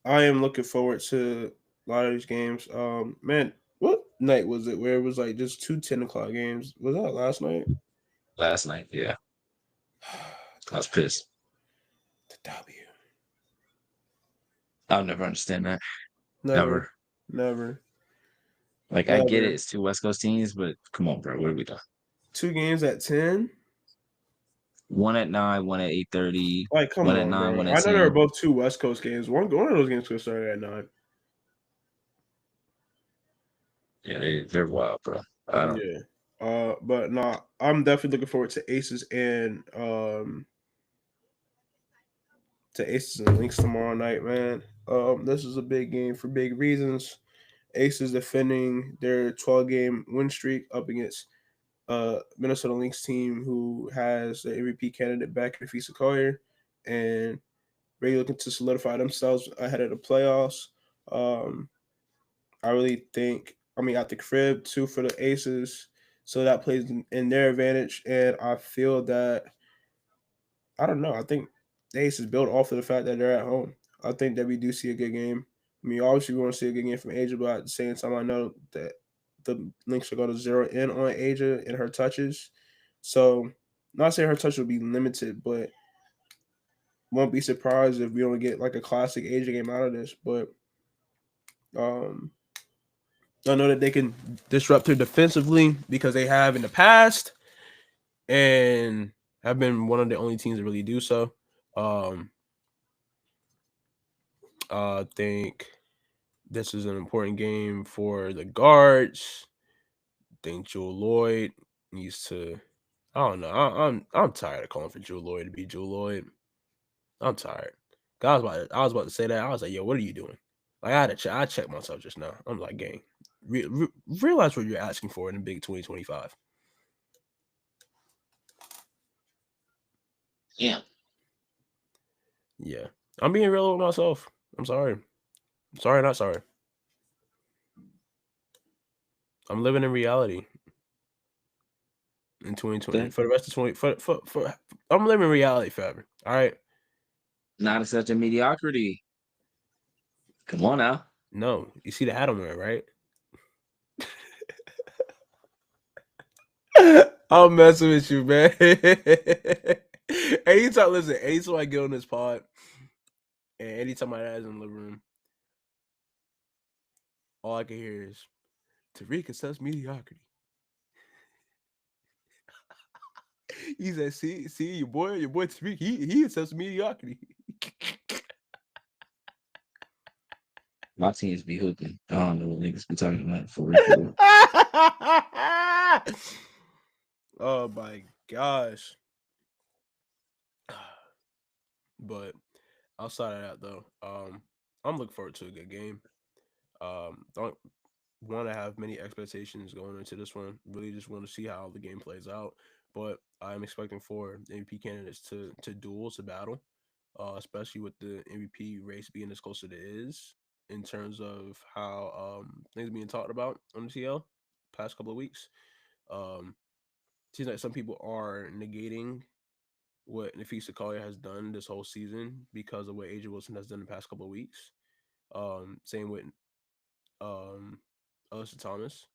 S1: I am looking forward to a lot of these games. Man, what night was it where it was like just 2 10 o'clock games? Was that last night?
S2: Last night, yeah. I was pissed.
S1: The W.
S2: I'll never understand that.
S1: Never.
S2: Like, I get it. It's 2 West Coast teams, but come on, bro. What are we doing?
S1: 2 games at 10?
S2: 1 at 9, 1 at 8:30.
S1: Like, come on,
S2: at 9,
S1: bro.
S2: 1
S1: I
S2: at
S1: know
S2: 10.
S1: they were both 2 West Coast games. One of those games could have started at 9.
S2: Yeah, they're wild, bro. I don't.
S1: Yeah. But no, I'm definitely looking forward to Aces and Lynx tomorrow night, man. This is a big game for big reasons. Aces defending their 12-game win streak up against Minnesota Lynx team who has the MVP candidate back in Fisa Collier and really looking to solidify themselves ahead of the playoffs. I really think, at the crib too for the Aces, so that plays in their advantage. And I feel that, I don't know, I think the Aces build off of the fact that they're at home. I think that we do see a good game. Obviously we want to see a good game from Asia, but at the same time, I know that the links are going to zero in on Asia and her touches. So, not saying her touch will be limited, but won't be surprised if we don't get like a classic Asia game out of this. But um, I know that they can disrupt her defensively because they have in the past and have been one of the only teams to really do so. I think this is an important game for the guards. I think Jewel Lloyd needs to. I don't know. I'm tired of calling for Jewel Lloyd to be Jewel Lloyd. I'm tired. I was about to say that. I was like, yo, what are you doing? Like I checked myself just now. I'm like, gang, realize what you're asking for in the big 2025.
S2: Yeah.
S1: Yeah, I'm being real with myself. I'm sorry. I'm sorry, not sorry. I'm living in reality in 2020
S2: Okay.
S1: for the rest of 20 for I'm living reality forever. All right.
S2: Not such a mediocrity. Come on now.
S1: No, you see the hat I'm wearing, right? I'm messing with you, man. Anytime I get on this pod, and anytime my dad's in the living room, all I can hear is Tariq accepts mediocrity. He said, see, your boy Tariq, he accepts mediocrity.
S2: My teams be hooping. I don't know what niggas be talking about for real. For real.
S1: Oh my gosh. But outside of that though, I'm looking forward to a good game. Don't want to have many expectations going into this one. Really just want to see how the game plays out. But I'm expecting 4 MVP candidates to duel, to battle, especially with the MVP race being as close as it is in terms of how things being talked about on the TL past couple of weeks. Um, Seems like some people are negating what Nafisa Collier has done this whole season because of what Asia Wilson has done the past couple of weeks. Same with um, Alyssa Thomas.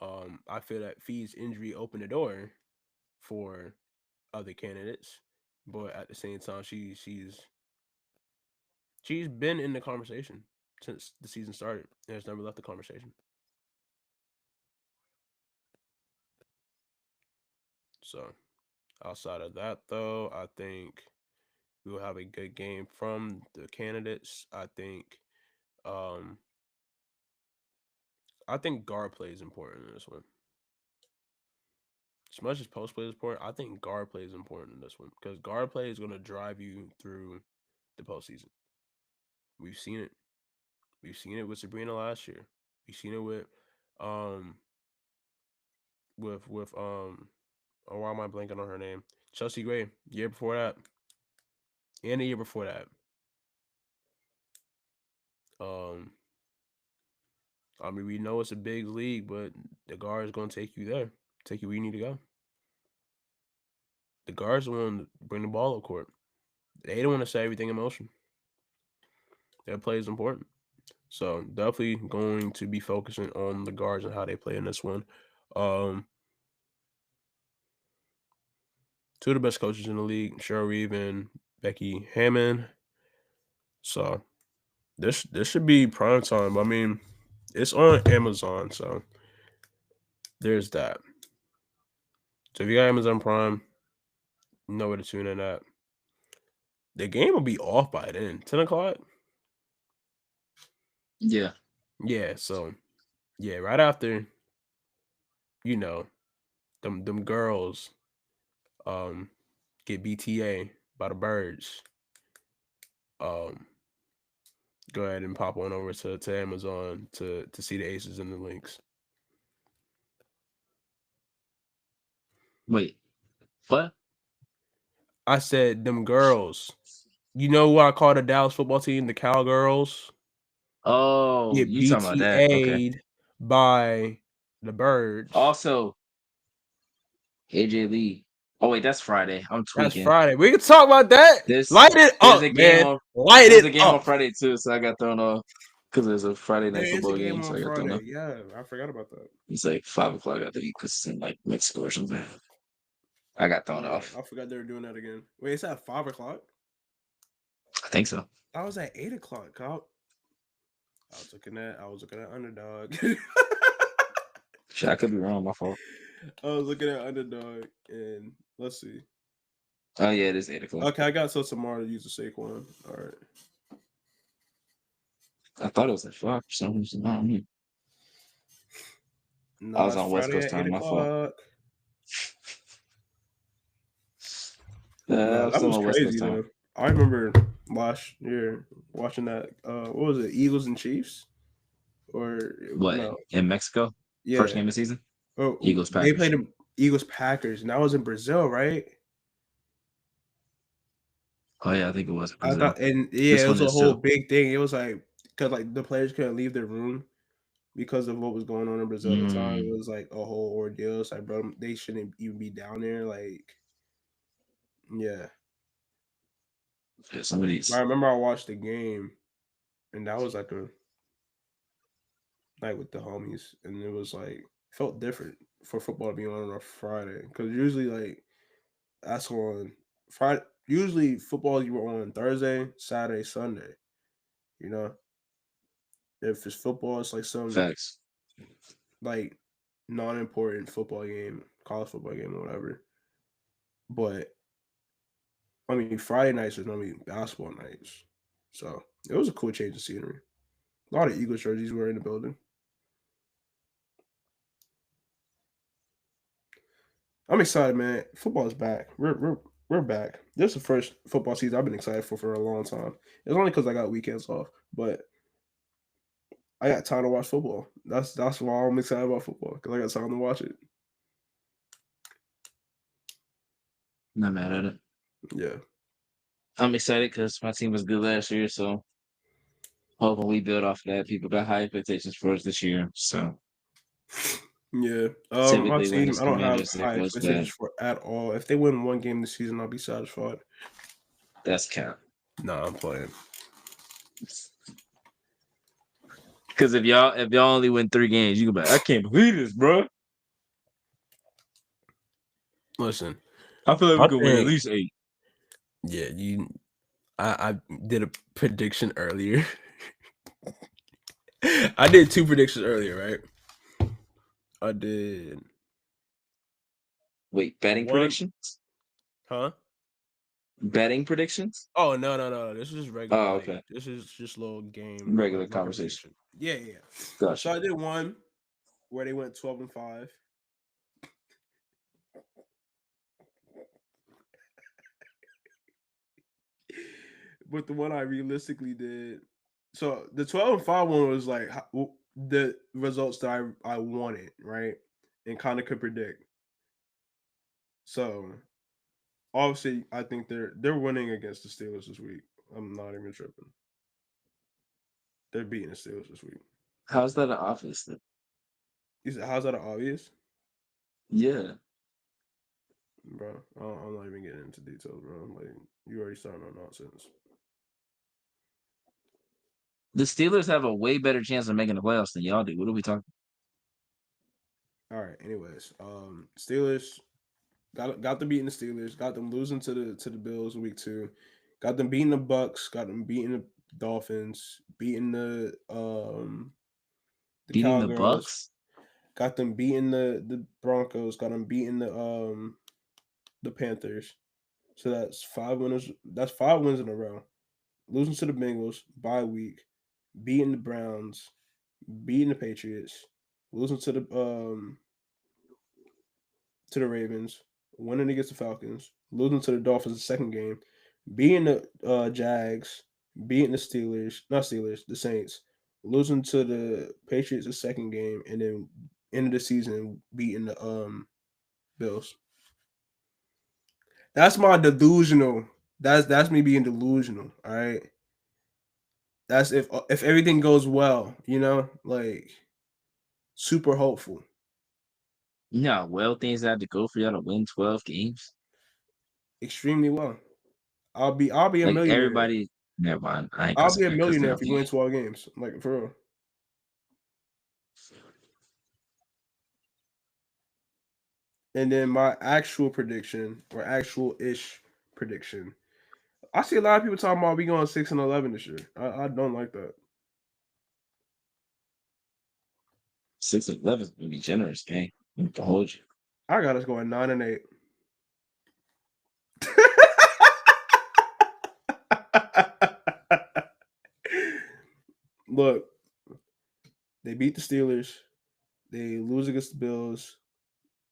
S1: I feel that Fee's injury opened the door for other candidates, but at the same time, she's been in the conversation since the season started and has never left the conversation. So outside of that, though, I think we will have a good game from the candidates. Um, I think guard play is important in this one. As much as post play is important, I think guard play is important in this one because guard play is going to drive you through the postseason. We've seen it. We've seen it with Sabrina last year. We've seen it um, with oh, why am I blanking on her name? Chelsea Gray. Year before that, and the year before that. Um, I mean, we know it's a big league, but the guard is going to take you there, take you where you need to go. The guards the one to bring the ball up court. They don't want to set everything in motion. Their play is important. So definitely going to be focusing on the guards and how they play in this one. Um, Two of the best coaches in the league, Cheryl Reeve and Becky Hammond. So this should be prime time. I mean, it's on Amazon, so there's that. So if you got Amazon Prime, you know where to tune in at. The game will be off by then. 10 o'clock?
S2: Yeah.
S1: Yeah, so yeah, right after, you know, them girls get BTA by the birds. Um Go ahead and pop on over to Amazon to see the aces and the links.
S2: Wait. What?
S1: I said them girls. You know what I call the Dallas football team, the Cowgirls?
S2: Oh,
S1: Get
S2: you talking about that? Okay.
S1: BTA'd by the birds.
S2: Also, AJ Lee. Oh wait, that's Friday. I'm
S1: That's
S2: tweaking.
S1: Friday. We can talk about that.
S2: This
S1: Light it
S2: there's
S1: up,
S2: a game
S1: man.
S2: on
S1: Light
S2: there's
S1: it
S2: a game on
S1: up.
S2: Friday too, so I got thrown off. Because there's a Friday
S1: There
S2: night
S1: is a
S2: football
S1: game
S2: game,
S1: on
S2: so I got thrown
S1: Friday.
S2: off.
S1: Yeah, I forgot about that.
S2: It's like 5 o'clock. I think because it's in like Mexico or something. I got thrown
S1: Yeah,
S2: off.
S1: I forgot they were doing that again. Wait, it's at 5 o'clock.
S2: I think so.
S1: I was at 8 o'clock. I was looking at. I was looking at Underdog.
S2: Shit, I could be wrong. My fault.
S1: I was looking at Underdog, and let's see.
S2: Oh yeah, it is 8 o'clock.
S1: Okay, I got till tomorrow to use the Saquon. All right.
S2: I thought it was at 5 for some reason. I don't know. I
S1: No,
S2: was
S1: it's
S2: on West
S1: Friday
S2: Coast
S1: at eight
S2: time. My fault.
S1: o'clock.
S2: I
S1: No,
S2: was
S1: that
S2: still
S1: was
S2: on West Coast
S1: crazy
S2: time.
S1: though. I remember last year watching that. What was it? Eagles and Chiefs, or
S2: What
S1: no?
S2: in Mexico? First
S1: Yeah.
S2: game of the season.
S1: Oh,
S2: Eagles
S1: they played
S2: Packers.
S1: the Eagles Packers, and that was in Brazil, right?
S2: Oh yeah, I think it was
S1: I
S2: Brazil.
S1: thought, and yeah,
S2: This
S1: it
S2: one
S1: was a
S2: is
S1: whole
S2: too.
S1: big thing. It was like because like the players couldn't leave their room because of what was going on in Brazil at the time. It
S2: Mm,
S1: was like a whole ordeal. It's like, bro, they shouldn't even be down there. Like, yeah.
S2: yeah, some of
S1: But I
S2: these
S1: remember I watched the game, and that was like a night with the homies, and it was like felt different for football to be on a Friday because usually like that's on Friday. Usually football you were on Thursday, Saturday, Sunday. You know, if it's football, it's like some
S2: facts.
S1: like non-important football game, college football game or whatever. But I mean, Friday nights is normally basketball nights, so it was a cool change of scenery. A lot of Eagles jerseys were in the building. I'm excited, man. Football's back. We're back. This is the first football season I've been excited for a long time. It's only because I got weekends off, but I got time to watch football. That's why I'm excited about football because I got time to watch it.
S2: Not mad at it.
S1: Yeah,
S2: I'm excited because my team was good last year, so hoping we build off of that. People got high expectations for us this year, so
S1: yeah. My
S2: typically when
S1: team
S2: it's
S1: I don't have
S2: Commanders, it
S1: high
S2: goes bad.
S1: expectations for at all. If they win one game this season, I'll be satisfied.
S2: That's cap.
S1: Nah, I'm playing.
S2: Because if y'all only win 3 games, you can be like, I can't believe this, bro.
S1: Listen,
S2: I feel like we
S1: I
S2: could win at
S1: think
S2: least 8.
S1: yeah, you. I did a prediction earlier. I did two predictions earlier, right? I did
S2: Wait, betting
S1: one,
S2: predictions?
S1: huh?
S2: Betting predictions?
S1: Oh no! This is regular.
S2: Oh,
S1: Like
S2: okay.
S1: this is just a little game,
S2: Regular
S1: like a
S2: conversation.
S1: prediction. Yeah.
S2: Gotcha.
S1: So I did one where they went 12-5. But the one I realistically did, so the 12-5 one was like the results that I wanted, right, and kind of could predict. So obviously, I think they're winning against the Steelers this week. I'm not even tripping. They're beating the Steelers this week.
S2: How's that an office then?
S1: How's that obvious,
S2: Yeah.
S1: bro? I'm not even getting into details, bro. Like you already starting on nonsense.
S2: The Steelers have a way better chance of making the playoffs than y'all do. What are we talking?
S1: All right. Anyways, Steelers got them beating the Steelers. Got them losing to the Bills in week two. Got them beating the Bucks. Got them beating the Dolphins. Beating the
S2: Beating the
S1: Cowgirls.
S2: Bucks?
S1: Got them beating the Broncos. Got them beating the Panthers. So that's five winners. That's 5 wins in a row. Losing to the Bengals bye week, beating the Browns, beating the Patriots, losing to the Ravens, winning against the Falcons, losing to the Dolphins the second game, beating the Jags, beating the Steelers, not Steelers, the Saints, losing to the Patriots the second game, and then end of the season beating the Bills. That's my delusional. That's me being delusional. All right. That's if everything goes well, like super hopeful.
S2: You know how well things had to go for y'all to win 12 games?
S1: Extremely well. I'll be a
S2: Like
S1: millionaire.
S2: Never mind. I ain't
S1: I'll
S2: cussing
S1: be a
S2: because
S1: millionaire if you win 12 games. Like, for real. And then my actual prediction, or actual-ish prediction, I see a lot of people talking about we going 6-11 this year. I don't like that.
S2: 6-11 would be generous, gang. To hold you.
S1: I got us going 9-8. Look, they beat the Steelers. They lose against the Bills.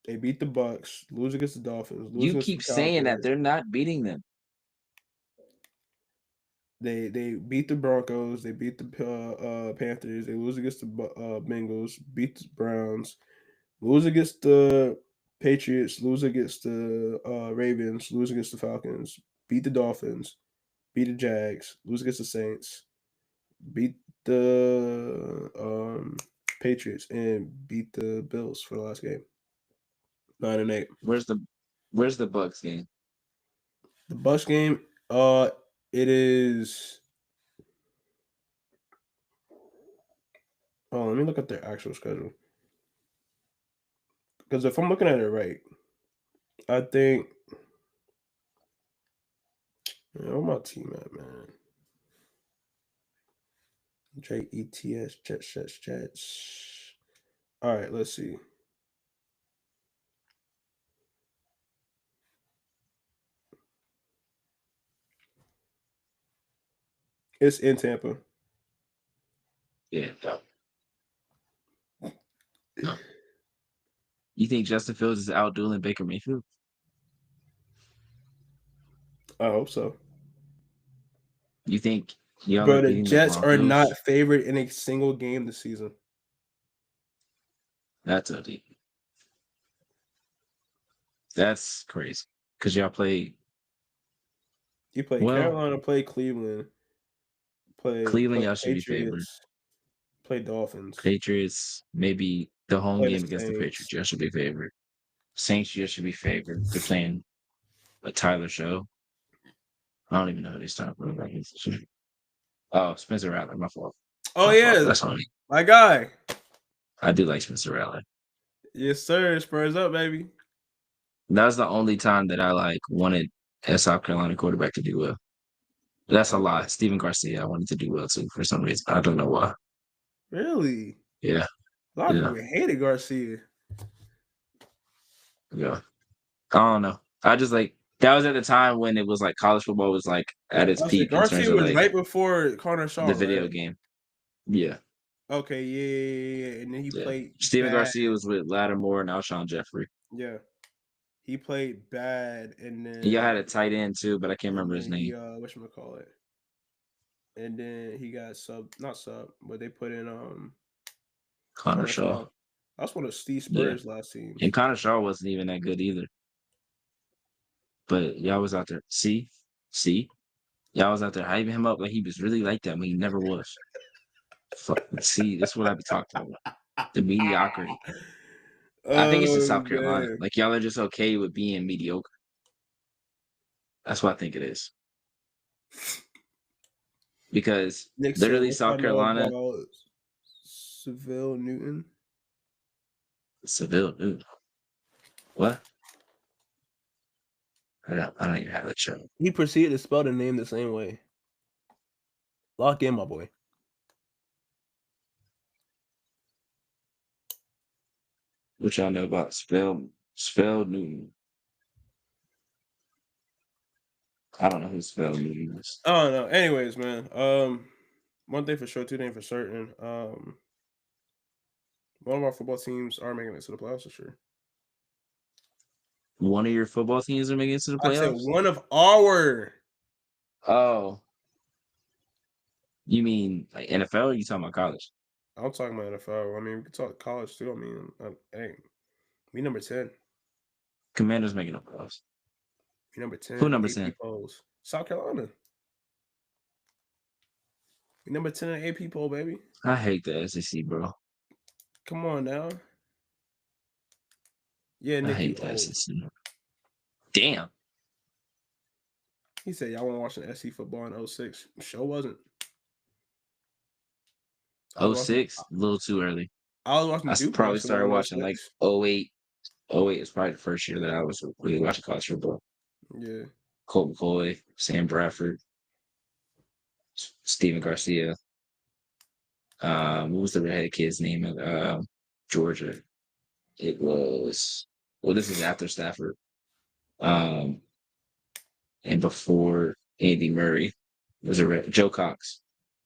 S1: They beat the Bucks. Lose against the Dolphins. Lose
S2: You
S1: against
S2: keep
S1: the
S2: saying that
S1: Cowboys.
S2: they're not beating them.
S1: They beat the Broncos. They beat the Panthers. They lose against the Bengals. Beat the Browns. Lose against the Patriots. Lose against the Ravens. Lose against the Falcons. Beat the Dolphins. Beat the Jags. Lose against the Saints. Beat the Patriots and beat the Bills for the last game. 9-8.
S2: Where's the Bucks game?
S1: The Bucks game, it is. Oh, let me look at their actual schedule. Because if I'm looking at it right, I think. Where my team at, man? Jets, Jets. All right, let's see. It's in Tampa.
S2: Yeah, no. You think Justin Fields is outdueling Baker Mayfield?
S1: I hope so.
S2: You think y'all are
S1: But the
S2: beating the
S1: Jets are not
S2: Broncos?
S1: favored in a single game this season.
S2: That's deep. That's crazy. Because y'all play.
S1: You play Carolina, play Cleveland, play
S2: Cleveland, y'all should be favored.
S1: Patriots, play Dolphins,
S2: Patriots, maybe the home
S1: play the
S2: game against the
S1: Saints.
S2: Patriots, y'all should be favored. Saints, you should be favored. They're playing a Tyler show. I don't even know who they start with. Oh, Spencer Rattler, my fault.
S1: Oh
S2: My fault.
S1: yeah,
S2: That's on me.
S1: my guy.
S2: I do like Spencer Rattler.
S1: Yes, sir. Spurs up, baby.
S2: That's the only time that I wanted a South Carolina quarterback to do well. That's a lie. Steven Garcia, I wanted to do well too for some reason. I don't know why.
S1: Really?
S2: Yeah.
S1: A lot of
S2: Yeah.
S1: people hated Garcia.
S2: Yeah. I don't know. I just that was at the time when it was college football was at its peak in terms
S1: Garcia
S2: of
S1: was right before Connor Shaw,
S2: the video
S1: right?
S2: game. Yeah.
S1: Okay, yeah. And then he
S2: Yeah.
S1: played
S2: Steven
S1: bad.
S2: Garcia was with Lattimore and Alshon Jeffrey.
S1: Yeah. He played bad, and then
S2: And y'all had a tight end too, but I can't
S1: and
S2: remember
S1: then
S2: his name.
S1: whatchamacallit. And then he got not sub, but they put in
S2: Connor Shaw.
S1: That's one of Steve Spur's last teams.
S2: And Connor Shaw wasn't even that good either. But y'all was out there. See? Y'all was out there hyping him up like he was really like that when he never was. See, this is what I be talking about. The mediocrity. I think it's just South Carolina.
S1: Man.
S2: Y'all are just okay with being mediocre. That's what I think it is. Because
S1: Nick
S2: literally
S1: said,
S2: South Carolina.
S1: Seville Newton.
S2: Seville Newton. What? I don't even have that show.
S1: He proceeded to spell the name the same way. Lock in, my boy.
S2: What y'all know about spell Newton? I don't know who spell Newton is.
S1: Oh no. Anyways, man. One thing for sure, two things for certain. One of our football teams are making it to the playoffs this year.
S2: One of your football teams are making it to the playoffs?
S1: I said one of our.
S2: Oh. You mean NFL or you talking about college?
S1: I'm talking about NFL. I mean, we can talk college too. I mean, hey, we number 10.
S2: Commanders making the playoffs.
S1: We number 10.
S2: Who number
S1: AP
S2: 10?
S1: polls. South Carolina. We number 10 in AP poll, baby.
S2: I hate the SEC, bro.
S1: Come on now. Yeah, Nick,
S2: I hate the SEC. Damn.
S1: He said, "Y'all want to watch an SC football in 06? Show wasn't. I was watching.
S2: 06, a little too early.
S1: I was watching
S2: I
S1: Duke
S2: probably
S1: basketball
S2: started
S1: in
S2: watching like
S1: 06.
S2: 08. 08 is probably the first year that I was really watching college football.
S1: Yeah.
S2: Colt McCoy, Sam Bradford, Steven Garcia. What was the redhead kid's name at Georgia? It was this is after Stafford. And before Andy Murray. It was Joe Cox.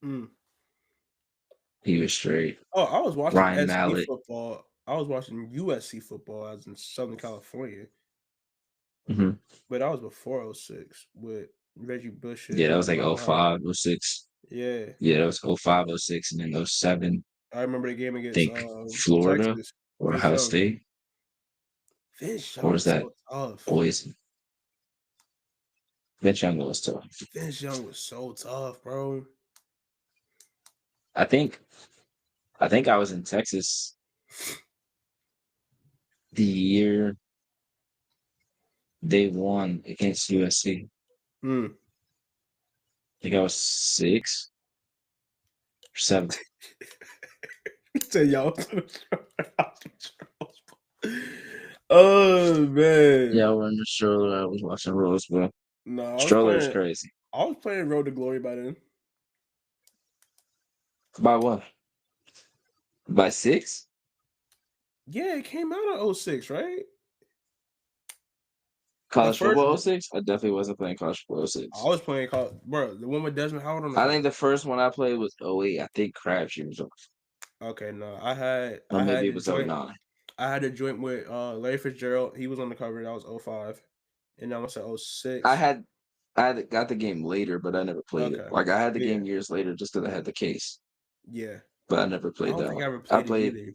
S1: Mm.
S2: He was straight.
S1: Oh, I was watching
S2: Ryan
S1: SC
S2: Mallett.
S1: football. I was watching USC football as in Southern California.
S2: Mm-hmm.
S1: But that was before 06 with Reggie Bush
S2: Yeah, that was
S1: and
S2: like
S1: Mile High.
S2: 05, 06.
S1: Yeah.
S2: Yeah, that was 05, 06, and then 07.
S1: I remember the game
S2: I
S1: against
S2: think Florida
S1: Texas.
S2: or
S1: Vince
S2: Ohio
S1: Young.
S2: State.
S1: Vince
S2: Or
S1: Young
S2: was
S1: was
S2: that
S1: so tough.
S2: Boise? Vince Young was tough.
S1: Vince Young was so tough, bro.
S2: I think I was in Texas the year they won against USC.
S1: Hmm.
S2: I think I was 6 or 7.
S1: Tell y'all. Oh
S2: Yeah, I
S1: man.
S2: was in the stroller. I was watching Roseville.
S1: No,
S2: Stroller was crazy.
S1: I was playing Road to Glory by then.
S2: By what? By 6?
S1: Yeah, it came out in 06, right? The
S2: College
S1: first
S2: football
S1: one.
S2: 06? I definitely wasn't playing college football
S1: I
S2: 06.
S1: was playing bro, the one with Desmond Howard on the
S2: I think
S1: cover.
S2: the first one I played was 08. I think Crabtree was on.
S1: Okay, no.
S2: Or
S1: I
S2: maybe
S1: had
S2: it
S1: the
S2: was
S1: joint
S2: 09.
S1: I had a joint with Larry Fitzgerald. He was on the cover. That was 05. And I was at
S2: I
S1: 06.
S2: had got the game later, but I never played it.
S1: Okay.
S2: Like I had the
S1: Yeah.
S2: game years later just because I had the case.
S1: Yeah.
S2: But I never
S1: I
S2: played
S1: don't
S2: that
S1: think
S2: one.
S1: I ever played it either.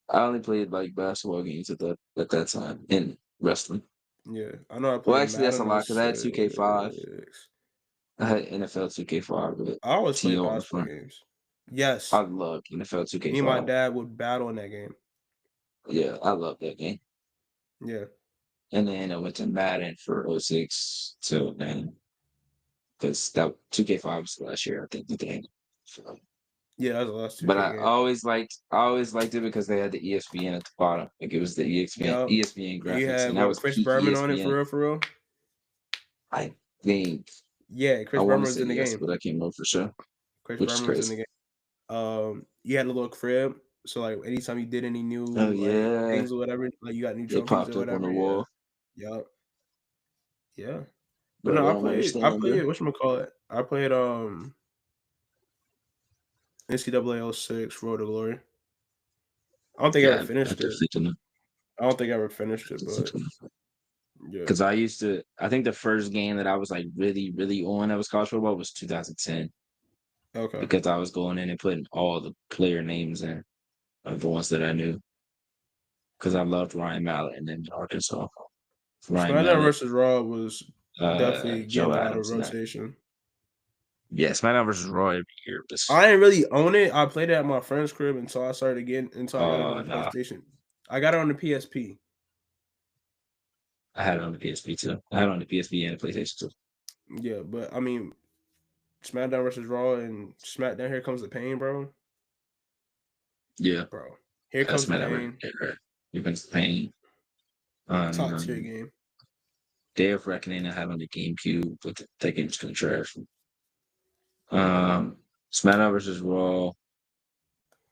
S2: I only played like basketball games at that time in wrestling.
S1: Yeah. I know I
S2: Well,
S1: played
S2: actually, that's a
S1: Madden
S2: lot because I had 2K5.
S1: 06.
S2: I had NFL 2K5 with
S1: I always played
S2: T.O. on the
S1: basketball
S2: front.
S1: games. Yes.
S2: I love NFL
S1: Me and my
S2: 2K5.
S1: dad would battle in that game.
S2: Yeah, I love that game.
S1: Yeah.
S2: And then I went to Madden for 06 till then. Because that 2K5 was last year, I think, the game. So,
S1: Yeah, that was the last
S2: but
S1: 2K game.
S2: I always liked it because they had the ESPN at the bottom. Like it was the
S1: Yup.
S2: ESPN
S1: You
S2: graphics,
S1: had
S2: and that
S1: what,
S2: was
S1: Chris
S2: peak
S1: Berman on it
S2: ESPN.
S1: for real?
S2: I think
S1: Yeah,
S2: I
S1: Chris
S2: want
S1: Berman
S2: to
S1: was
S2: say
S1: in the
S2: yes,
S1: game.
S2: but I can't remember for sure,
S1: Chris
S2: which is
S1: Berman was in the
S2: crazy.
S1: game. You had a little crib. So like anytime you did any new
S2: Oh
S1: like
S2: yeah,
S1: things or whatever, like you got new
S2: they
S1: trophies or
S2: popped up on
S1: whatever,
S2: the
S1: yeah.
S2: wall,
S1: Yup. Yeah. But
S2: but
S1: no,
S2: I don't
S1: I
S2: understand it.
S1: played whatchamacallit? I played NCAA 06 Road to Glory. I don't think I ever
S2: Yeah, I
S1: finished it.
S2: definitely don't know.
S1: I don't think I ever finished it, but yeah.
S2: Because I think the first game that I was like really, really on that was college football was 2010
S1: Okay.
S2: because I was going in and putting all the player names in of the ones that I knew because I loved Ryan Mallett and then Arkansas. Ryan
S1: SmackDown
S2: Mallett,
S1: versus Raw was definitely
S2: Joe
S1: getting a lot of
S2: Adams, and that.
S1: rotation.
S2: Yeah, SmackDown versus Raw every year.
S1: I didn't really own it. I played it at my friend's crib until I got it on the
S2: Nah,
S1: PlayStation. I got it on the PSP.
S2: I had it on the PSP too. I had it on the PSP and the PlayStation too.
S1: Yeah, but I mean, SmackDown versus Raw and SmackDown Here Comes the Pain, bro.
S2: Yeah,
S1: Bro, Here
S2: that's
S1: Comes the
S2: SmackDown
S1: Pain.
S2: versus Events Pain.
S1: Top tier game.
S2: Day of Reckoning I had on the GameCube, but that game was kind of trash. SmackDown versus Raw.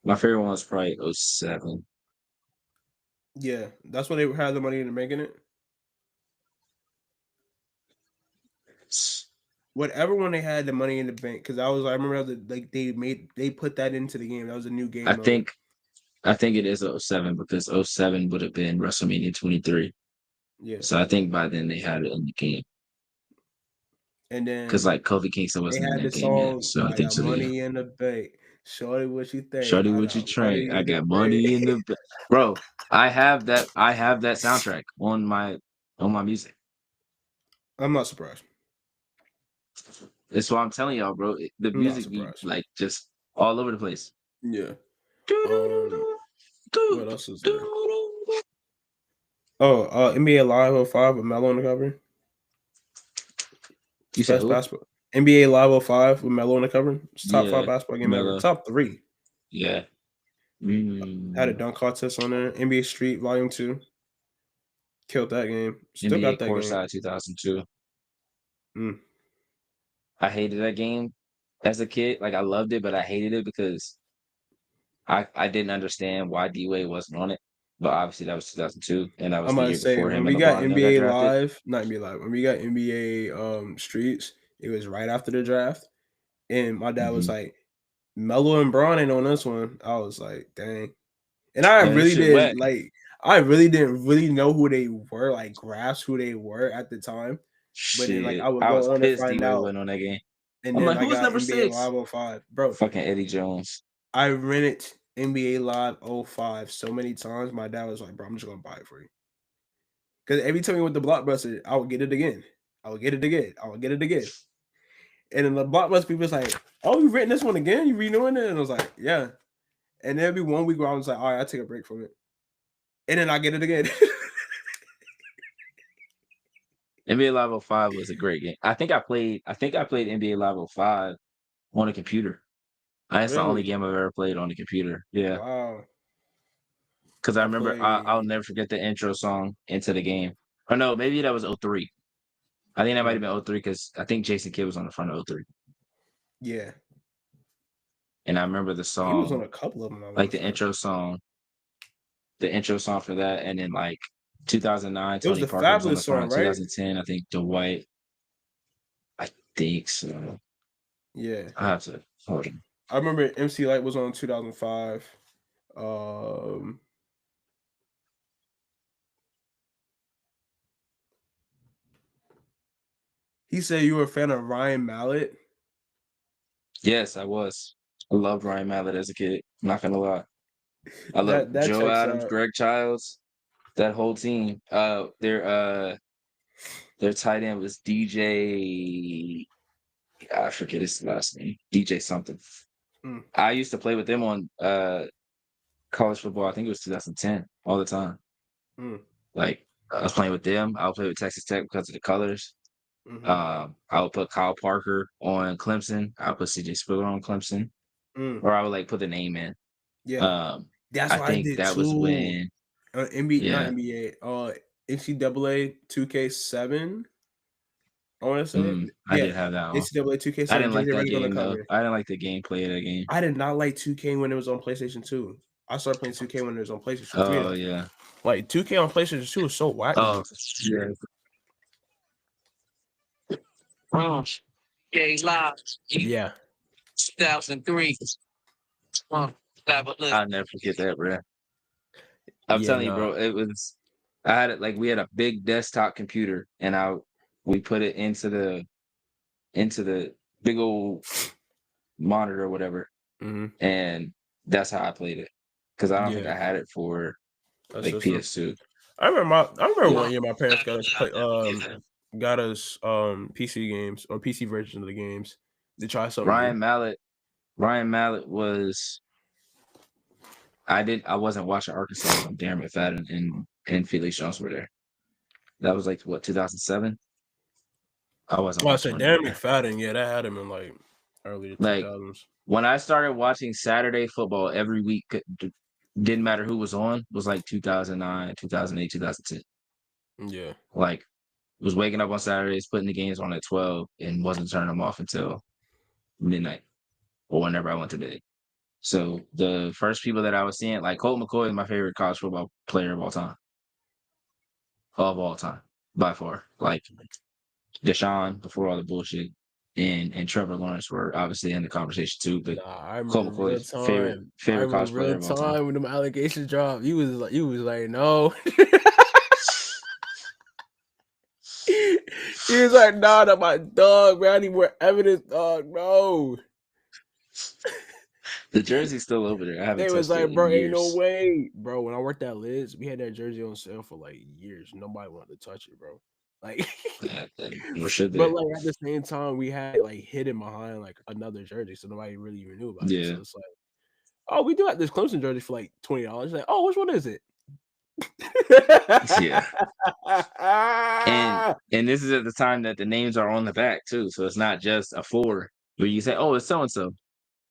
S2: My favorite one was probably 07.
S1: Yeah, that's when they had the money into making it. Whatever one they had the money in the bank, because I remember like they put that into the game. That was a new game
S2: I
S1: mode.
S2: think it is 07 because 07 would have been WrestleMania 23.
S1: Yeah.
S2: So I think by then they had it in the game.
S1: And
S2: Because
S1: then
S2: like Kofi Kingston
S1: they
S2: wasn't in
S1: had the
S2: that game yet.
S1: song
S2: So I
S1: "I
S2: think
S1: Got
S2: so. Yeah.
S1: Money in the Bank." Shorty, what you think?
S2: Shorty,
S1: I
S2: what you
S1: got
S2: train?
S1: money
S2: I
S1: in the
S2: got
S1: bank.
S2: money in the bro. I have that soundtrack on my music.
S1: I'm not surprised.
S2: That's why I'm telling y'all, bro. The
S1: I'm not
S2: music be
S1: surprised.
S2: like just all over the place.
S1: Yeah. What else is there? Oh, NBA Live 05 with Melo on the cover.
S2: You said
S1: Best
S2: who?
S1: basketball. NBA Live 05 with Melo on the cover. It's top 5
S2: Yeah,
S1: basketball game ever.
S2: Melo.
S1: Top 3.
S2: Yeah.
S1: Had a dunk contest on there. NBA Street Volume 2. Killed that game. Still
S2: NBA
S1: got that game.
S2: Courtside 2002.
S1: Mm.
S2: I hated that game as a kid. Like I loved it, but I hated it because I didn't understand why D Wade wasn't on it. But obviously that was 2002, and that was
S1: I'm
S2: the
S1: about to
S2: year
S1: say
S2: before
S1: when
S2: him
S1: we
S2: and
S1: got
S2: LeBron got
S1: NBA
S2: drafted.
S1: Live, not NBA Live, when we got NBA Streets, it was right after the draft. And my dad was
S2: Mhm.
S1: like, Melo and Braun ain't on this one. I was like, dang. And I
S2: And this
S1: really
S2: shit wet.
S1: didn't like I really didn't really know who they were, like grasp who they were at the time. But then like
S2: Shit.
S1: I would
S2: I was
S1: go on and
S2: pissed D
S1: find
S2: Wade
S1: out.
S2: wasn't on that game.
S1: And
S2: I'm
S1: then
S2: like,
S1: I
S2: who was
S1: got
S2: number
S1: NBA
S2: 6?
S1: Live 05. Bro,
S2: Fucking Eddie Jones.
S1: I rented NBA Live 05 so many times. My dad was like, bro, I'm just gonna buy it for you. Because every time we went to Blockbuster, I would get it again. I would get it again. I would get it again. And then the Blockbuster people was like, oh, you renting this one again? You renewing it? And I was like, yeah. And there'd be 1 week where I was like, all right, I'll take a break from it. And then I get it again.
S2: NBA Live 05 was a great game. I think I played NBA Live 05 on a computer. That's the only
S1: Really?
S2: game I've ever played on the computer. Yeah.
S1: Wow.
S2: Because I
S1: I
S2: remember I'll
S1: played.
S2: never forget the intro song into the game. Or no, maybe that was 03. I think that might have been 03 because I think Jason Kidd was on the front of 03.
S1: Yeah.
S2: And I remember the
S1: He was on
S2: song,
S1: a couple of them, I want
S2: like
S1: to say.
S2: the intro song for that. And then like 2009,
S1: It was
S2: Tony
S1: the
S2: Parker was on the
S1: Fabulous song,
S2: front.
S1: right?
S2: 2010, I think Dwight. I think so.
S1: Yeah.
S2: I have to hold on.
S1: I remember MC Light was on 2005. Um, he said you were a fan of Ryan Mallett.
S2: Yes, I was. I loved Ryan Mallett as a kid. I'm not gonna lie. I love
S1: That
S2: Joe
S1: checks
S2: Adams,
S1: out.
S2: Greg Childs, that whole team. Their tight end was DJ. I forget his last name. DJ something.
S1: Mm,
S2: I used to play with them on college football. I think it was 2010 all the time.
S1: mm,
S2: Like I was playing with them. I would play with Texas Tech because of the colors.
S1: mm-hmm,
S2: I would put Kyle Parker on Clemson. I would put CJ Spiller on Clemson,
S1: mm.
S2: or I would like put the name in.
S1: Yeah.
S2: Um,
S1: That's
S2: I
S1: what I
S2: think
S1: did
S2: that was
S1: too.
S2: when,
S1: NBA, not
S2: yeah,
S1: NBA, NCAA 2K7. I want to say,
S2: I
S1: yeah,
S2: did have that one.
S1: NCAA
S2: I
S1: 2K7
S2: didn't like
S1: jersey
S2: that
S1: already on the
S2: game though.
S1: cover.
S2: I didn't like the gameplay of that game.
S1: I did not like 2K when it was on PlayStation 2. I started playing 2K when it was on PlayStation 3
S2: Oh
S1: though.
S2: yeah.
S1: Like 2K on PlayStation 2 is so whack to
S2: Oh
S1: me.
S2: yeah.
S3: Gay Live,
S1: Yeah.
S3: 2003.
S2: I'll never forget that, bro. I'm
S1: Yeah,
S2: telling you,
S1: nah.
S2: bro. It was. I had it like we had a big desktop computer, and we put it into the big old monitor or whatever,
S1: Mm-hmm.
S2: and that's how I played it. Because I don't think
S1: Yeah.
S2: I had it for
S1: That's
S2: like
S1: just a,
S2: PS2.
S1: I remember one year my parents got us PC games or PC versions of the games to try something new.
S2: Ryan Mallett was. I wasn't watching Arkansas when Darren McFadden and Felix Jones were there. That was like what 2007. I wasn't
S1: Oh, I
S2: watching
S1: said
S2: when they were
S1: Darren
S2: there.
S1: McFadden, yeah, that had him in like early
S2: Like
S1: 2000s.
S2: when I started watching Saturday football every week, didn't matter who was on, was like 2009, 2008, 2010.
S1: Yeah.
S2: Like was waking up on Saturdays, putting the games on at 12, and wasn't turning them off until midnight or whenever I went to bed. So the first people that I was seeing, like Colt McCoy is my favorite college football player of all time. Of all time, by far. Like Deshaun before all the bullshit. And Trevor Lawrence were obviously in the conversation too, but
S1: Nah, I
S2: Colt
S1: remember real
S2: McCoy's favorite
S1: time. I
S2: favorite
S1: remember
S2: college player
S1: real
S2: of all time.
S1: time when them allegations dropped. You was like, no. He was like, nah, that my dog, man. I need more evidence, dog. No.
S2: The jersey's still over there. I haven't
S1: They was
S2: touched it
S1: like,
S2: in
S1: bro, ain't no
S2: years.
S1: way. Bro, when I worked at Liz, we had that jersey on sale for like years. Nobody wanted to touch it, bro. Like,
S2: Or should
S1: but
S2: they?
S1: like at the same time, we had it like hidden behind like another jersey, so nobody really even knew about it.
S2: Yeah.
S1: So it's like, oh, we do have this Clemson jersey for like $20. Like, oh, which one is it?
S2: Yeah. And this is at the time that the names are on the back too, so it's not just a 4 where you say, "Oh, it's so and so."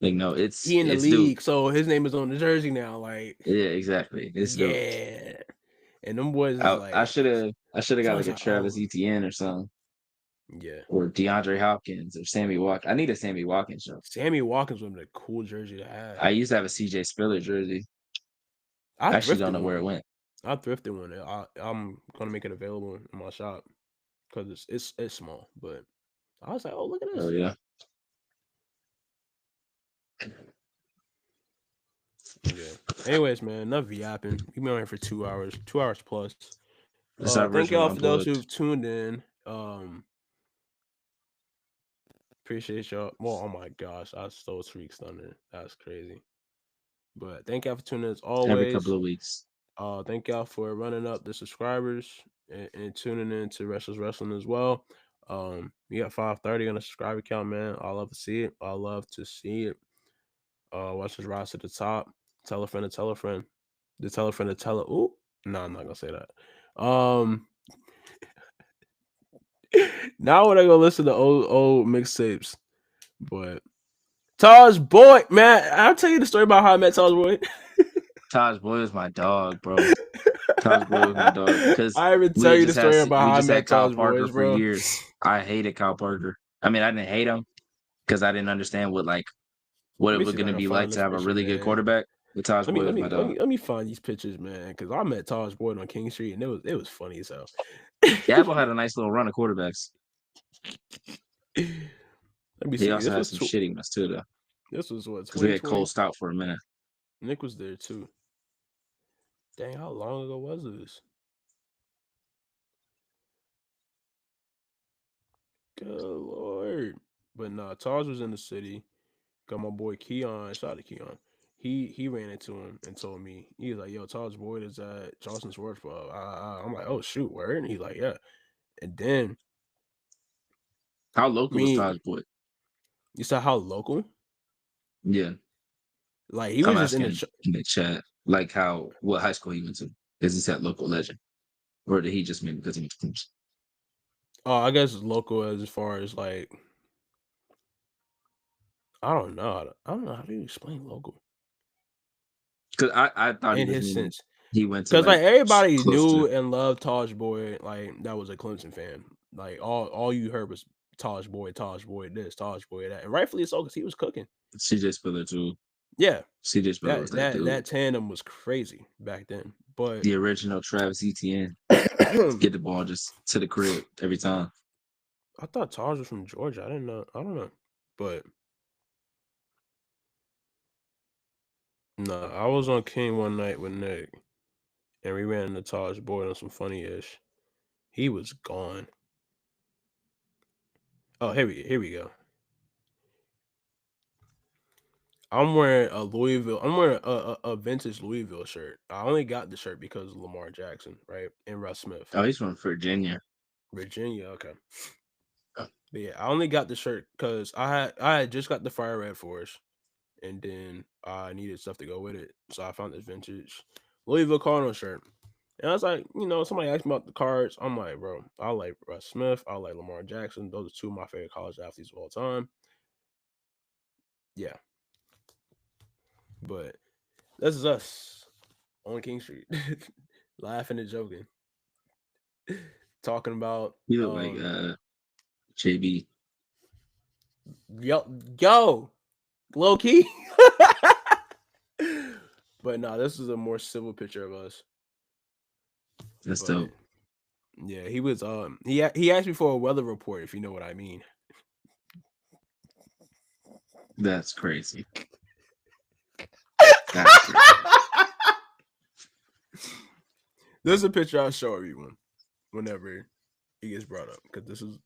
S2: Like, no, it's
S1: he in the
S2: dude.
S1: league, so his name is on the jersey now. Like,
S2: Yeah, exactly. It's dude.
S1: yeah. And them boys is
S2: I
S1: like,
S2: should have
S1: so
S2: got
S1: I
S2: like
S1: was
S2: a
S1: like, oh,
S2: Travis Etienne or something,
S1: yeah.
S2: or DeAndre Hopkins or Sammy Watkins. I need a Sammy Watkins jersey.
S1: Sammy Watkins would have been a cool jersey to have.
S2: I used to have a CJ Spiller jersey.
S1: I
S2: I actually don't
S1: thrifted
S2: know where it
S1: one.
S2: went.
S1: I thrifted one. I'm gonna make it available in my shop because it's small. But I was like, oh, look at
S2: Oh
S1: this.
S2: yeah.
S1: Yeah. Anyways, man, enough yapping. We've been on here for 2 hours, 2 hours plus.
S2: It's our
S1: Thank
S2: version
S1: y'all
S2: of
S1: for those
S2: Unplugged.
S1: who've tuned in. Appreciate y'all. Well, oh my gosh, I stole Tariq's thunder. That's crazy. But thank y'all for tuning in as
S2: Every couple
S1: always.
S2: of weeks.
S1: Thank y'all for running up the subscribers and tuning in to Wrestlers Wrestling as well. We got 530 on the subscriber count, man. I love to see it. I love to see it. Watch us rise to the top. Tell a friend to tell a friend. To tell a friend to tell a. Ooh, no, I'm not gonna say that. Now when I go listen to old mixtapes, but Taj Boy, man, I'll tell you the story about how I met Taj Boy.
S2: Taj Boy was my dog, bro. Taj Boy was my dog because
S1: I even tell you the story about how I met
S2: Kyle
S1: Taj
S2: Parker
S1: Boys,
S2: for
S1: bro.
S2: years. I hated Kyle Parker. I mean, I didn't hate him because I didn't understand what
S1: Let
S2: it
S1: me
S2: was
S1: see if
S2: going
S1: I
S2: to
S1: can
S2: be like
S1: find
S2: to
S1: this
S2: have a
S1: picture,
S2: really good
S1: man.
S2: quarterback. But Taj
S1: Let
S2: Boy
S1: me
S2: was my dog.
S1: let me find these pictures, man, because I met Taj Boyd on King Street, and it was funny as hell.
S2: Dabble had a nice little run of quarterbacks.
S1: Let me
S2: He
S1: see.
S2: also had some shitty ones too, though,
S1: This was what
S2: because we had
S1: 2020.
S2: Cole Stout for a minute.
S1: Nick was there too. Dang, how long ago was this? Good lord. But nah, Taj was in the city. Got my boy Keon. Shout out to Keon. He ran into him and told me, he was like, "Yo, Taj Boyd is at Charleston Sports Club." I'm like, "Oh shoot, where?" And he's like, "Yeah." And then
S2: How local was
S1: me,
S2: Taj Boy?
S1: you saw how local?
S2: Yeah,
S1: Like he
S2: I'm
S1: was just in the.
S2: asking in the chat, like what high school he went to. Is he that local legend, or did he just mean because he went to Clemson?
S1: Oh, I guess local as far as like I don't know. I don't know how do you explain local
S2: Because I thought he
S1: in
S2: was
S1: his
S2: meaning
S1: sense.
S2: he went to
S1: Because like everybody
S2: close
S1: knew
S2: to.
S1: and loved Taj Boyd, like that was a Clemson fan. Like all you heard was Taj Boyd this, Taj Boyd that, and rightfully so because he was cooking.
S2: CJ Spiller too.
S1: Yeah,
S2: CJ Spiller was that dude.
S1: that tandem was crazy back then. But
S2: The original Travis Etienne.
S1: I
S2: Get the ball just to the crib every time.
S1: thought Taj was from Georgia. I didn't know. I don't know, but no, I was on King one night with Nick, and we ran into Taj Boyd on some funny ish. He was gone. Oh, here we go. I'm wearing a Louisville. I'm wearing a vintage Louisville shirt. I only got the shirt because of Lamar Jackson, right? And Russ Smith.
S2: Oh, he's from Virginia.
S1: Virginia, okay.
S2: Oh.
S1: But yeah, I only got the shirt because I had just got the Fire Red Force, and then I needed stuff to go with it, so I found this vintage Louisville Cardinal shirt. And I was like, somebody asked me about the cards. I'm like, bro, I like Russ Smith. I like Lamar Jackson. Those are two of my favorite college athletes of all time. Yeah. But this is us on King Street, laughing and joking, talking about
S2: He looked like JB.
S1: yo, low key. But no, this is a more civil picture of us.
S2: That's dope.
S1: Yeah, he was he asked me for a weather report, if you know what I mean.
S2: That's crazy. That's crazy.
S1: This is a picture I'll show everyone whenever it gets brought up, because this is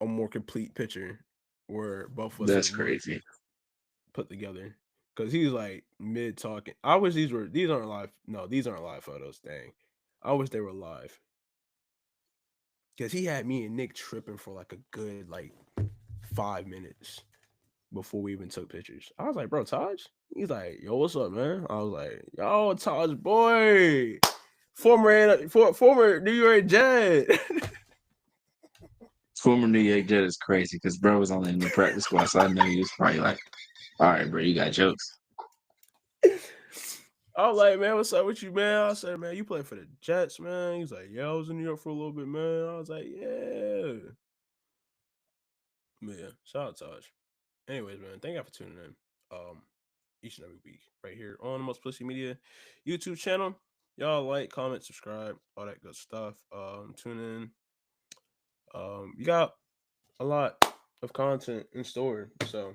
S1: a more complete picture where both of us
S2: That's crazy.
S1: put together. Because he's like mid talking. I wish these aren't live. No, these aren't live photos. Dang, I wish they were live. Because he had me and Nick tripping for like a good 5 minutes before we even took pictures. I was like, bro, Taj, He's like, yo, what's up, man? I was like, yo, Taj boy, former New York Jet.
S2: Former New York Jet is crazy because bro was only in the practice squad, so I know he was probably like, all right, bro, you got jokes.
S1: I was like, man, what's up with you, man? I said, man, you play for the Jets, man. He's like, yeah, I was in New York for a little bit, man. I was like, yeah. Yeah, shout out Taj. Anyways, man, thank you for tuning in. Each and every week, right here on the Most Publicity Media YouTube channel. Y'all like, comment, subscribe, all that good stuff. Tune in. You got a lot of content in store. So